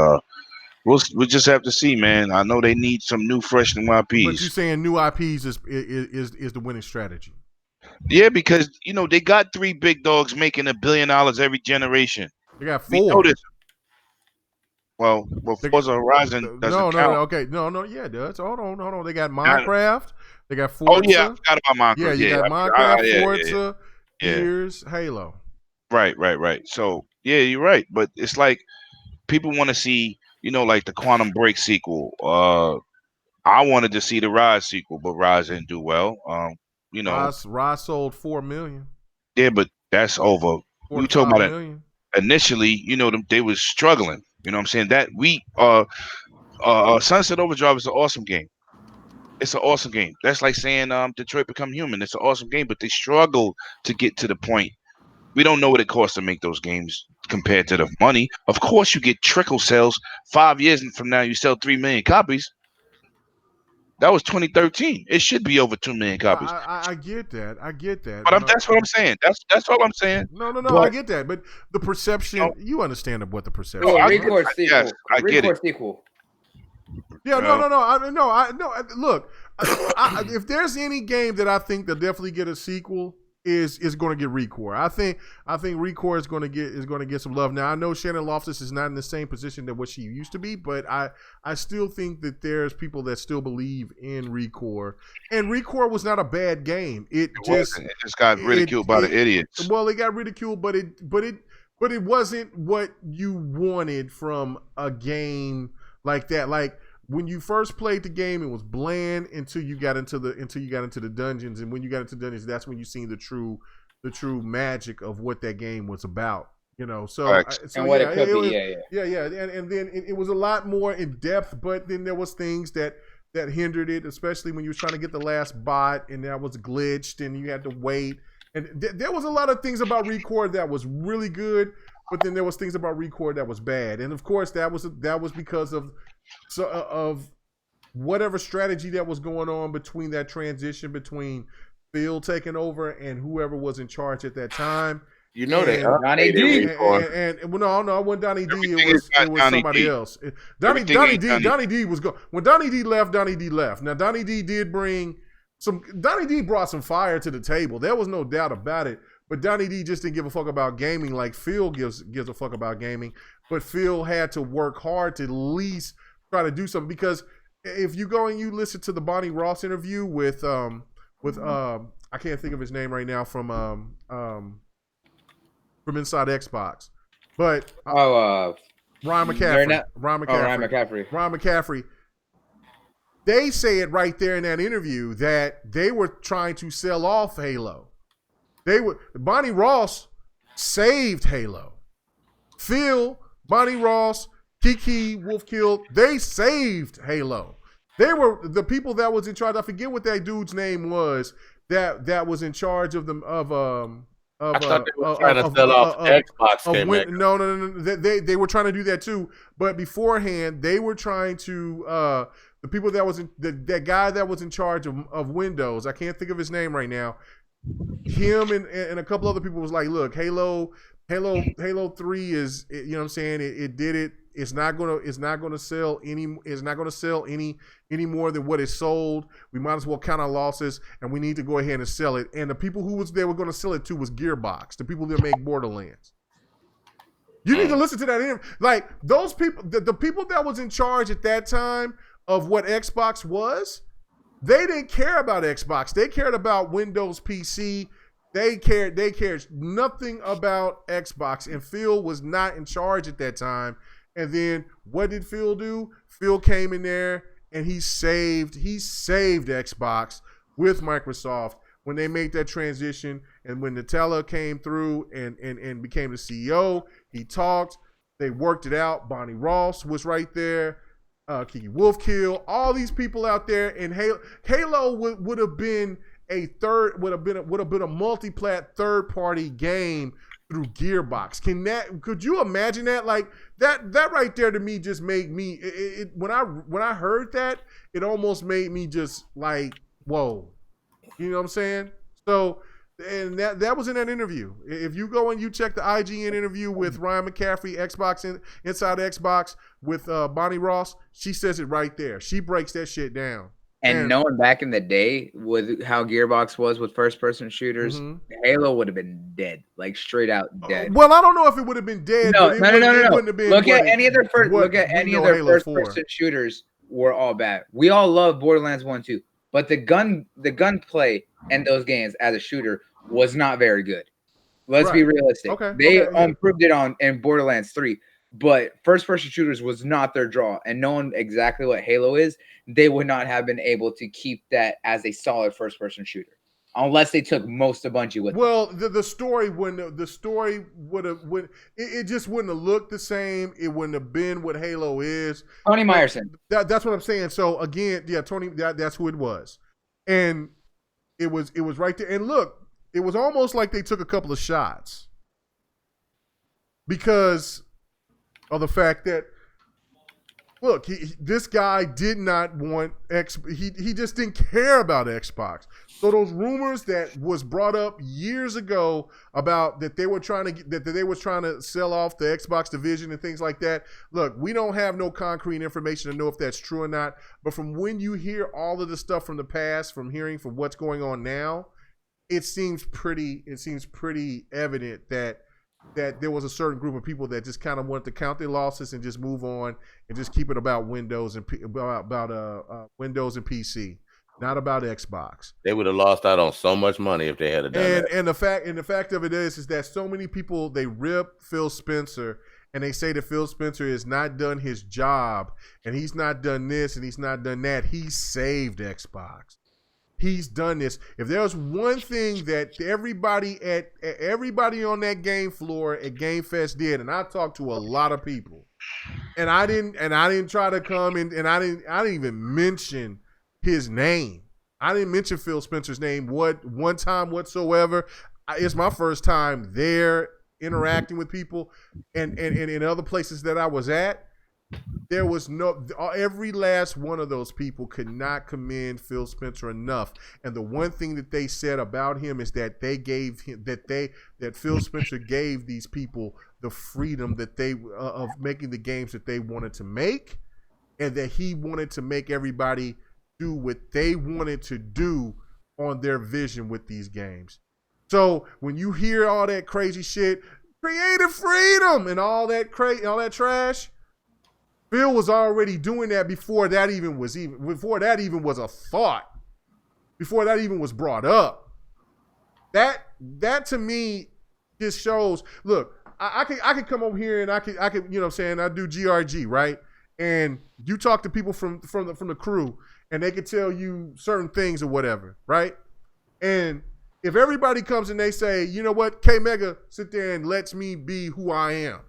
we'll just have to see, man. I know they need some new, fresh new But you IPs. saying new IPs is the winning strategy? Yeah, because they got three big dogs making $1 billion every generation. They got We know 4. this. Well, Forza Horizon doesn't count. Okay, yeah, it does. Hold on. They got Minecraft. They got Forza. Oh yeah, I forgot about Minecraft. Yeah, you got Minecraft, yeah, Forza, yeah. Gears, Halo. Right. So yeah, you're right. But it's like people want to see, like the Quantum Break sequel. I wanted to see the Rise sequel, but Rise didn't do well. Rise sold 4 million. Yeah, but that's over. 4 We were to talking 5 about million. it initially. They was struggling. You know what I'm saying? That Sunset Overdrive is an awesome game. It's an awesome game. That's like saying Detroit Become Human. It's an awesome game, but they struggle to get to the point. We don't know what it costs to make those games compared to the money. Of course, you get trickle sales. 5 years from now, you sell 3 million copies. That was 2013. It should be over 2 million copies. I get that. But that's what I'm saying. That's all I'm saying. No. But, I get that. But the perception, you understand what the perception. Oh, I Record sequel. yes, I get it. Sequel. Yeah, no. Look, if there's any game that I think that definitely get a sequel, is going to get Recore. I think Recore is going to get some love. Now I know Shannon Loftus is not in the same position that what she used to be, but I still think that there's people that still believe in Recore. And Recore was not a bad game. It just got ridiculed by the idiots. Well, it got ridiculed, but it wasn't what you wanted from a game like that. Like when you first played the game, it was bland until you got into the dungeons, and when you got into dungeons, that's when you seen the true magic of what that game was about. So and what it could be, yeah, and then it was a lot more in depth, but then there was things that hindered it, especially when you were trying to get the last bot, and that was glitched, and you had to wait, and there was a lot of things about Record that was really good, but then there was things about Record that was bad, and of course that was because of whatever strategy that was going on between that transition between Phil taking over and whoever was in charge at that time. Donnie D. And no, it wasn't Donnie D. It was somebody else. Donnie D was going. When Donnie D left, Donnie D left. Now Donnie D did bring Donnie D brought some fire to the table. There was no doubt about it. But Donnie D just didn't give a fuck about gaming like Phil gives a fuck about gaming. But Phil had to work hard to at least try to do something, because if you go and you listen to the Bonnie Ross interview with I can't think of his name right now from Inside Xbox, but Ryan McCaffrey. They say it right there in that interview that they were trying to sell off Halo. Bonnie Ross saved Halo. Phil, Bonnie Ross, Kiki Wolfkill, they saved Halo. They were the people that was in charge. I forget what that dude's name was. That was in charge of them of I thought they were trying to sell off Xbox. No. They were trying to do that too. But beforehand, they were trying to the people that was that guy that was in charge of Windows. I can't think of his name right now. Him and a couple other people was like, look, Halo 3 is, you know what I'm saying, it did it. It's not gonna sell any more than what it sold. We might as well count our losses, and we need to go ahead and sell it. And the people they were gonna sell it to was Gearbox, the people that make Borderlands. You need to listen to that interview. Like those people, the people that was in charge at that time of what Xbox was, they didn't care about Xbox. They cared about Windows PC. They cared nothing about Xbox. And Phil was not in charge at that time. And then what did Phil do? Phil came in there and he saved Xbox with Microsoft when they made that transition. And when Nutella came through and became the CEO, he talked. They worked it out. Bonnie Ross was right there. Kiki Wolfkill, all these people out there, and Halo would have been a multi-plat third-party game through Gearbox. Could you imagine that? Like that right there to me just made me when I heard that, it almost made me just like, whoa. You know what I'm saying? So, and that was in that interview. If you go and you check the IGN interview with Ryan McCaffrey, Inside Xbox with Bonnie Ross, she says it right there. She breaks that shit down. And knowing back in the day with how Gearbox was with first-person shooters, Halo would have been dead, like straight out dead. Well, I don't know if it would have been dead. No. Wouldn't have been Look at any of their first-person shooters were all bad. We all love Borderlands 1, 2, but the gunplay in those games as a shooter was not very good. Let's be realistic. They improved it in Borderlands 3, but first-person shooters was not their draw. And knowing exactly what Halo is, they would not have been able to keep that as a solid first-person shooter unless they took most of Bungie with them. Well, the story would have it just wouldn't have looked the same. It wouldn't have been what Halo is. Tony Meyerson. That's what I'm saying. So again, yeah, Tony. That's who it was, and it was right there. And look, it was almost like they took a couple of shots because of the fact that, look, this guy did not want he just didn't care about Xbox. So those rumors that was brought up years ago about that they were trying to sell off the Xbox division and things like that. Look, we don't have no concrete information to know if that's true or not. But from when you hear all of the stuff from the past, from what's going on now, it seems pretty evident that there was a certain group of people that just kind of wanted to count their losses and just move on and just keep it about Windows and Windows and PC, not about Xbox. They would have lost out on so much money if they had done that. And the fact of it is that so many people, they rip Phil Spencer and they say that Phil Spencer has not done his job and he's not done this and he's not done that. He saved Xbox. He's done this. If there's one thing that everybody on that game floor at Game Fest did, and I talked to a lot of people, and I didn't try to come in, and I didn't even mention his name. I didn't mention Phil Spencer's name one time whatsoever. It's my first time there interacting with people, and in other places that I was at. There was every last one of those people could not commend Phil Spencer enough. And the one thing that they said about him is that that Phil Spencer gave these people the freedom that of making the games that they wanted to make, and that he wanted to make everybody do what they wanted to do on their vision with these games. So when you hear all that crazy shit, creative freedom and all that trash, Phil was already doing that before that even was a thought, before that even was brought up. That to me just shows. Look, I could come over here and I could you know what I'm saying, I do GRG, right? And you talk to people from the crew and they could tell you certain things or whatever, right? And if everybody comes and they say, you know what, K Mega sit there and lets me be who I am,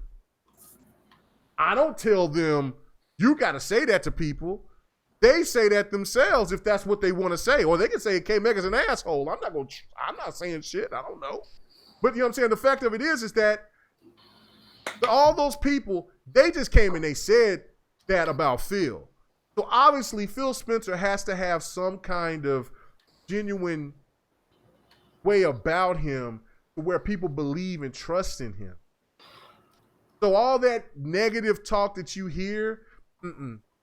I don't tell them, you got to say that to people. They say that themselves if that's what they want to say. Or they can say, K Mega's an asshole. I'm not saying shit. I don't know. But you know what I'm saying? The fact of it is that all those people, they just came and they said that about Phil. So obviously Phil Spencer has to have some kind of genuine way about him to where people believe and trust in him. So all that negative talk that you hear,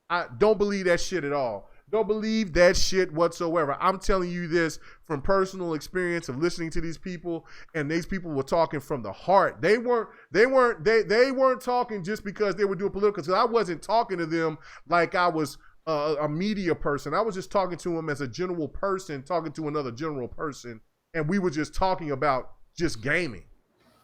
I don't believe that shit at all. Don't believe that shit whatsoever. I'm telling you this from personal experience of listening to these people, and these people were talking from the heart. They weren't talking just because they were doing political. Because I wasn't talking to them like I was a media person. I was just talking to them as a general person, talking to another general person, and we were just talking about just gaming.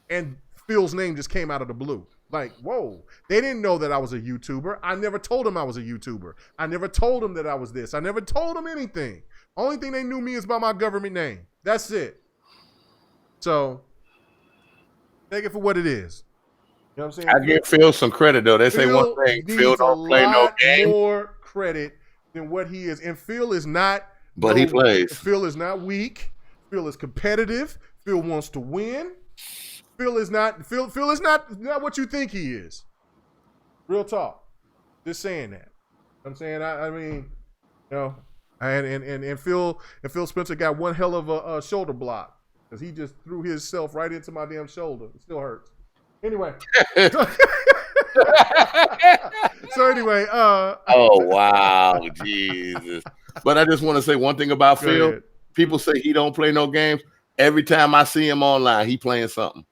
And Phil's name just came out of the blue. Like, whoa, they didn't know that I was a YouTuber. I never told them I was a YouTuber. I never told them that I was this. I never told them anything. Only thing they knew me is by my government name. That's it. So, take it for what it is. You know what I'm saying? I give Phil some credit, though. They say one thing, Phil don't play no game. More credit than what he is. And Phil is not. But he plays. Phil is not weak. Phil is competitive. Phil wants to win. Phil is not what you think he is. Real talk. Just saying that. I'm saying I mean, you know, and Phil Spencer got one hell of a shoulder block because he just threw himself right into my damn shoulder. It still hurts. Anyway. So anyway, oh wow, Jesus. But I just want to say one thing about Phil. Ahead. People say he don't play no games. Every time I see him online, he playing something.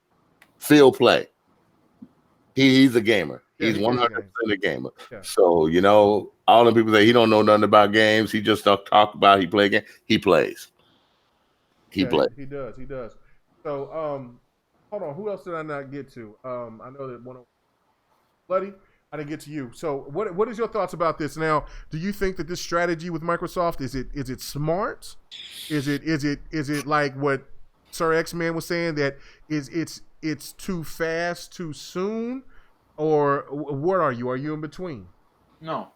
Phil play. He's a gamer. He's 100% a gamer. Yeah. So, you know, all the people say he don't know nothing about games. He just talk about he play games. He plays. He plays. He does. So, hold on. Who else did I not get to? I know that Bloody, I didn't get to you. So, what is your thoughts about this now? Do you think that this strategy with Microsoft is it smart? Is it like what Sir X-Man was saying, that it's too fast, too soon, or what are you? Are you in between? No.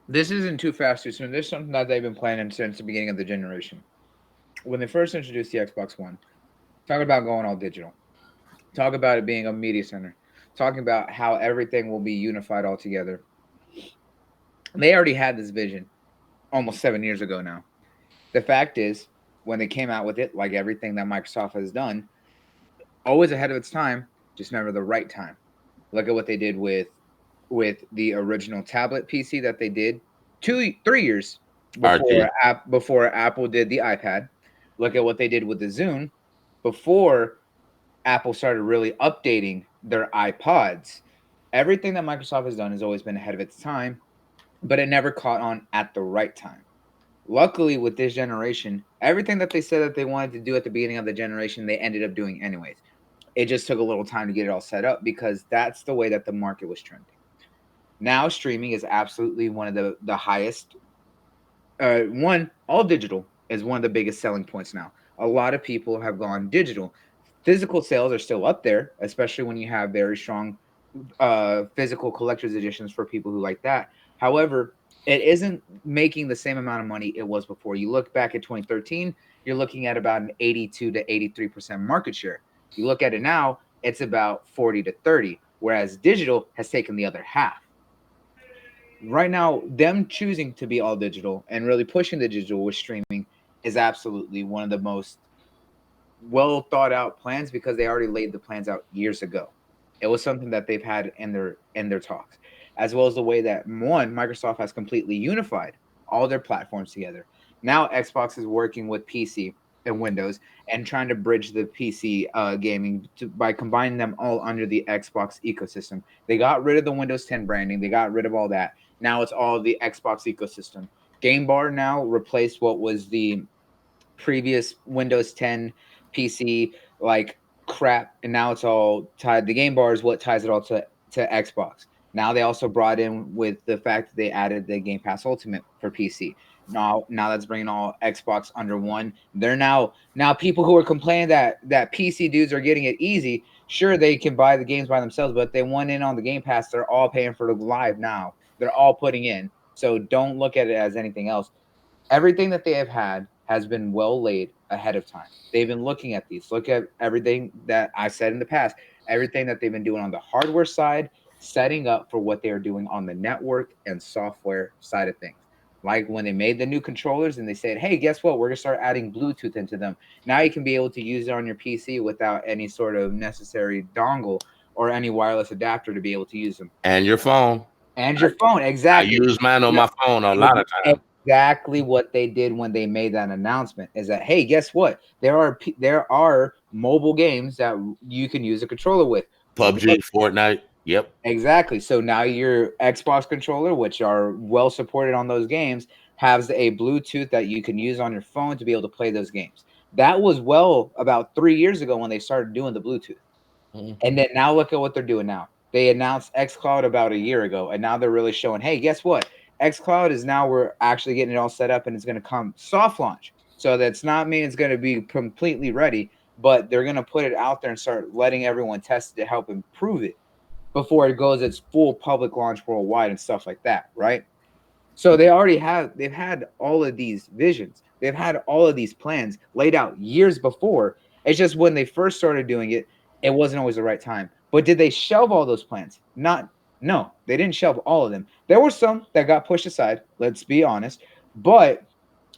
This isn't too fast, too soon. This is something that they've been planning since the beginning of the generation. When they first introduced the Xbox One, talking about going all digital, talk about it being a media center, talking about how everything will be unified all together. They already had this vision almost 7 years ago now. The fact is, when they came out with it, like everything that Microsoft has done, always ahead of its time, just never the right time. Look at what they did with the original tablet PC that they did 3 years before Apple did the iPad. Look at what they did with the Zune before Apple started really updating their iPods. Everything that Microsoft has done has always been ahead of its time, but it never caught on at the right time. Luckily, with this generation, everything that they said that they wanted to do at the beginning of the generation, they ended up doing anyways. It just took a little time to get it all set up because that's the way that the market was trending. Now, streaming is absolutely one of the highest. All digital is one of the biggest selling points now. A lot of people have gone digital. Physical sales are still up there, especially when you have very strong physical collector's editions for people who like that. However, it isn't making the same amount of money it was before. You look back at 2013, you're looking at about an 82 to 83% market share. You look at it now, it's about 40 to 30, whereas digital has taken the other half. Right now, them choosing to be all digital and really pushing the digital with streaming is absolutely one of the most well thought out plans because they already laid the plans out years ago. It was something that they've had in their talks, as well as the way that Microsoft has completely unified all their platforms together. Now Xbox is working with PC and Windows and trying to bridge the PC gaming by combining them all under the Xbox ecosystem. They got rid of the Windows 10 branding. They got rid of all that. Now it's all the Xbox ecosystem. Game Bar now replaced what was the previous Windows 10 PC like crap, and now it's all tied. The Game Bar is what ties it all to Xbox. Now they also brought in with the fact that they added the Game Pass Ultimate for PC. Now that's bringing all Xbox under one. They're now people who are complaining that PC dudes are getting it easy. Sure, they can buy the games by themselves, but if they want in on the Game Pass, they're all paying for the live now. They're all putting in. So don't look at it as anything else. Everything that they have had has been well laid ahead of time. They've been looking at these. Look at everything that I said in the past. Everything that they've been doing on the hardware side, setting up for what they are doing on the network and software side of things. Like when they made the new controllers and they said, hey, guess what? We're going to start adding Bluetooth into them. Now you can be able to use it on your PC without any sort of necessary dongle or any wireless adapter to be able to use them. And your phone. And your phone, I exactly. use mine on my phone a lot of times. Exactly what they did when they made that announcement is that, hey, guess what? There are mobile games that you can use a controller with. PUBG, Fortnite. Yep. Exactly. So now your Xbox controller, which are well supported on those games, has a Bluetooth that you can use on your phone to be able to play those games. That was about 3 years ago when they started doing the Bluetooth. And then now look at what they're doing now. They announced Xcloud about a year ago, and now they're really showing, hey, guess what? Xcloud is now we're actually getting it all set up, and it's going to come soft launch. So that's not mean it's going to be completely ready, but they're going to put it out there and start letting everyone test it to help improve it before it goes its full public launch worldwide and stuff like that, right? So they've had all of these visions. They've had all of these plans laid out years before. It's just when they first started doing it, it wasn't always the right time. But did they shelve all those plans? No, they didn't shelve all of them. There were some that got pushed aside, let's be honest, but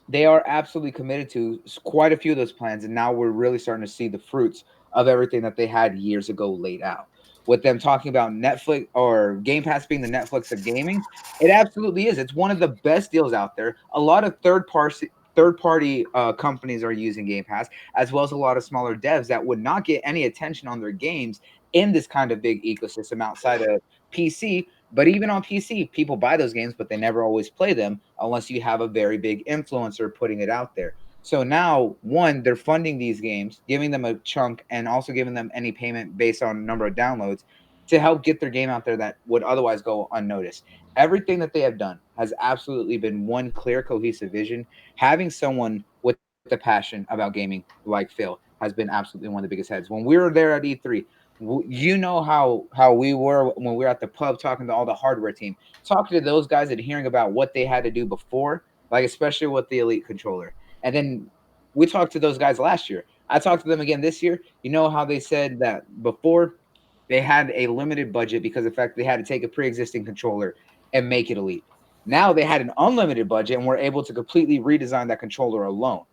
they are absolutely committed to quite a few of those plans. And now we're really starting to see the fruits of everything that they had years ago laid out. With them talking about Netflix or Game Pass being the Netflix of gaming, it absolutely is. It's one of the best deals out there. A lot of third party companies are using Game Pass, as well as a lot of smaller devs that would not get any attention on their games in this kind of big ecosystem outside of PC. But even on PC, people buy those games, but they never always play them unless you have a very big influencer putting it out there. So now, one, they're funding these games, giving them a chunk, and also giving them any payment based on number of downloads to help get their game out there that would otherwise go unnoticed. Everything that they have done has absolutely been one clear, cohesive vision. Having someone with the passion about gaming like Phil has been absolutely one of the biggest heads. When we were there at E3, you know how we were when we were at the pub talking to all the hardware team, talking to those guys and hearing about what they had to do before, like especially with the Elite controller. And then we talked to those guys last year. I talked to them again this year. You know how they said that before they had a limited budget because of the fact they had to take a pre-existing controller and make it Elite. Now they had an unlimited budget and were able to completely redesign that controller alone.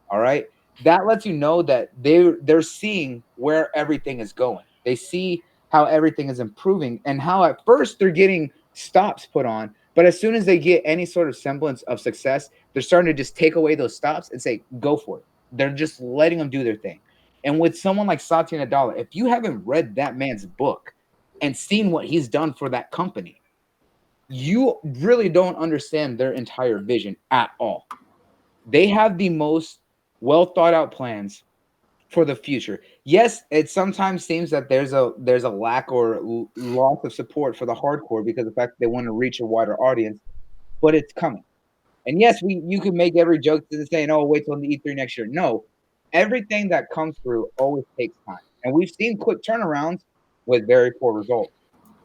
All right. That lets you know that they're seeing where everything is going. They see how everything is improving and how at first they're getting stops put on, but as soon as they get any sort of semblance of success, they're starting to just take away those stops and say, go for it. They're just letting them do their thing. And with someone like Satya Nadella, if you haven't read that man's book and seen what he's done for that company, you really don't understand their entire vision at all. They have the most well thought out plans for the future. Yes, it sometimes seems that there's a lack or loss of support for the hardcore because of the fact that they want to reach a wider audience, but it's coming. And yes, you can make every joke to saying, "Oh, wait till the E3 next year." No, everything that comes through always takes time, and we've seen quick turnarounds with very poor results.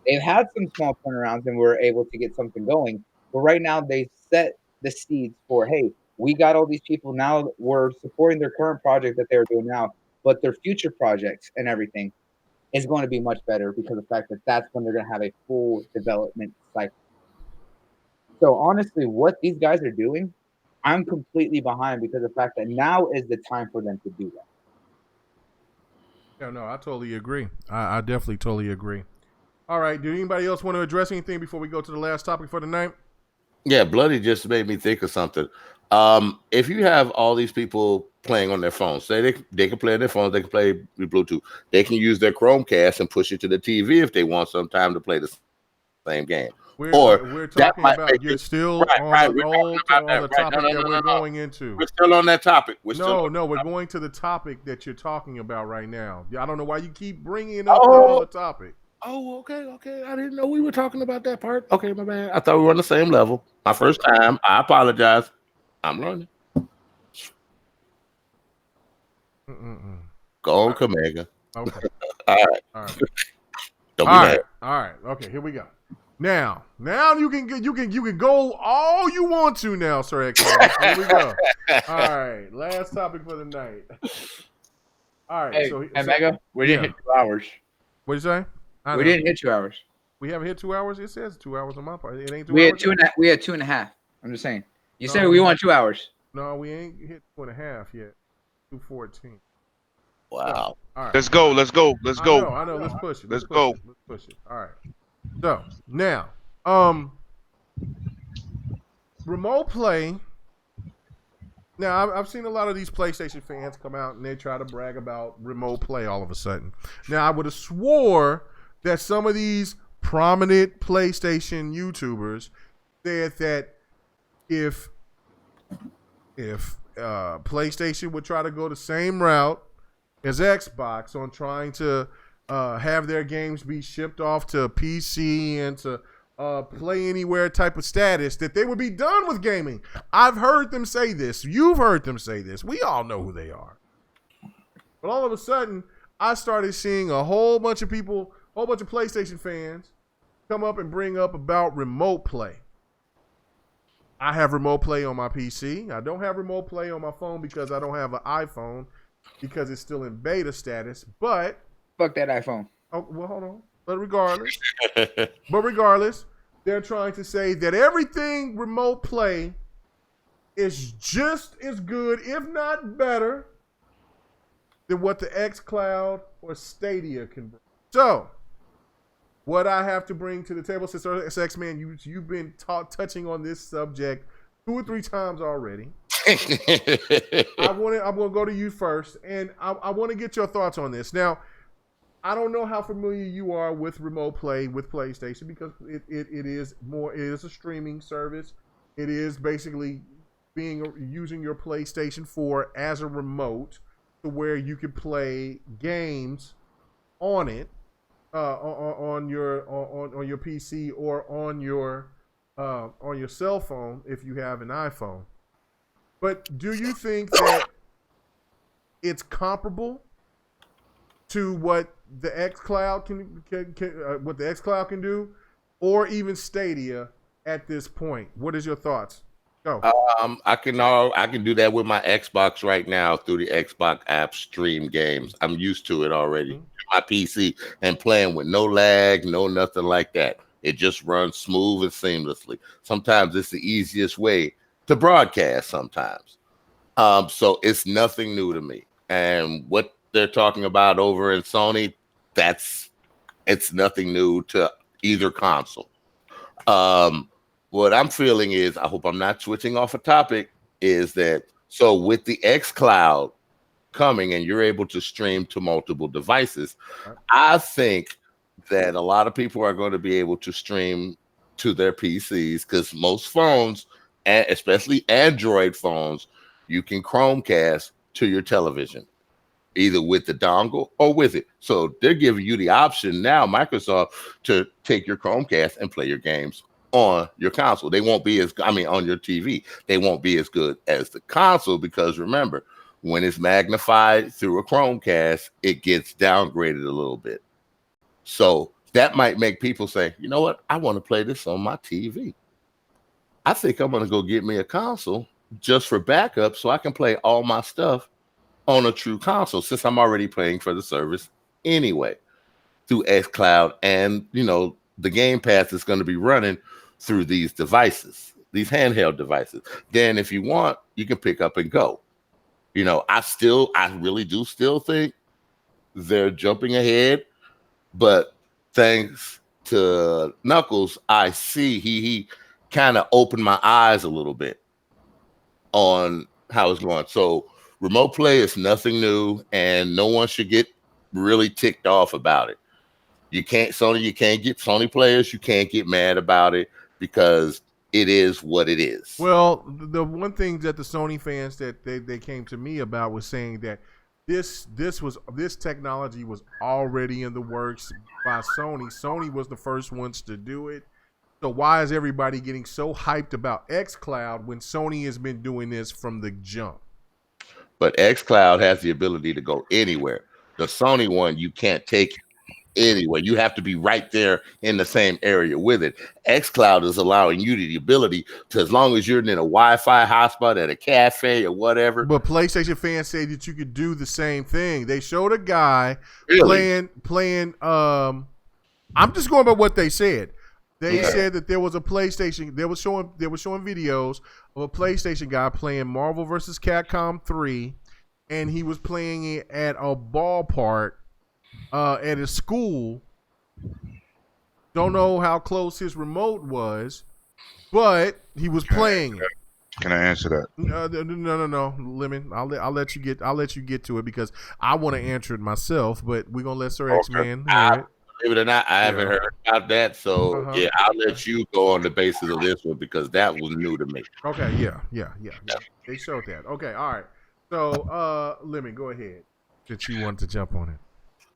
They've had some small turnarounds and we're able to get something going. But right now they set the seeds for, hey, we got all these people now. We're supporting their current project that they're doing now, but their future projects and everything is going to be much better because of the fact that that's when they're going to have a full development cycle. So honestly, what these guys are doing, I'm completely behind because of the fact that now is the time for them to do that. Yeah, no, I totally agree. I definitely totally agree. All right. Do anybody else want to address anything before we go to the last topic for the night? Yeah, Bloody just made me think of something. If you have all these people playing on their phones, say they can play on their phones, they can play with Bluetooth, they can use their Chromecast and push it to the TV if they want some time to play the same game. We're talking about you're still on the topic that we're going into. We're still on that topic. We're going to the topic that you're talking about right now. I don't know why you keep bringing up the other topic. Oh, okay. I didn't know we were talking about that part. Okay, my bad. I thought we were on the same level. My first time. I apologize. I'm learning. Go on, Kamega. Okay. All right. Don't be mad. All right. Okay, here we go. Now you can go all you want to now, Sir Xcloud. Here we go. All right, last topic for the night. All right. Hey, Mega, we didn't hit 2 hours. What'd you say? We didn't hit 2 hours. We haven't hit 2 hours. It says 2 hours on my part. It ain't 2 we hours. Had 2.5. We had 2.5. I'm just saying. You said we want 2 hours. No, we ain't hit 2.5 yet. 2:14. Wow. All right. Let's go. I know. Let's push it. Let's go. Let's push it. All right. So now, Remote play. Now, I've seen a lot of these PlayStation fans come out and they try to brag about remote play all of a sudden. Now, I would have swore that some of these prominent PlayStation YouTubers said that if PlayStation would try to go the same route as Xbox on trying to have their games be shipped off to PC and to play anywhere type of status, that they would be done with gaming. I've heard them say this. You've heard them say this. We all know who they are. But all of a sudden, I started seeing a whole bunch of people, a whole bunch of PlayStation fans come up and bring up about remote play. I have remote play on my PC. I don't have remote play on my phone because I don't have an iPhone because it's still in beta status. But Fuck that iPhone. oh, well, hold on. But regardless, they're trying to say that everything remote play is just as good, if not better, than what the Xcloud or Stadia can bring. So, what I have to bring to the table, since X-Man, you've been touching on this subject 2 or 3 times already. I'm going to go to you first, and I want to get your thoughts on this. Now, I don't know how familiar you are with remote play with PlayStation because it is a streaming service. It is basically using your PlayStation 4 as a remote to where you can play games on it, on your PC or on your cell phone if you have an iPhone. But do you think that it's comparable to what the Xcloud can do, or even Stadia at this point? What is your thoughts? Go. I can do that with my Xbox right now through the Xbox app stream games. I'm used to it already. Mm-hmm. My PC and playing with no lag, no nothing like that. It just runs smooth and seamlessly. Sometimes it's the easiest way to broadcast sometimes. So it's nothing new to me. And what they're talking about over in Sony, it's nothing new to either console. What I'm feeling is, I hope I'm not switching off a topic, is that so with the Xcloud coming and you're able to stream to multiple devices, I think that a lot of people are going to be able to stream to their PCs because most phones, and especially Android phones, you can Chromecast to your television, either with the dongle or with it. So they're giving you the option now, Microsoft, to take your Chromecast and play your games on your console. They won't be on your TV. They won't be as good as the console because remember, when it's magnified through a Chromecast, it gets downgraded a little bit. So that might make people say, you know what? I want to play this on my TV. I think I'm going to go get me a console just for backup so I can play all my stuff on a true console since I'm already paying for the service anyway through Xcloud, and the Game Pass is going to be running through these devices, these handheld devices. Then if you want, you can pick up and go. I really do still think they're jumping ahead, but thanks to Knuckles, I see he kind of opened my eyes a little bit on how it's going. So remote play is nothing new, and no one should get really ticked off about it. You can't get Sony players. You can't get mad about it because it is what it is. Well, the one thing that the Sony fans that they came to me about was saying that this technology was already in the works by Sony. Sony was the first ones to do it. So why is everybody getting so hyped about Xcloud when Sony has been doing this from the jump? But Xcloud has the ability to go anywhere. The Sony one, you can't take it anywhere. You have to be right there in the same area with it. Xcloud is allowing you the ability to, as long as you're in a Wi-Fi hotspot at a cafe or whatever. But PlayStation fans say that you could do the same thing. They showed a guy playing. I'm just going by what they said. They said that there was a PlayStation. They were showing videos of a PlayStation guy playing Marvel vs. Capcom 3, and he was playing it at a ballpark at a school Don't know how close his remote was, but he was playing it. Can I answer that? No, Lemon. I'll let you get to it because I want to answer it myself. But we're gonna let Sir X Man hear it. Believe it or not, I haven't heard about that. So yeah, I'll let you go on the basis of this one because that was new to me. Okay, yeah. They showed that. Okay, all right. So, Lemon, go ahead. Since you wanted to jump on it.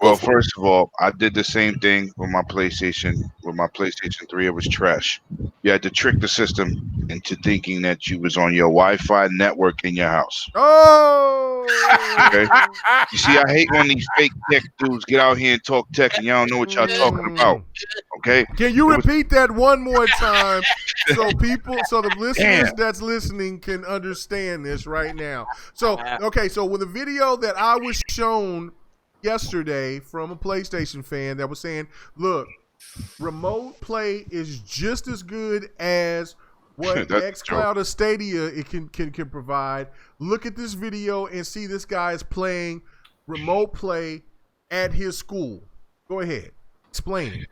Well, first of all, I did the same thing with my PlayStation. With my PlayStation 3, it was trash. You had to trick the system into thinking that you was on your Wi-Fi network in your house. Oh! Okay. You see, I hate when these fake tech dudes get out here and talk tech and y'all don't know what y'all talking about. Okay. Can you repeat that one more time so the listeners that's listening can understand this right now? So, okay, so with the video that I was shown yesterday from a PlayStation fan that was saying, look, remote play is just as good as what Xcloud or Stadia it can provide. Look at this video and see this guy is playing remote play at his school. Go ahead. Explain it.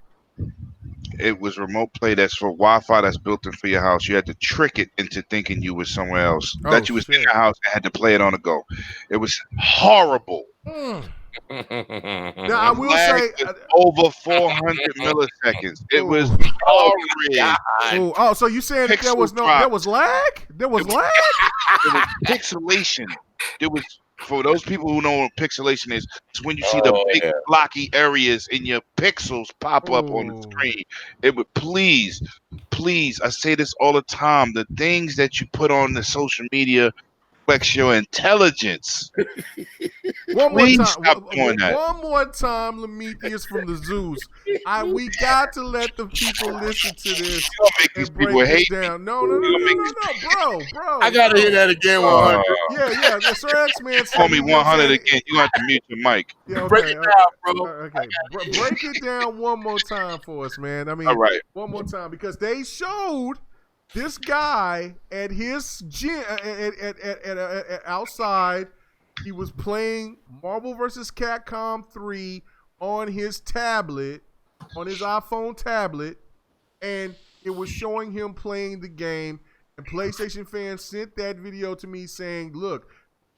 It was remote play that's for Wi-Fi that's built in for your house. You had to trick it into thinking you was somewhere else. That you was in your house and had to play it on the go. It was horrible. Now I will say over 400 milliseconds. It was horrid. Oh, so you saying that there was lag? There was lag? There was pixelation. There was, for those people who know what pixelation is, it's when you see the big blocky areas in your pixels pop up on the screen. It would please, I say this all the time, the things that you put on the social media affects your intelligence. One more time, Lemetheus from the Zeus. We got to let the people listen to this and break this down. No, bro. I gotta hear that again. 100. Yeah. Sir X Man. Call me 100 again. You have to mute your mic. Yeah, okay, break it down, bro. Okay, break it down one more time for us, man. I mean, all right. One more time because they showed this guy at his gym at outside. He was playing Marvel vs. Capcom 3 on his tablet, on his iPhone tablet, and it was showing him playing the game. And PlayStation fans sent that video to me saying, look,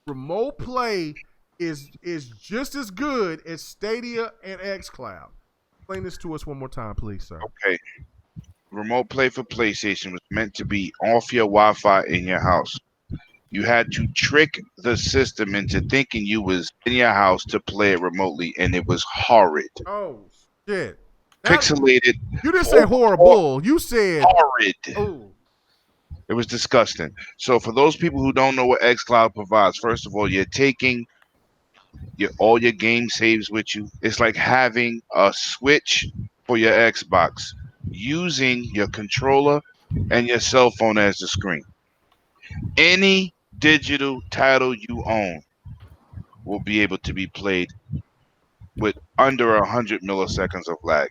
remote play is just as good as Stadia and Xcloud. Explain this to us one more time, please, sir. Okay. Remote play for PlayStation was meant to be off your Wi-Fi in your house. You had to trick the system into thinking you was in your house to play it remotely, and it was horrid. Oh, shit. Pixelated. You didn't say horrible. You said horrid. Oh. It was disgusting. So for those people who don't know what Xcloud provides, first of all, you're taking all your game saves with you. It's like having a Switch for your Xbox, using your controller and your cell phone as the screen. Any digital title you own will be able to be played with under 100 milliseconds of lag.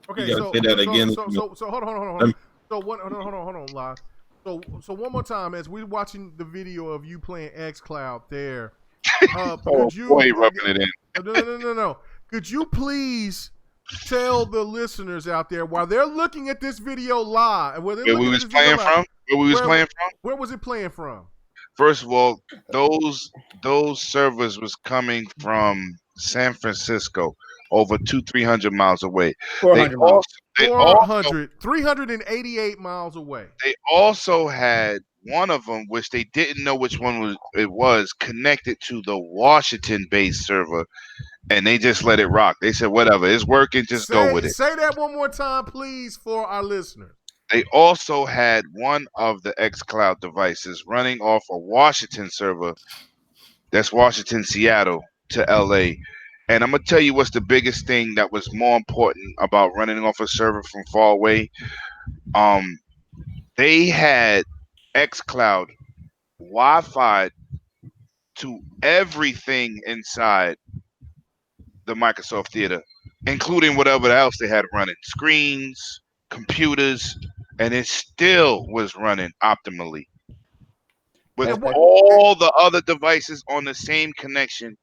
Okay, so say that again. So hold on. So hold on, live. So one more time, as we're watching the video of you playing Xcloud there. Rubbing it in. No. Could you please tell the listeners out there while they're looking at this video live, where we was playing from? Where was it playing from? First of all, those servers was coming from San Francisco, over 300 miles away. 388 miles away. They also had one of them, which they didn't know which one it was, connected to the Washington-based server, and they just let it rock. They said, whatever, it's working, just go with it. Say that one more time, please, for our listeners. They also had one of the Xcloud devices running off a Washington server, that's Washington, Seattle, to LA. And I'm going to tell you what's the biggest thing that was more important about running off a server from far away. They had Xcloud Wi-Fi to everything inside the Microsoft Theater, including whatever else they had running, screens, computers, and it still was running optimally. With all the other devices on the same connection,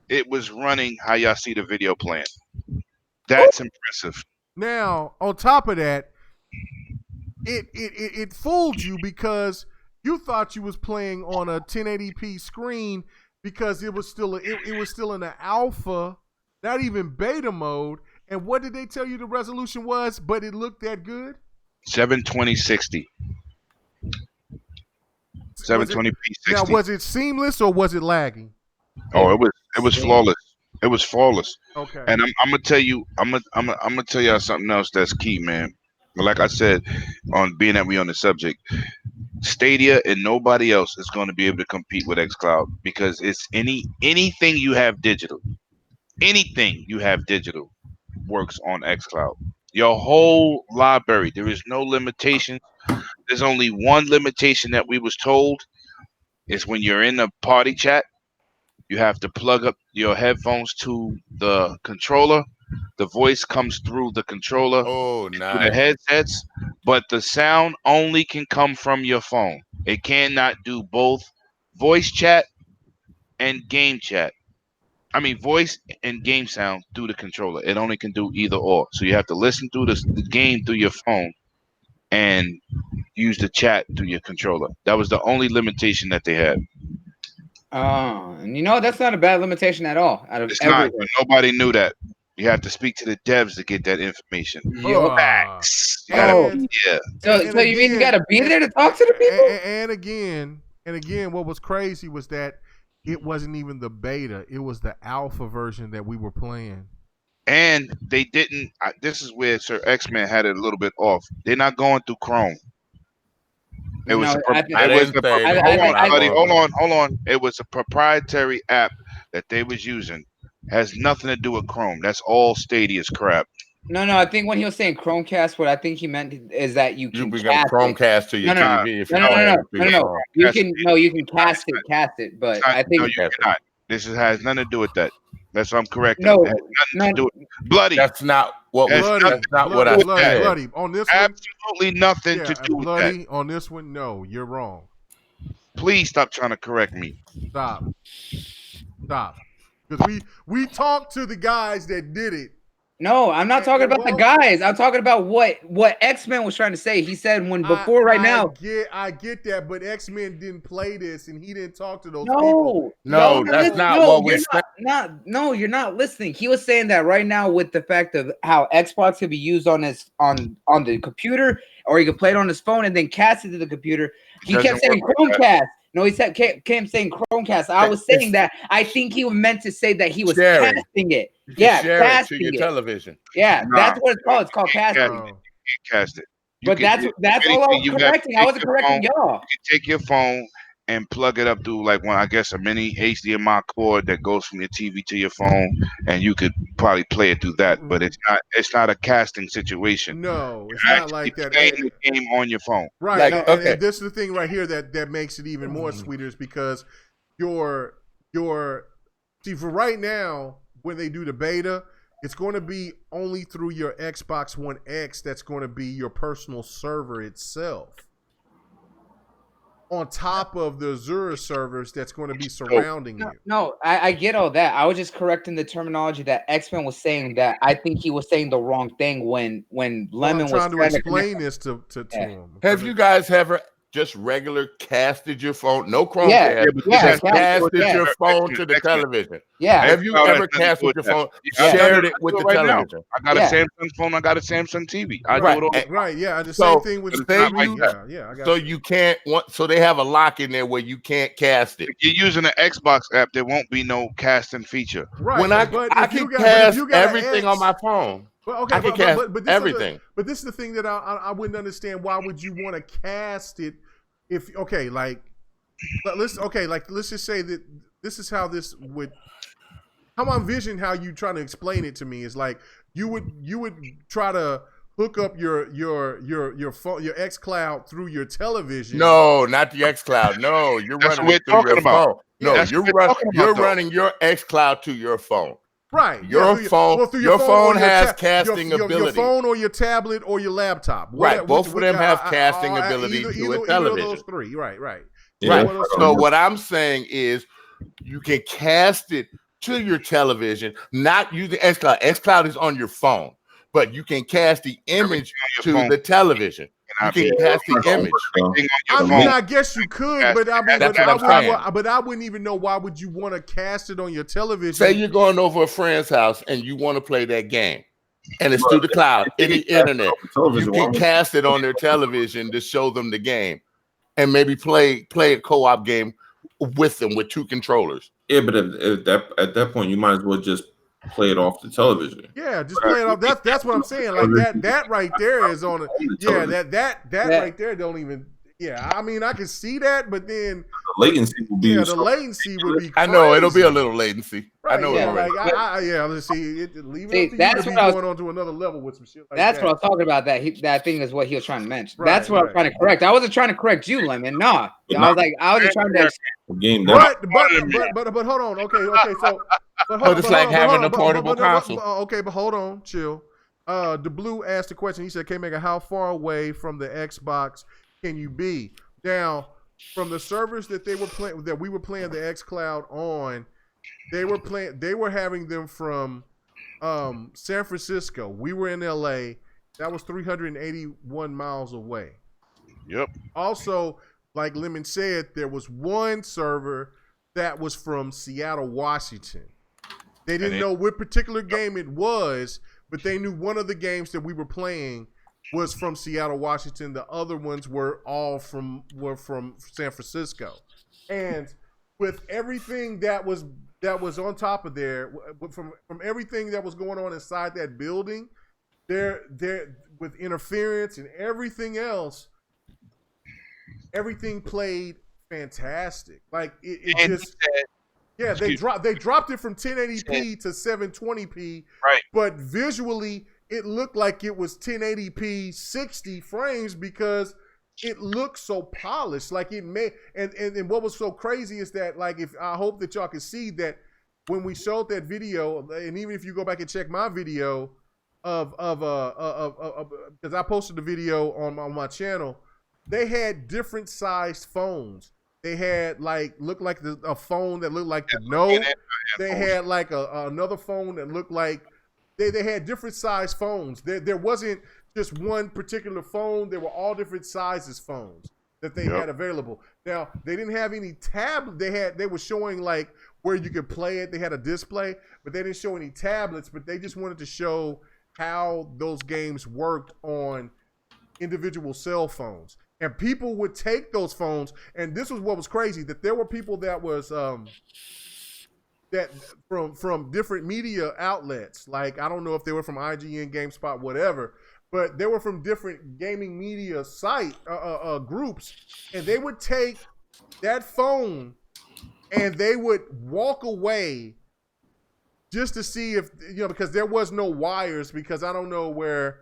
it was running how y'all see the video playing. That's impressive. Now, on top of that, it fooled you because you thought you was playing on a 1080p screen because it was still in the alpha, not even beta mode. And what did they tell you the resolution was? But it looked that good. 720/60. 720p 60. Now, was it seamless or was it lagging? Oh, it was flawless. It was flawless. Okay. And I'm gonna tell you, I'm gonna tell y'all something else that's key, man. Like I said, on being that we on the subject, Stadia and nobody else is going to be able to compete with Xcloud because it's anything you have digital, works on Xcloud. Your whole library, there is no limitation. There's only one limitation that we was told is when you're in a party chat, you have to plug up your headphones to the controller. The voice comes through the controller Oh, to the nice. headsets, but the sound only can come from your phone. It cannot do both voice chat and game chat. I mean, voice and game sound through the controller. It only can do either or. So you have to listen through the game through your phone and use the chat through your controller. That was the only limitation that they had. And you know, that's not a bad limitation at all. Out of It's not. everything. Nobody knew that. You have to speak to the devs to get that information. Yo. Facts. You gotta, Oh. yeah. So you mean you gotta be there to talk to the people? And again, what was crazy was that it wasn't even the beta; it was the alpha version that we were playing. And they didn't. This is where Sir X-Men had it a little bit off. They're not going through Chrome. It was. Hold on. It was a proprietary app that they was using. Has nothing to do with Chrome. That's all Stadia's crap. No. I think when he was saying Chromecast, what I think he meant is that you can cast Chromecast to your TV. No. You can cast it. But I think you cannot. This has nothing to do with that. That's what I'm correct. No, to do with bloody. That's not what I said. Bloody on this one. Absolutely nothing to do with that. On this one, no, you're wrong. Please stop trying to correct me. Stop. Because we talked to the guys that did it. No, I'm not talking about the guys. I'm talking about what X-Men was trying to say. He said I get that, but X-Men didn't play this and he didn't talk to those people. No, that's not what we said. No, you're not listening. He was saying that right now with the fact of how Xbox could be used on the computer, or he could play it on his phone and then cast it to the computer. He kept saying Chromecast. No, he said kept saying Chromecast. I was saying that. I think he meant to say that he was casting it. Yeah, casting it to your television. Yeah, that's what it's called. It's called casting. You can't cast it. But that's all I was correcting. I wasn't correcting y'all. You take your phone and plug it up through a mini HDMI cord that goes from your TV to your phone, and you could probably play it through that. But it's not a casting situation. No, it's not like that. Playing the game on your phone, right? And this is the thing right here that makes it even more sweeter, is because your see, for right now, when they do the beta, it's going to be only through your Xbox One X. That's going to be your personal server itself, on top of the Azure servers that's going to be surrounding you. No, I get all that. I was just correcting the terminology that X-Men was saying. That I think he was saying the wrong thing when Lemon was trying to explain this to him. Have you guys ever just regular casted your phone? No Chromecast. Just casted your phone to the television. Yeah. Have you ever casted your phone? Shared it with the television. I got a Samsung phone. I got a Samsung TV. I do it all. Right. Yeah. The same thing with So you can't so they have a lock in there where you can't cast it. If you're using an Xbox app, there won't be no casting feature. Right. When I can cast everything on my phone. Well, okay, I can cast everything. But this is the thing that I wouldn't understand. Why would you want to cast it if let's just say that this is how this would. How I envision how you trying to explain it to me is like you would try to hook up your phone, your Xcloud through your television. No, not the Xcloud. No, you're running it through your phone. No, you're running your Xcloud to your phone. Right. Your phone has casting ability. Your phone or your tablet or your laptop. Right. Both of them have casting ability to a television. Either of those three. Right. Yeah. Right. So what I'm saying is you can cast it to your television, not using Xcloud. Xcloud is on your phone. but you can cast the image your to phone. the television. You can cast the image. I mean, I guess you could, but I mean, That's what I'm saying. but I wouldn't even know why would you want to cast it on your television. Say you're going over a friend's house and you want to play that game, and it's through the cloud, in the internet. You can cast it on their television to show them the game, and maybe play a co-op game with them with 2 controllers. Yeah, but at that point, you might as well just play it off the television. Yeah, just play it off. That's what I'm saying. Like that right there is on it. Yeah, that right there don't even. Yeah, I mean I can see that, but then the latency will be. Yeah, the latency would be. Crazy. I know it'll be a little latency. Right, I know. Yeah, like let's see. Leave it up to that's you to what be going on to another level with some shit like that's that. what I was talking about. That thing is what he was trying to mention. Right, that's what I'm trying to correct. I wasn't trying to correct you, Lemon. No, I was just trying to. Game. But hold on. Okay. So. It's like having a portable console. Okay, but hold on, chill. The Blue asked a question. He said, "K-Mega, how far away from the Xbox can you be?" Now, from the servers that they were playing, that we were playing the Xcloud on, they were having them from San Francisco. We were in LA. That was 381 miles away. Yep. Also, like Lemon said, there was one server that was from Seattle, Washington. They didn't know what particular game it was, but they knew one of the games that we were playing was from Seattle, Washington. The other ones were from San Francisco. And with everything that was on top of there, from everything that was going on inside that building, there with interference and everything else, everything played fantastic. Like it just. Yeah, they dropped it from 1080p to 720p. Right. But visually, it looked like it was 1080p 60 frames because it looked so polished. Like it made and what was so crazy is that like I hope that y'all can see that when we showed that video, and even if you go back and check my video of because I posted the video on my channel, they had different sized phones. They had looked like a phone that looked like the Note. They had like another phone that looked like they had different size phones. There wasn't just one particular phone. There were all different sizes phones that they had available. Now they didn't have any tab. They were showing like where you could play it. They had a display, but they didn't show any tablets. But they just wanted to show how those games worked on individual cell phones. And people would take those phones, and this was what was crazy, that there were people that was that from different media outlets. Like, I don't know if they were from IGN, GameSpot, whatever, but they were from different gaming media site groups, and they would take that phone and they would walk away just to see if, because there was no wires, because I don't know where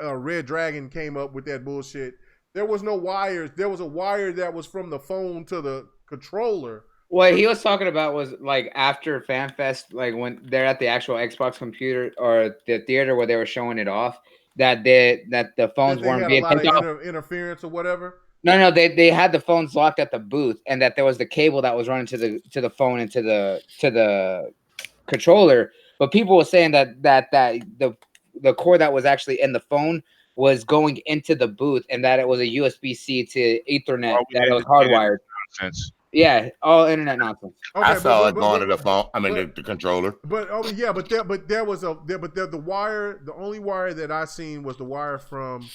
Red Dragon came up with that bullshit. There was no wires. There was a wire that was from the phone to the controller. What he was talking about was like after FanFest, like when they're at the actual Xbox computer or the theater where they were showing it off, that the phones weren't being picked up. Interference or whatever. No, they had the phones locked at the booth, and that there was the cable that was running to the phone and to the controller. But people were saying that the cord that was actually in the phone was going into the booth, and that it was a USB-C to Ethernet, that it was hardwired. Nonsense. Yeah, all internet nonsense. Okay, I saw it going to the phone. I mean, the controller. But there was the wire. The only wire that I seen was the wire from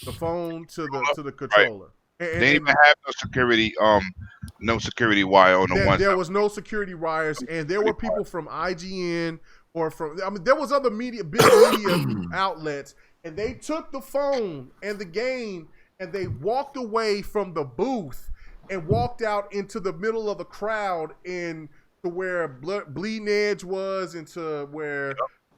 the phone to the controller. Right. They didn't even have no security wire on the one. There was no security wires, and there were people from IGN or there was other big media outlets, and they took the phone and the game and they walked away from the booth and walked out into the middle of the crowd and to where Bleeding Edge was and to where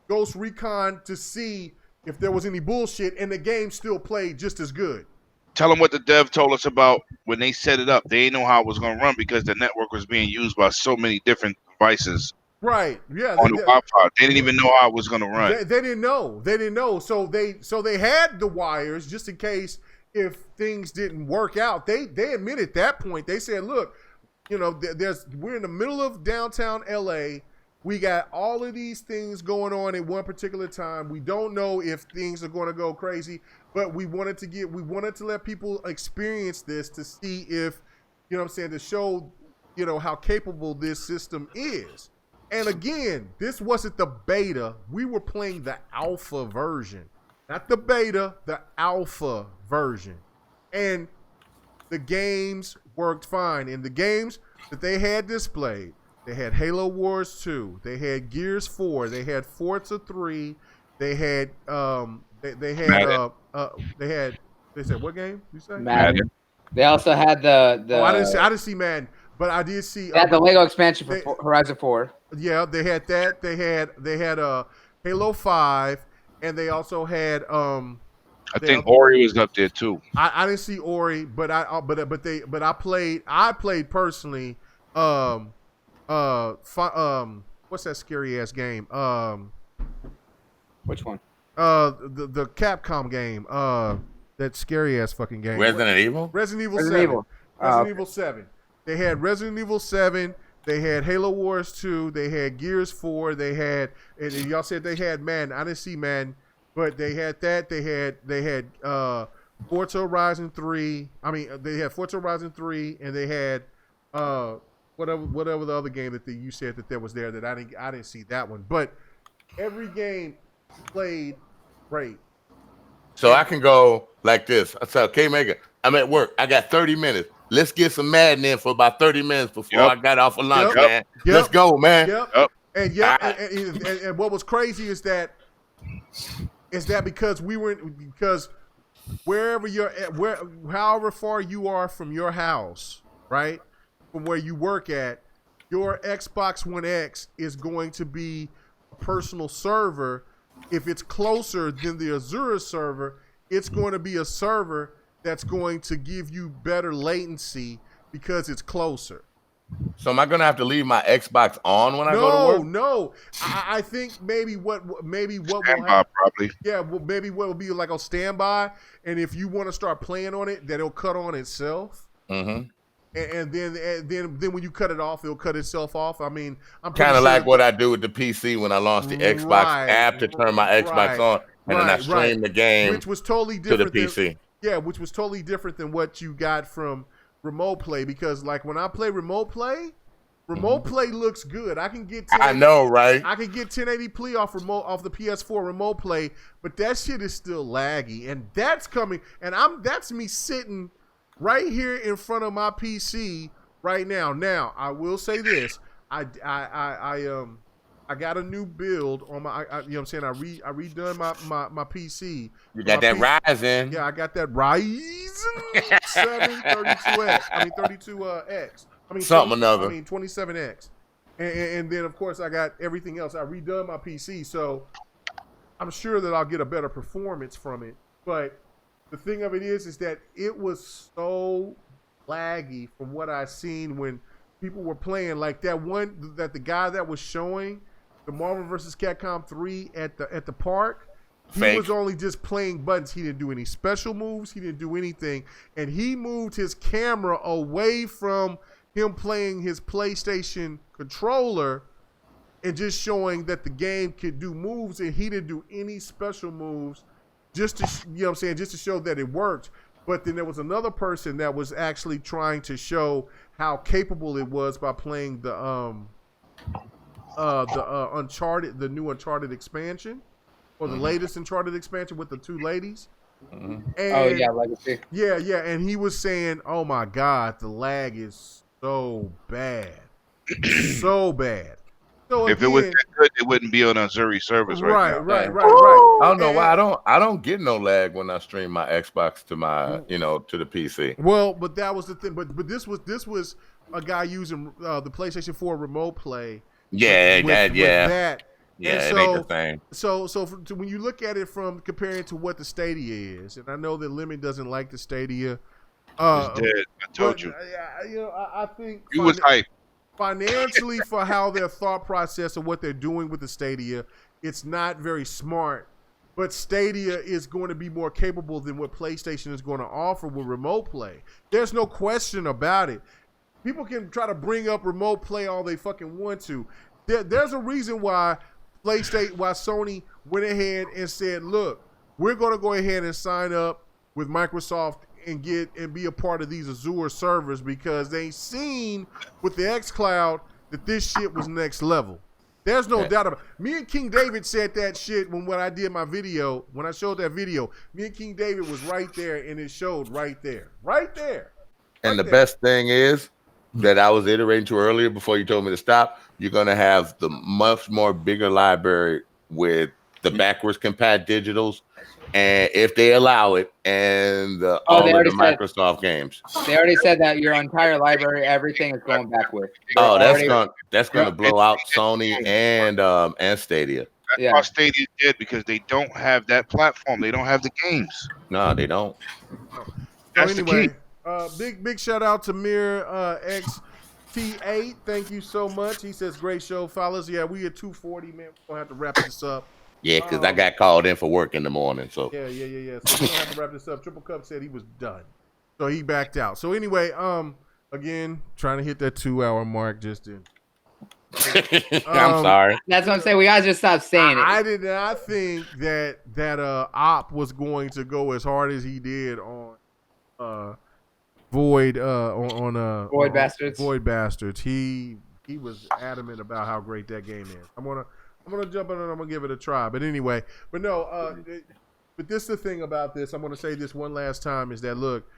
Ghost Recon to see if there was any bullshit, and the game still played just as good. Tell them what the dev told us about when they set it up. They didn't know how it was going to run because the network was being used by so many different devices. Right. Yeah. On the Wi-Fi, they didn't even know how it was going to run. They didn't know. They didn't know. So they had the wires just in case if things didn't work out. They admitted at that point. They said, "Look, we're in the middle of downtown LA. We got all of these things going on at one particular time. We don't know if things are going to go crazy, but we wanted to let people experience this to see if, you know what I'm saying, to show, you know, how capable this system is. And again, this wasn't the beta. We were playing the alpha version, not the beta, the alpha version. And the games worked fine. And the games that they had displayed, they had Halo Wars 2, they had Gears 4, they had Forza 3, they had they said what game you say? Madden. They also had the Oh, I didn't see Madden, but I did see they had the Lego expansion for Horizon 4. Yeah, they had that. They had Halo 5, and they also had I think Ori was up there too. I didn't see Ori, but I played personally what's that scary ass game? Which one? The Capcom game. That scary ass fucking game. Resident Evil? Resident Evil 7. Evil. Resident Evil 7. They had Resident Evil 7. They had Halo Wars 2. They had Gears 4. They had, and y'all said they had Madden. I didn't see Madden, but they had that. They had Forza Horizon 3. I mean, they had Forza Horizon 3, and they had whatever the other game that you said that there was there that I didn't see that one. But every game played great. So I can go like this. I said, okay, Megan, I'm at work. I got 30 minutes. Let's get some Madden in for about 30 minutes before I got off of lunch, man. Let's go, man. And and what was crazy is that because wherever you're at, however far you are from your house, right, from where you work at, your Xbox One X is going to be a personal server. If it's closer than the Azure server, it's going to be a server that's going to give you better latency because it's closer. So am I gonna have to leave my Xbox on when I go to work? No. I think maybe what will happen, probably. Yeah, well, maybe what will be like on standby, and if you want to start playing on it, that it'll cut on itself. Mm-hmm. And then when you cut it off, it'll cut itself off. I mean, I'm kind of like what I do with the PC when I launched the Xbox app to turn my Xbox on, and then I stream the game, which was totally different to the PC. Which was totally different than what you got from Remote Play, because like when I play Remote Play looks good. I can get I know, right? I can get 1080p off the PS4 Remote Play, but that shit is still laggy, and that's coming. And that's me sitting right here in front of my PC right now. Now, I will say this: I got a new build on my. You know what I'm saying? I redone my PC. You got that Ryzen? Yeah, I got that Ryzen 7 32X. I mean 32X. I mean something another. I mean 27X. And then of course I got everything else. I redone my PC, so I'm sure that I'll get a better performance from it. But the thing of it is that it was so laggy from what I seen when people were playing. Like that one that the guy that was showing the Marvel vs. Capcom 3 at the park, he was only just playing buttons. He didn't do any special moves. He didn't do anything, and he moved his camera away from him playing his PlayStation controller and just showing that the game could do moves, and he didn't do any special moves. Just to, you know what I'm saying, just to show that it worked. But then there was another person that was actually trying to show how capable it was by playing the Uncharted, the new Uncharted expansion, or the latest Uncharted expansion with the two ladies. And, Legacy. Yeah, and he was saying, "Oh my God, the lag is so bad, so bad." So if it was that good, it wouldn't be on Azure servers right now. Right. I don't know why I don't get no lag when I stream my Xbox to my to the PC. Well, but that was the thing. But this was a guy using the PlayStation 4 Remote Play. With that. Yeah, and it ain't the same. So when you look at it from comparing to what the Stadia is, and I know that Lemon doesn't like the Stadia. It's dead. I told you. I think you was hype. Financially, for how their thought process of what they're doing with the Stadia, it's not very smart. But Stadia is going to be more capable than what PlayStation is going to offer with Remote Play. There's no question about it. People can try to bring up Remote Play all they fucking want to. there's a reason why Sony went ahead and said, look, we're going to go ahead and sign up with Microsoft and be a part of these Azure servers, because they seen with the Xcloud that this shit was next level. There's no doubt about it. Me and King David said that shit when I did my video. When I showed that video, me and King David was right there, and it showed right there. And the best thing is that I was iterating to earlier before you told me to stop. You're going to have the much more bigger library with the backwards compat digitals, and if they allow it, and all of the Microsoft games. They already said that your entire library, everything is going backward. That's gonna blow out Sony and Stadia. That's why Stadia did, because they don't have that platform. They don't have the games. No, they don't. That's anyway, the key. Big shout out to Mir XT8. Thank you so much. He says, great show, fellas. Yeah, we at 2:40, man. We're gonna have to wrap this up. Yeah, because I got called in for work in the morning. So yeah. So we're gonna have to wrap this up. Triple Cup said he was done, so he backed out. So anyway, again, trying to hit that 2-hour mark just in. I'm sorry. That's what I'm saying. We gotta just stop saying it. I did not think that Op was going to go as hard as he did on Void Void Bastards. Void Bastards. He was adamant about how great that game is. I'm gonna jump in and I'm gonna give it a try. But anyway, but but this is the thing about this. I'm gonna say this one last time, is that, look,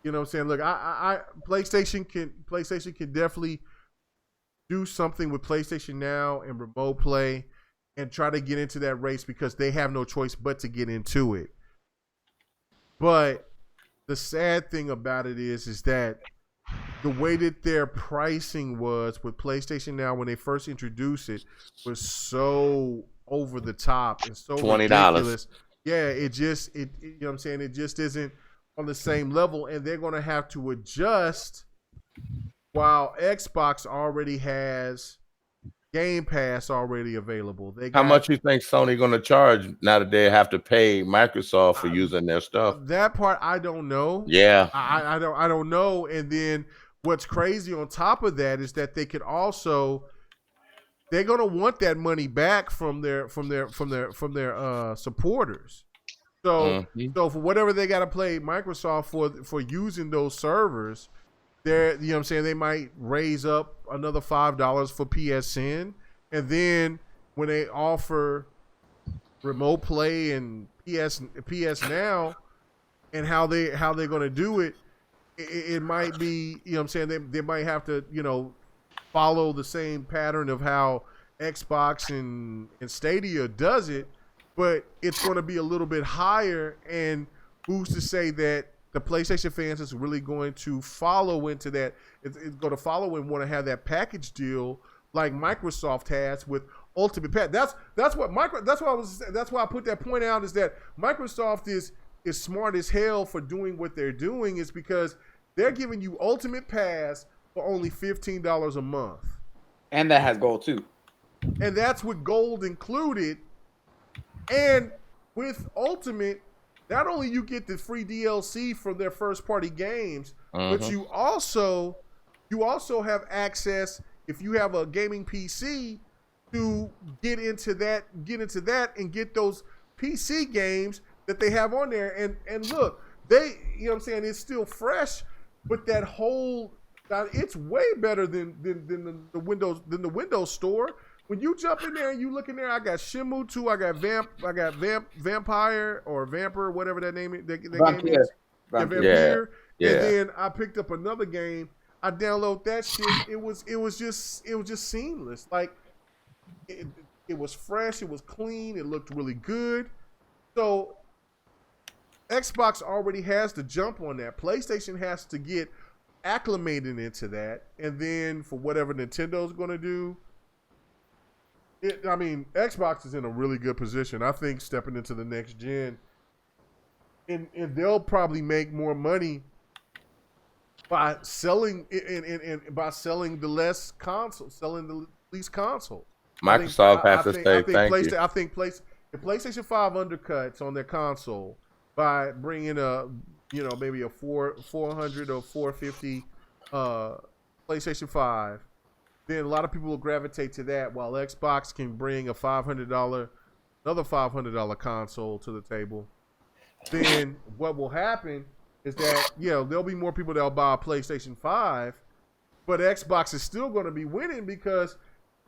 you know what I'm saying? Look, I PlayStation can definitely do something with PlayStation Now and remote play and try to get into that race, because they have no choice but to get into it. But the sad thing about it is that the way that their pricing was with PlayStation Now when they first introduced it was so over the top and so $20. ridiculous. Yeah, you know what I'm saying? It just isn't on the same level, and they're going to have to adjust, while Xbox already has Game Pass already available. How much you think Sony going to charge now that they have to pay Microsoft for using their stuff? That part I don't know. Yeah, I don't know. And then what's crazy on top of that is that they're gonna want that money back from their supporters. So for whatever they got to pay Microsoft for using those servers, you know what I'm saying, they might raise up another $5 for PSN, and then when they offer remote play and PS Now and how they're going to do it, it might be, you know what I'm saying, they might have to, follow the same pattern of how Xbox and Stadia does it, but it's going to be a little bit higher, and who's to say that the PlayStation fans is really going to follow into that. It's going to follow and want to have that package deal like Microsoft has with Ultimate Pack. That's why I put that point out, is that Microsoft is smart as hell for doing what they're doing, is because they're giving you Ultimate Pass for only $15 a month. And that has gold too. And that's with gold included. And with Ultimate, not only you get the free DLC from their first party games, but you also have access, if you have a gaming PC, to get into that and get those PC games that they have on there. And look, you know what I'm saying, it's still fresh, but that whole, it's way better than the Windows Store. When you jump in there and you look in there, I got Shenmue 2, I got Vampire or Vamper, whatever that name is. That game is. Vampire. Yeah. And then I picked up another game. I download that shit. It was just seamless. Like it was fresh. It was clean. It looked really good. So Xbox already has to jump on that. PlayStation has to get acclimated into that, and then for whatever Nintendo's going to do. Xbox is in a really good position, I think, stepping into the next gen, and they'll probably make more money by selling by selling the least consoles. Microsoft has to say thank you. I think the PlayStation 5 undercuts on their console by bringing maybe a 400 or 450 PlayStation 5. then a lot of people will gravitate to that, while Xbox can bring another $500 console to the table. Then what will happen is that, there'll be more people that'll buy a PlayStation 5, but Xbox is still going to be winning because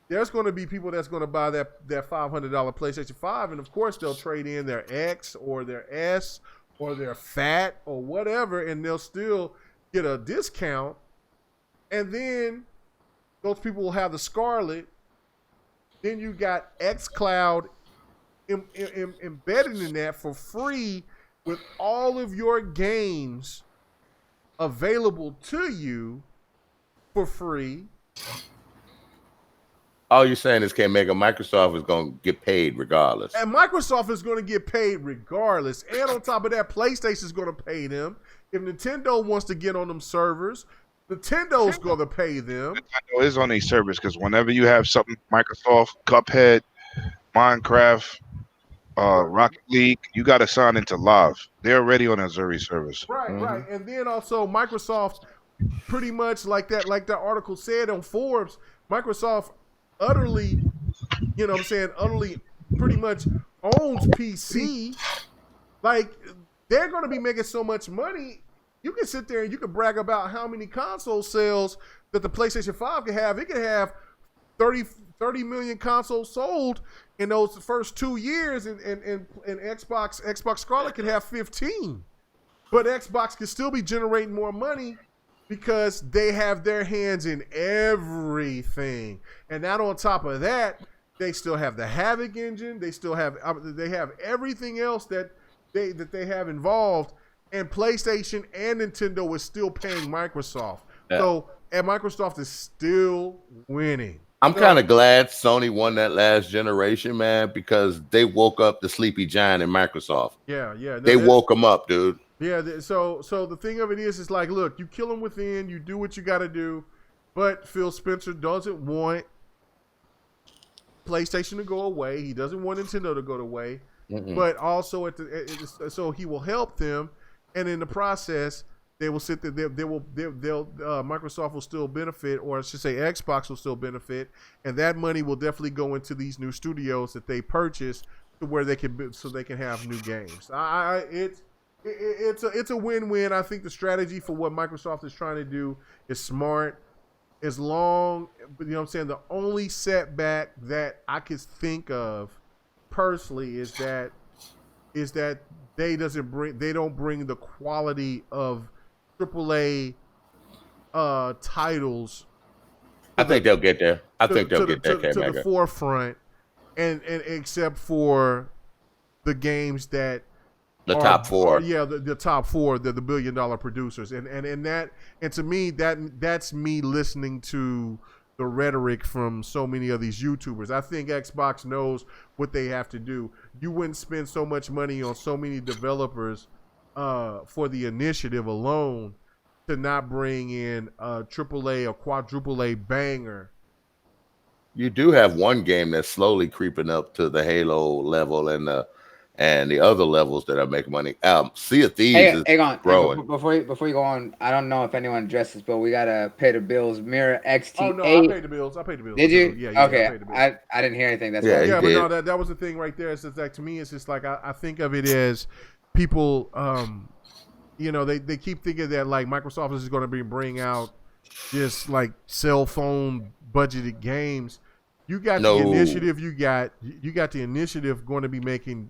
there's going to be people that's going to buy that $500 PlayStation 5, and of course they'll trade in their X or their S or their Fat or whatever, and they'll still get a discount. And then those people will have the Scarlet. Then you got Xcloud embedded in that for free with all of your games available to you for free. All you're saying is, K-Mega, Microsoft is going to get paid regardless. And Microsoft is going to get paid regardless. And on top of that, PlayStation is going to pay them. If Nintendo wants to get on them servers, Nintendo's going to pay them. Nintendo is on these servers because whenever you have something, Microsoft, Cuphead, Minecraft, Rocket League, you got to sign into Live. They're already on Azure servers. Right. And then also Microsoft, pretty much like that article said on Forbes, Microsoft utterly pretty much owns PC. Like, they're going to be making so much money. You can sit there and you can brag about how many console sales that the PlayStation 5 can have. It can have 30 million consoles sold in those first 2 years, and Xbox Scarlet can have 15. But Xbox can still be generating more money because they have their hands in everything. And not on top of that, they still have the Havoc engine. They have everything else that they have involved. And PlayStation and Nintendo is still paying Microsoft. Yeah. So, and Microsoft is still winning. I'm kind of glad Sony won that last generation, man, because they woke up the sleepy giant in Microsoft. Yeah. No, they woke them up, dude. Yeah, so the thing of it is like, look, you kill them within, you do what you got to do, but Phil Spencer doesn't want PlayStation to go away. He doesn't want Nintendo to go away, but also so he will help them, and in the process, they will sit there. Microsoft will still benefit, or I should say, Xbox will still benefit, and that money will definitely go into these new studios that they purchase to where they can have new games. It's a win-win. I think the strategy for what Microsoft is trying to do is smart. As long, you know what I'm saying, the only setback that I could think of personally is that they don't bring the quality of AAA titles. I think they'll get there. I think they'll get there to the forefront, and except for the games that top four. The top four, the $1 billion producers, and to me that's me listening to the rhetoric from so many of these YouTubers. I think Xbox knows what they have to do. You wouldn't spend so much money on so many developers for the initiative alone to not bring in a AAA or quadruple A banger. You do have one game that's slowly creeping up to the Halo level and the other levels that are making money. Sea of Thieves is growing. Before you go on, I don't know if anyone addressed this, but we gotta pay the bills. Mirror XT8. Oh no, I paid the bills. Did you? Yeah. Okay. I paid the bills. I didn't hear anything. That's yeah, but no, that was the thing right there. It's just like, to me, it's just like I think of it as people, they keep thinking that like Microsoft is going to bring out just like cell phone budgeted games. You got the initiative. You got the initiative going to be making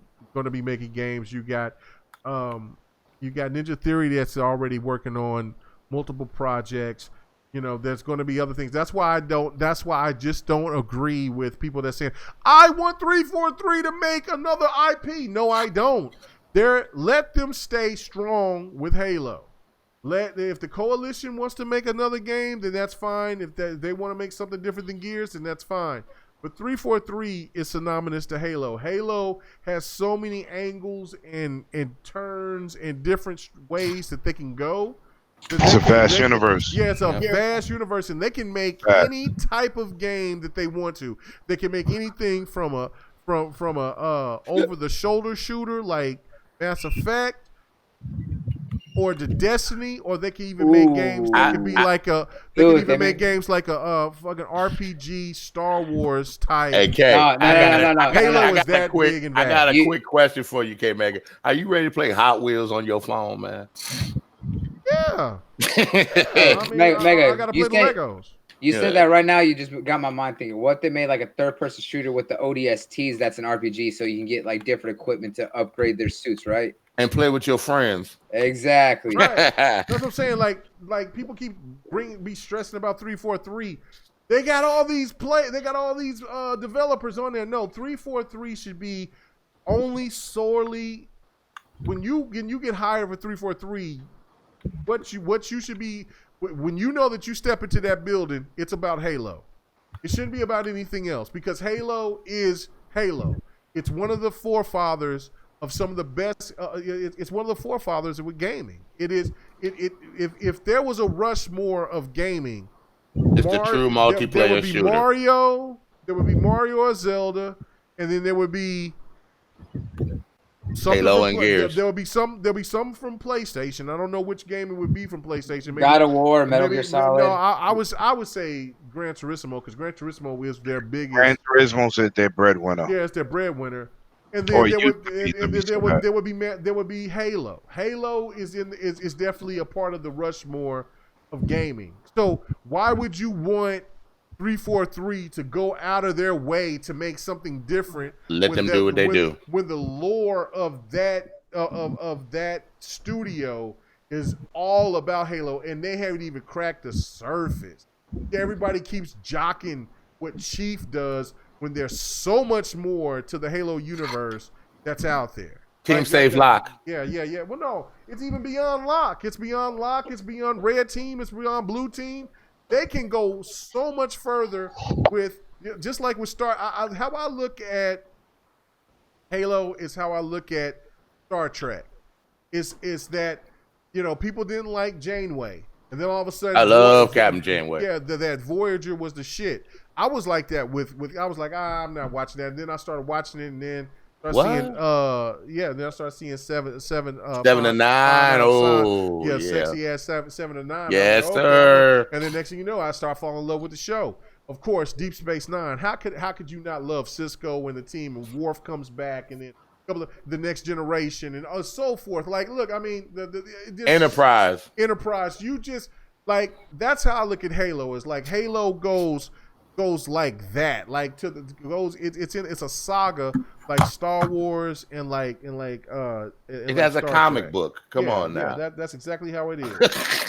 games. You got Ninja Theory that's already working on multiple projects. There's going to be other things. That's why I just don't agree with people that saying, I want 343 to make another IP. No, I don't. Let them stay strong with Halo. If the Coalition wants to make another game, then that's fine. If they want to make something different than Gears, then that's fine. But 343 is synonymous to Halo. Halo has so many angles and turns and different ways that they can go. It's a vast universe. Yeah, it's a vast universe, and they can make any type of game that they want to. They can make anything from a over the shoulder shooter like Mass Effect or the Destiny, or they can even make games that could be like a. They can even make games like a fucking RPG Star Wars type. Hey, K, No. Halo is that big and I got a vast. quick question for you, K Mega. Are you ready to play Hot Wheels on your phone, man? Yeah. Hey, Mega, I gotta play you the Legos. You said that right now. You just got my mind thinking. What if they made like a third-person shooter with the ODSTs? That's an RPG, so you can get like different equipment to upgrade their suits, right? And play with your friends. Right. Exactly. That's what I'm saying. Like people keep be stressing about 343. They got all these developers on there. No, 343 should be only solely when you get hired for 343. What you should be when you know that you step into that building, it's about Halo. It shouldn't be about anything else because Halo is Halo. It's one of the forefathers of some of the best. It's one of the forefathers with gaming. It is. If there was a Rushmore of gaming, it's the true multiplayer there would be shooter. Mario. There would be Mario or Zelda, and then there would be Halo and Gears. There'll be some from PlayStation. I don't know which game it would be from PlayStation. Maybe, God of War, Metal Gear Solid. No, I would say Gran Turismo because Gran Turismo is their biggest. Gran Turismo's their breadwinner. Yeah, it's their breadwinner. And then there would be Halo. Halo is definitely a part of the Rushmore of gaming. So why would you want 343 to go out of their way to make something different? Let them do what they do. When the lore of that studio is all about Halo, and they haven't even cracked the surface. Everybody keeps jocking what Chief does when there's so much more to the Halo universe that's out there. Team Save Lock. Yeah. Well, no, it's even beyond Lock. It's beyond Lock. It's beyond Red Team. It's beyond Blue Team. They can go so much further with, just like with how I look at Halo is how I look at Star Trek. Is that, people didn't like Janeway. And then all of a sudden, I love Captain Janeway. Yeah, that Voyager was the shit. I was like that with I was like, I'm not watching that. And then I started watching it, and then I started seeing seven to nine. Oh, yeah, sexy ass seven to nine. Yes, like, sir. And then next thing you know, I start falling in love with the show. Of course, Deep Space Nine. How could you not love Cisco and the team, and Worf comes back, and then a couple of the Next Generation and so forth. Like, look, I mean, the Enterprise. You just like that's how I look at Halo. Is like Halo goes like that, like it's a saga like Star Wars and it has a comic book. Come on now. That's exactly how it is.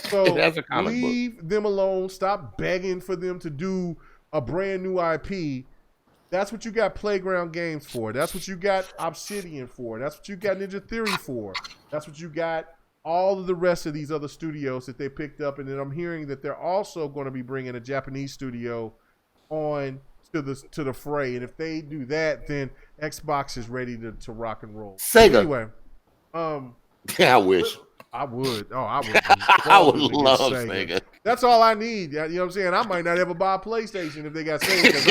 So it has a comic leave book. them alone. Stop begging for them to do a brand new IP. That's what you got Playground Games for. That's what you got Obsidian for. That's what you got Ninja Theory for. That's what you got all of the rest of these other studios that they picked up. And then I'm hearing that they're also going to be bringing a Japanese studio on to the fray, and if they do that, then Xbox is ready to rock and roll. Sega. Anyway, I wish. I would. Oh, I would. I would love Sega. That's all I need. You know what I'm saying? I might not ever buy a PlayStation if they got Sega because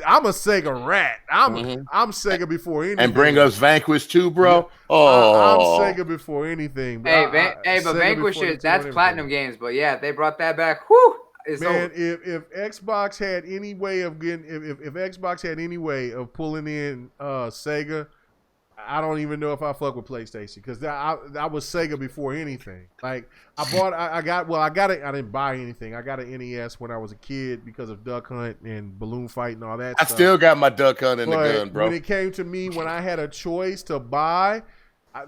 I'm a Sega rat. I'm Sega before anything. And bring us Vanquish too, bro. Yeah. Oh, I'm Sega before anything. Hey, but Vanquish that's Platinum Games. But yeah, if they brought that back. Whoo! Man, if Xbox had any way of getting, if Xbox had any way of pulling in Sega, I don't even know if I fuck with PlayStation because I was Sega before anything. Like I got it. I didn't buy anything. I got an NES when I was a kid because of Duck Hunt and Balloon Fight and all that stuff. I still got my Duck Hunt in the gun, bro. When it came to me, when I had a choice to buy,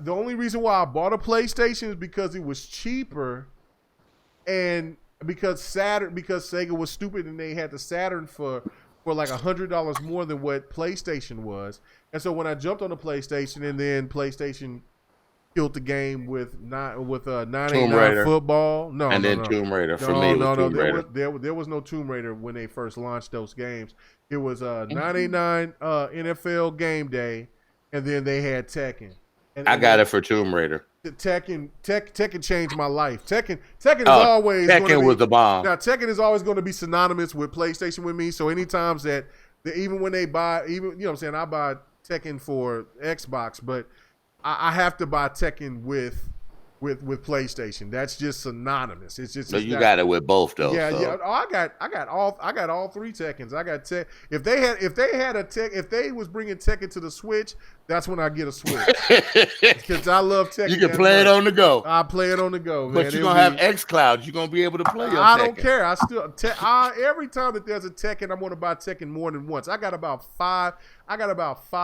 the only reason why I bought a PlayStation is because it was cheaper, and because Sega was stupid and they had the Saturn for like $100 more than what PlayStation was. And so when I jumped on the PlayStation, and then PlayStation killed the game with 989 football. Tomb Raider. For me, it was Tomb Raider. There was no Tomb Raider when they first launched those games. It was 989 NFL Game Day, and then they had Tekken. I got it for Tomb Raider. Tekken changed my life. Tekken is always Tekken was the bomb. Now Tekken is always going to be synonymous with PlayStation with me. So anytime that even when they buy, even you know what I'm saying, I buy Tekken for Xbox, but I have to buy Tekken with with PlayStation. That's just synonymous. It's just So you not, got it with both though. yeah, so. yeah. Oh, I got all 3 Tekkens. I got if they had a Tekken, if they was bringing Tekken to the Switch, that's when I get a Switch because I love Tekken. You can play it on the go. I play it on the go, man. But you're gonna have Xcloud. You're gonna be able to play your I Tekken. don't care. I still every time that there's a Tekken, I'm gonna buy Tekken more than once. I got about 5 Tekken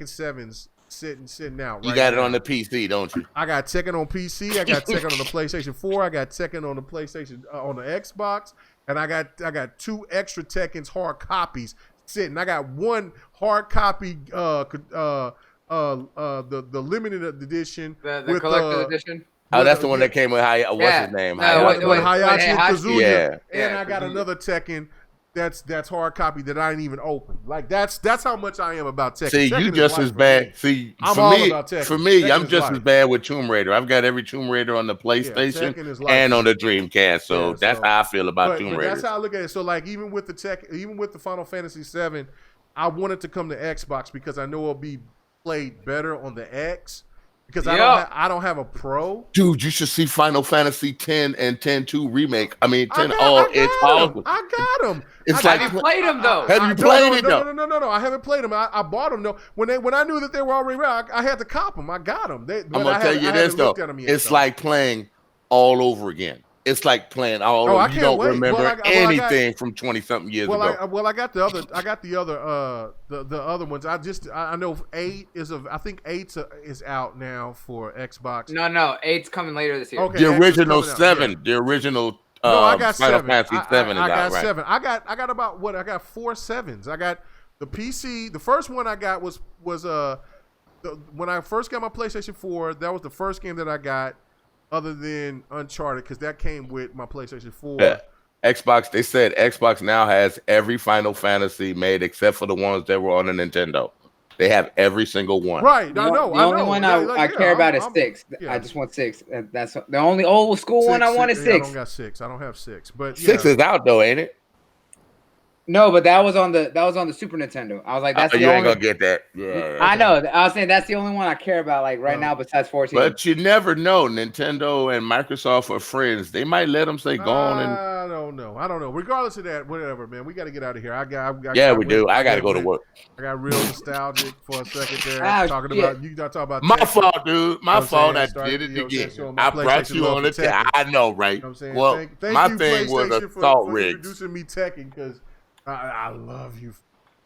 7s sitting out. You right got now. it on the PC, don't you? I got Tekken on PC. I got Tekken on the PlayStation 4. I got Tekken on the PlayStation on the Xbox, and I got 2 extra Tekkens hard copies sitting. I got 1 hard copy, the limited edition, the collector's edition. Oh, that's the one that came with what's his name? Hayashi Kazuya. Yeah. And I got another Tekken that's hard copy that I didn't even open. Like that's how much I am about Tekken. See, Tekken you just as bad. See, I'm for all me, about Tekken. for me, Tekken I'm is just life. as bad with Tomb Raider. I've got every Tomb Raider on the PlayStation Tekken is life. and on the Dreamcast. So Yeah, that's how I feel about Tomb but Raider. that's how I look at it. So like even with the Final Fantasy VII, I wanted to come to Xbox because I know it'll be played better on the X. Because I don't have a Pro. Dude, you should see Final Fantasy 10 and 10-2 remake. I mean, 10 I awesome. got them. It's Have you played them though? Have you played it though? No. I haven't played them. I bought them though. When I knew that they were already ready, I had to cop them. I got them. I'm gonna tell you this though. It's like playing all over again. It's like playing all over. You don't remember anything from 20-something years ago. I got the other ones. I know 8 is I think 8 is out now for Xbox. No, 8's coming later this year. Okay, the original 7, the original I got Final 7. Fantasy 7 is I got out, right? 7. I got about I got 4 7s. I got the PC. The first one I got was when I first got my PlayStation 4. That was the first game that I got, other than Uncharted, because that came with my PlayStation 4. Yeah. Xbox. They said Xbox now has every Final Fantasy made except for the ones that were on the Nintendo. They have every single one. Right. I know. The only one I care about is 6. Yeah. I just want 6. That's the only old school one I want is 6. I don't got 6. I don't have 6. But 6 is out though, ain't it? No, but that was on the Super Nintendo. I was like, that's the you only. ain't gonna get that. Yeah, I know. I was saying that's the only one I care about, like right now, besides 14. But you never know. Nintendo and Microsoft are friends. They might let them say go on and. I don't know. Regardless of that, whatever, man. We got to get out of here. I got we do. I got to go to work. I got real nostalgic for a second there. Oh, talking shit. about you. Got to talk about My Tekken. fault, dude. My fault. I Started, did it you know, again. showing my I brought PlayStation you love on for it. Tekken. I know, right? You know what I'm saying? Well, thank my you, thing was PlayStation, assault for rigs. introducing me Tekken because I love you.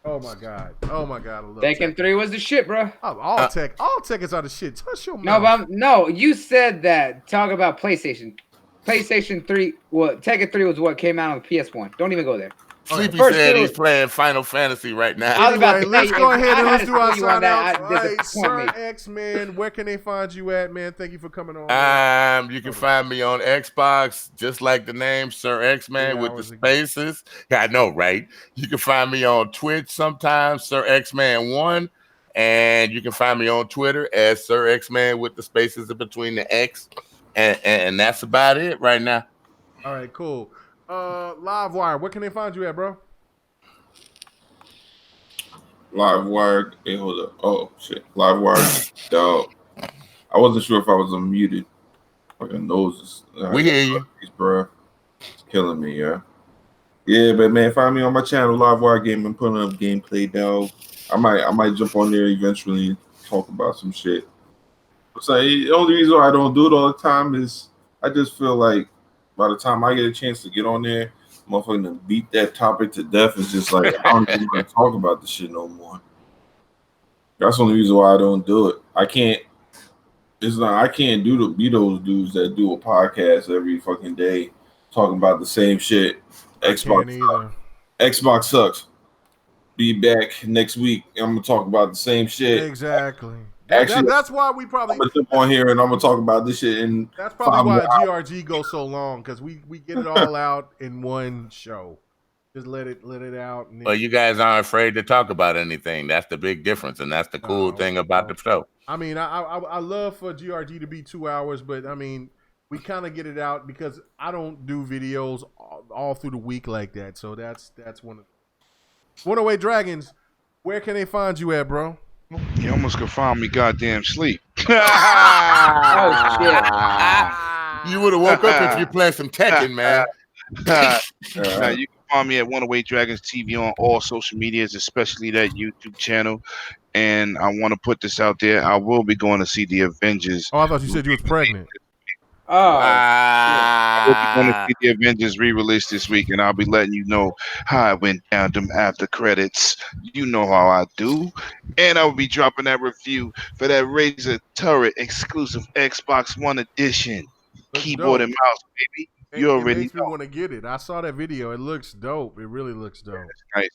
Oh my god, I love Tekken 3 was the shit, bro. All Tekkens are the shit. Touch your mouth. No, you said that. Talk about PlayStation. PlayStation 3. Well, Tekken 3 was what came out on the PS1. Don't even go there. Sleepy First said two- he's playing Final Fantasy right now. I was about to let's say, go ahead and I let's had do to our tell you on sign that. out. Hey, Disappoint Sir me. X, man, where can they find you at, man? Thank you for coming on. You can find me on Xbox, just like the name Sir X Man Yeah, with the spaces. I know, right? You can find me on Twitch sometimes, Sir X Man 1, and you can find me on Twitter as Sir X Man with the spaces in between the X, and that's about it right now. All right, cool. Livewire, where can they find you at, bro? Livewire. Hey, hold up. Oh shit. Livewire. Dog. I wasn't sure if I was unmuted. Fucking nose is. We hear you, bro. It's killing me, yeah. Yeah, but man, find me on my channel, Livewire Gaming, putting up gameplay, dog. I might jump on there eventually, and talk about some shit. So the only reason why I don't do it all the time is I just feel like by the time I get a chance to get on there, motherfucking to beat that topic to death. It's just like I don't even want to talk about the shit no more. That's the only reason why I don't do it. I can't be those dudes that do a podcast every fucking day talking about the same shit. Xbox sucks. Be back next week. I'm gonna talk about the same shit. Exactly. Actually, that's why we probably. I'm gonna jump on here and I'm gonna talk about this shit. And that's probably why GRG goes so long, because we get it all out in one show. Just let it out. And Well, you guys aren't afraid to talk about anything. That's the big difference, and that's the cool thing about the show. I mean, I love for GRG to be 2 hours, but I mean, we kind of get it out because I don't do videos all through the week like that. So that's one of 108 Dragons. Where can they find you at, bro? You almost could find me goddamn sleep. You would have woke up if you played some Tekken, man. Now you can find me at 108 Dragons TV on all social medias, especially that YouTube channel. And I want to put this out there. I will be going to see the Avengers. Oh, I thought you said you was pregnant. Oh, I will be going to see the Avengers re-release this week, and I'll be letting you know how I went down them after credits. You know how I do. And I will be dropping that review for that Razer Turret exclusive Xbox One edition. Looks Keyboard dope. and mouse, baby. You It already makes me know. want to get it. I saw that video. It looks dope. It really looks dope. Nice.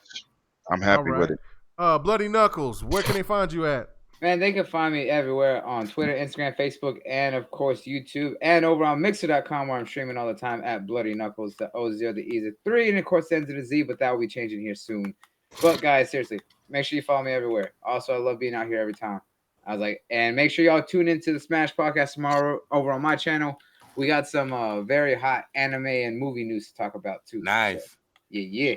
I'm happy with it. Bloody Knuckles, where can they find you at? man, they can find me everywhere on Twitter, Instagram, Facebook, and of course YouTube, and over on Mixer.com where I'm streaming all the time at Bloody Knuckles. The O0, the E, the 3, and of course the ends of the Z, but that will be changing here soon. But guys, seriously, make sure you follow me everywhere. Also, I love being out here every time. I was like, and make sure y'all tune into the Smash Podcast tomorrow over on my channel. We got some very hot anime and movie news to talk about too. Nice. So, yeah.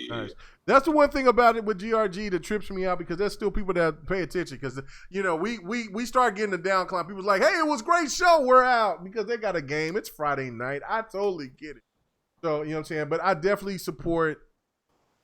Nice. That's the one thing about it with GRG that trips me out because there's still people that pay attention because we start getting the downcline. People's like, hey, it was a great show. We're out because they got a game. It's Friday night. I totally get it. So, you know what I'm saying? But I definitely support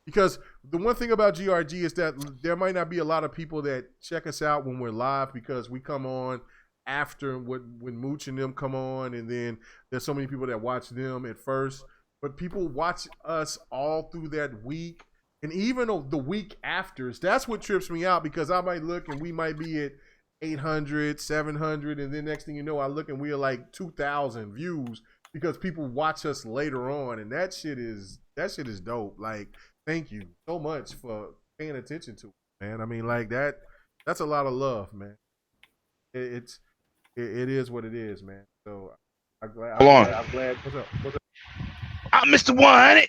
because the one thing about GRG is that there might not be a lot of people that check us out when we're live because we come on after when Mooch and them come on, and then there's so many people that watch them at first. But people watch us all through that week. And even the week afters, that's what trips me out because I might look and we might be at 800, 700, and then next thing you know, I look and we are like 2,000 views because people watch us later on, and that shit is dope. Like, thank you so much for paying attention to it, man. I mean, like that's a lot of love, man. It is what it is, man. So I'm glad. Hold on. I'm glad. What's up? I'm Mr. 100.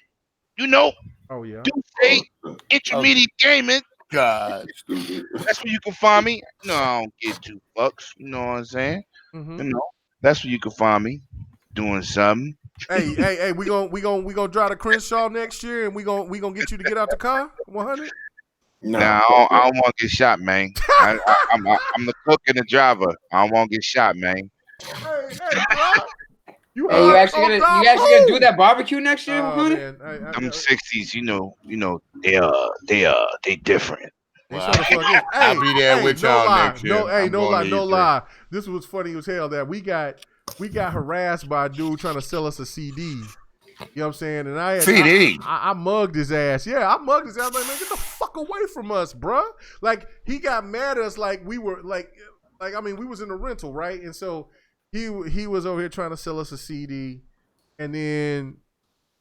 You know, Oh yeah. Tuesday, intermediate gaming. God. That's where you can find me. No, I don't get $2. You know what I'm saying? Mm-hmm. You know, that's where you can find me doing something. Hey, we gonna drive to Crenshaw next year, and we gonna get you to get out the car. 100. Nah, I don't want to get shot, man. I'm the cook and the driver. I don't want to get shot, man. Hey, bro. You actually gonna do that barbecue next year? Man, Them 60s, you know, they different. Well, I'll be there with y'all next year. No lie. This was funny as hell that we got harassed by a dude trying to sell us a CD. You know what I'm saying? And I mugged his ass. Yeah, I mugged his ass. I'm like, man, get the fuck away from us, bruh. Like, he got mad at us like we were like I mean, we was in the rental, right? And so he was over here trying to sell us a CD, and then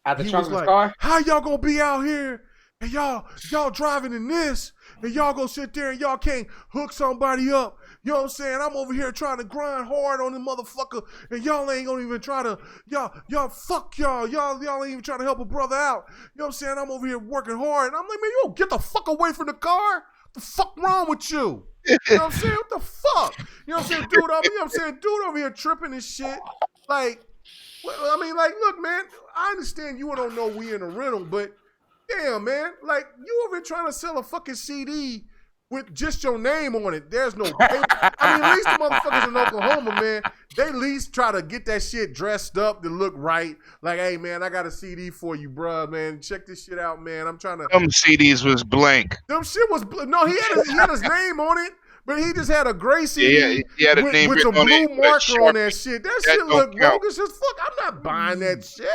At the he trunk was of his like, car? how y'all gonna be out here and y'all driving in this and y'all gonna sit there and y'all can't hook somebody up? You know what I'm saying? I'm over here trying to grind hard on the motherfucker, and y'all ain't gonna even try to y'all fuck y'all ain't even trying to help a brother out. You know what I'm saying? I'm over here working hard, and I'm like, man, you don't get the fuck away from the car. What the fuck wrong with you? You know what I'm saying? What the fuck? You know what I'm saying? Dude over here tripping and shit. Like, I mean, like, look, man, I understand you don't know we in a rental, but damn, man, like, you over here trying to sell a fucking CD with just your name on it. There's no paper. I mean, at least the motherfuckers in Oklahoma, man, they at least try to get that shit dressed up to look right. Like, hey, man, I got a CD for you, bruh, man. Check this shit out, man. I'm trying to. Them CDs was blank. Them shit was no. He had his name on it, but he just had a gray CD he had a name with some written on blue it, marker on that shit. That shit don't look count. bogus as fuck. I'm not buying that shit.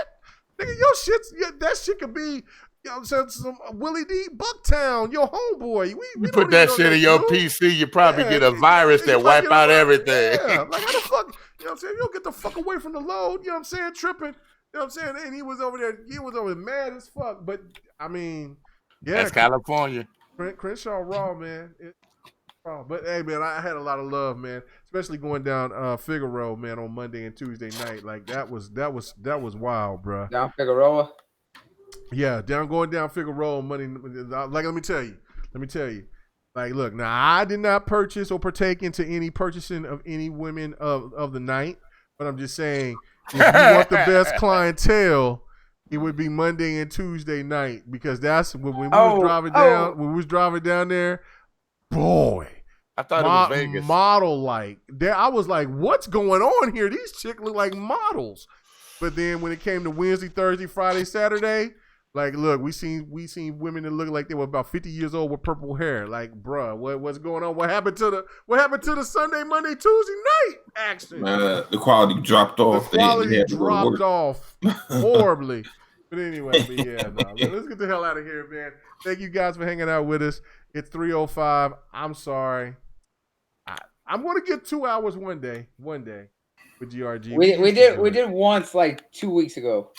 Nigga, your shit's that shit could be. You know, some Willie D. Bucktown, your homeboy. We You put that shit in your PC, you probably get a virus that wipe out everything. Yeah, like how the fuck, you know what I'm saying? You don't get the fuck away from the load, you know what I'm saying? Tripping, you know what I'm saying? And he was over there mad as fuck. But I mean, yeah. That's California. Crenshaw raw, man. Raw. But hey, man, I had a lot of love, man. Especially going down Figueroa, man, on Monday and Tuesday night. Like that was wild, bro. Down Figueroa? Yeah, going down Figueroa Monday. Like, let me tell you. Like, look, now I did not purchase or partake into any purchasing of any women of the night, but I'm just saying, if you want the best clientele, it would be Monday and Tuesday night because that's when we was driving down. When we was driving down there, boy, I thought it was Vegas. Model like. I was like, what's going on here? These chicks look like models. But then when it came to Wednesday, Thursday, Friday, Saturday, like, look, we seen women that look like they were about 50 years old with purple hair. Like, bruh, what's going on? What happened to the Sunday, Monday, Tuesday night action? The quality dropped off. The quality dropped off horribly. But anyway, yeah, let's get the hell out of here, man. Thank you guys for hanging out with us. It's 3:05. I'm sorry. I'm going to get 2 hours one day with GRG. We did once like 2 weeks ago.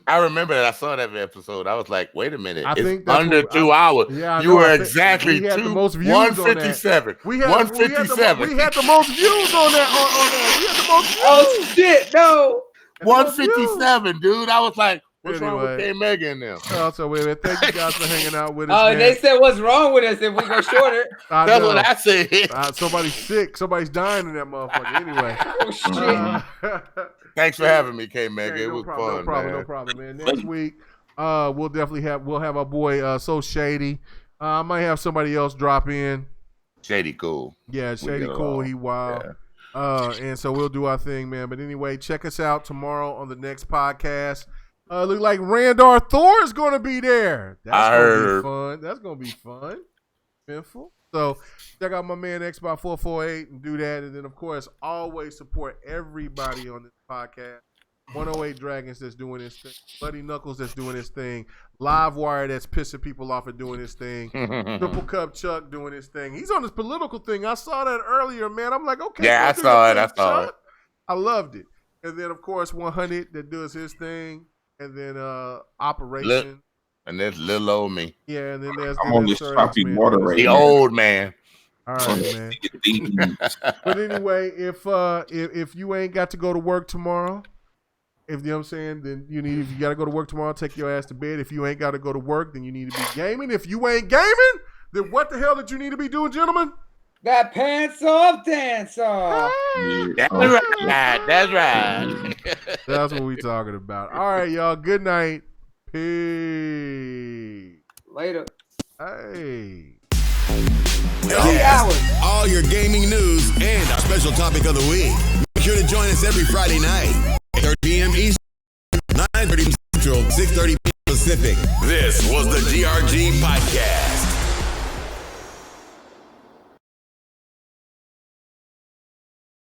I remember that. I saw that episode. I was like, wait a minute. I think it's under 2 hours. Yeah, you were exactly we had the most views 157. 157. We had the most views on that. On that. We had the most views. Oh, shit. No. 157, dude. I was like, what's wrong Anyway. with K Megan now? So, wait, thank you guys for hanging out with us. Oh, man. they said, what's wrong with us if we go shorter? That's what I said. Somebody's sick. Somebody's dying in that motherfucker. Anyway. Oh, shit. Thanks for having me, K Megan. Hey, it was fun, man. No problem, man. Next week, we'll have our boy So Shady. I might have somebody else drop in. Shady cool. Yeah, Shady cool. He wild. Yeah. And so we'll do our thing, man. But anyway, check us out tomorrow on the next podcast. Look like Randar Thor is going to be there. That's going to be fun. That's going to be fun. Sinful. So check out my man Xbox 448 and do that. And then, of course, always support everybody on this podcast. 108 Dragons that's doing this thing. Bloody Knuckles that's doing this thing. Livewire that's pissing people off and doing this thing. Triple Cup Chuck doing this thing. He's on this political thing. I saw that earlier, man. I'm like, okay. Yeah, I saw it. I loved it. And then, of course, 100 that does his thing. And then Operation. And there's little old me. Yeah, and then there's I'm on this choppy water right the now. old man. All right, man. But anyway, if you ain't got to go to work tomorrow, if you know what I'm saying, then if you got to go to work tomorrow, take your ass to bed. If you ain't got to go to work, then you need to be gaming. If you ain't gaming, then what the hell did you need to be doing, gentlemen? That pants off dance off. That's right. That's right. That's what we talking about. All right, y'all. Good night. Peace. Later. Hey. Yes. All your gaming news and our special topic of the week. Make sure to join us every Friday night, 8:30 p.m. Eastern, 9:30 Central, 6:30 p.m. Pacific. This was the GRG Podcast.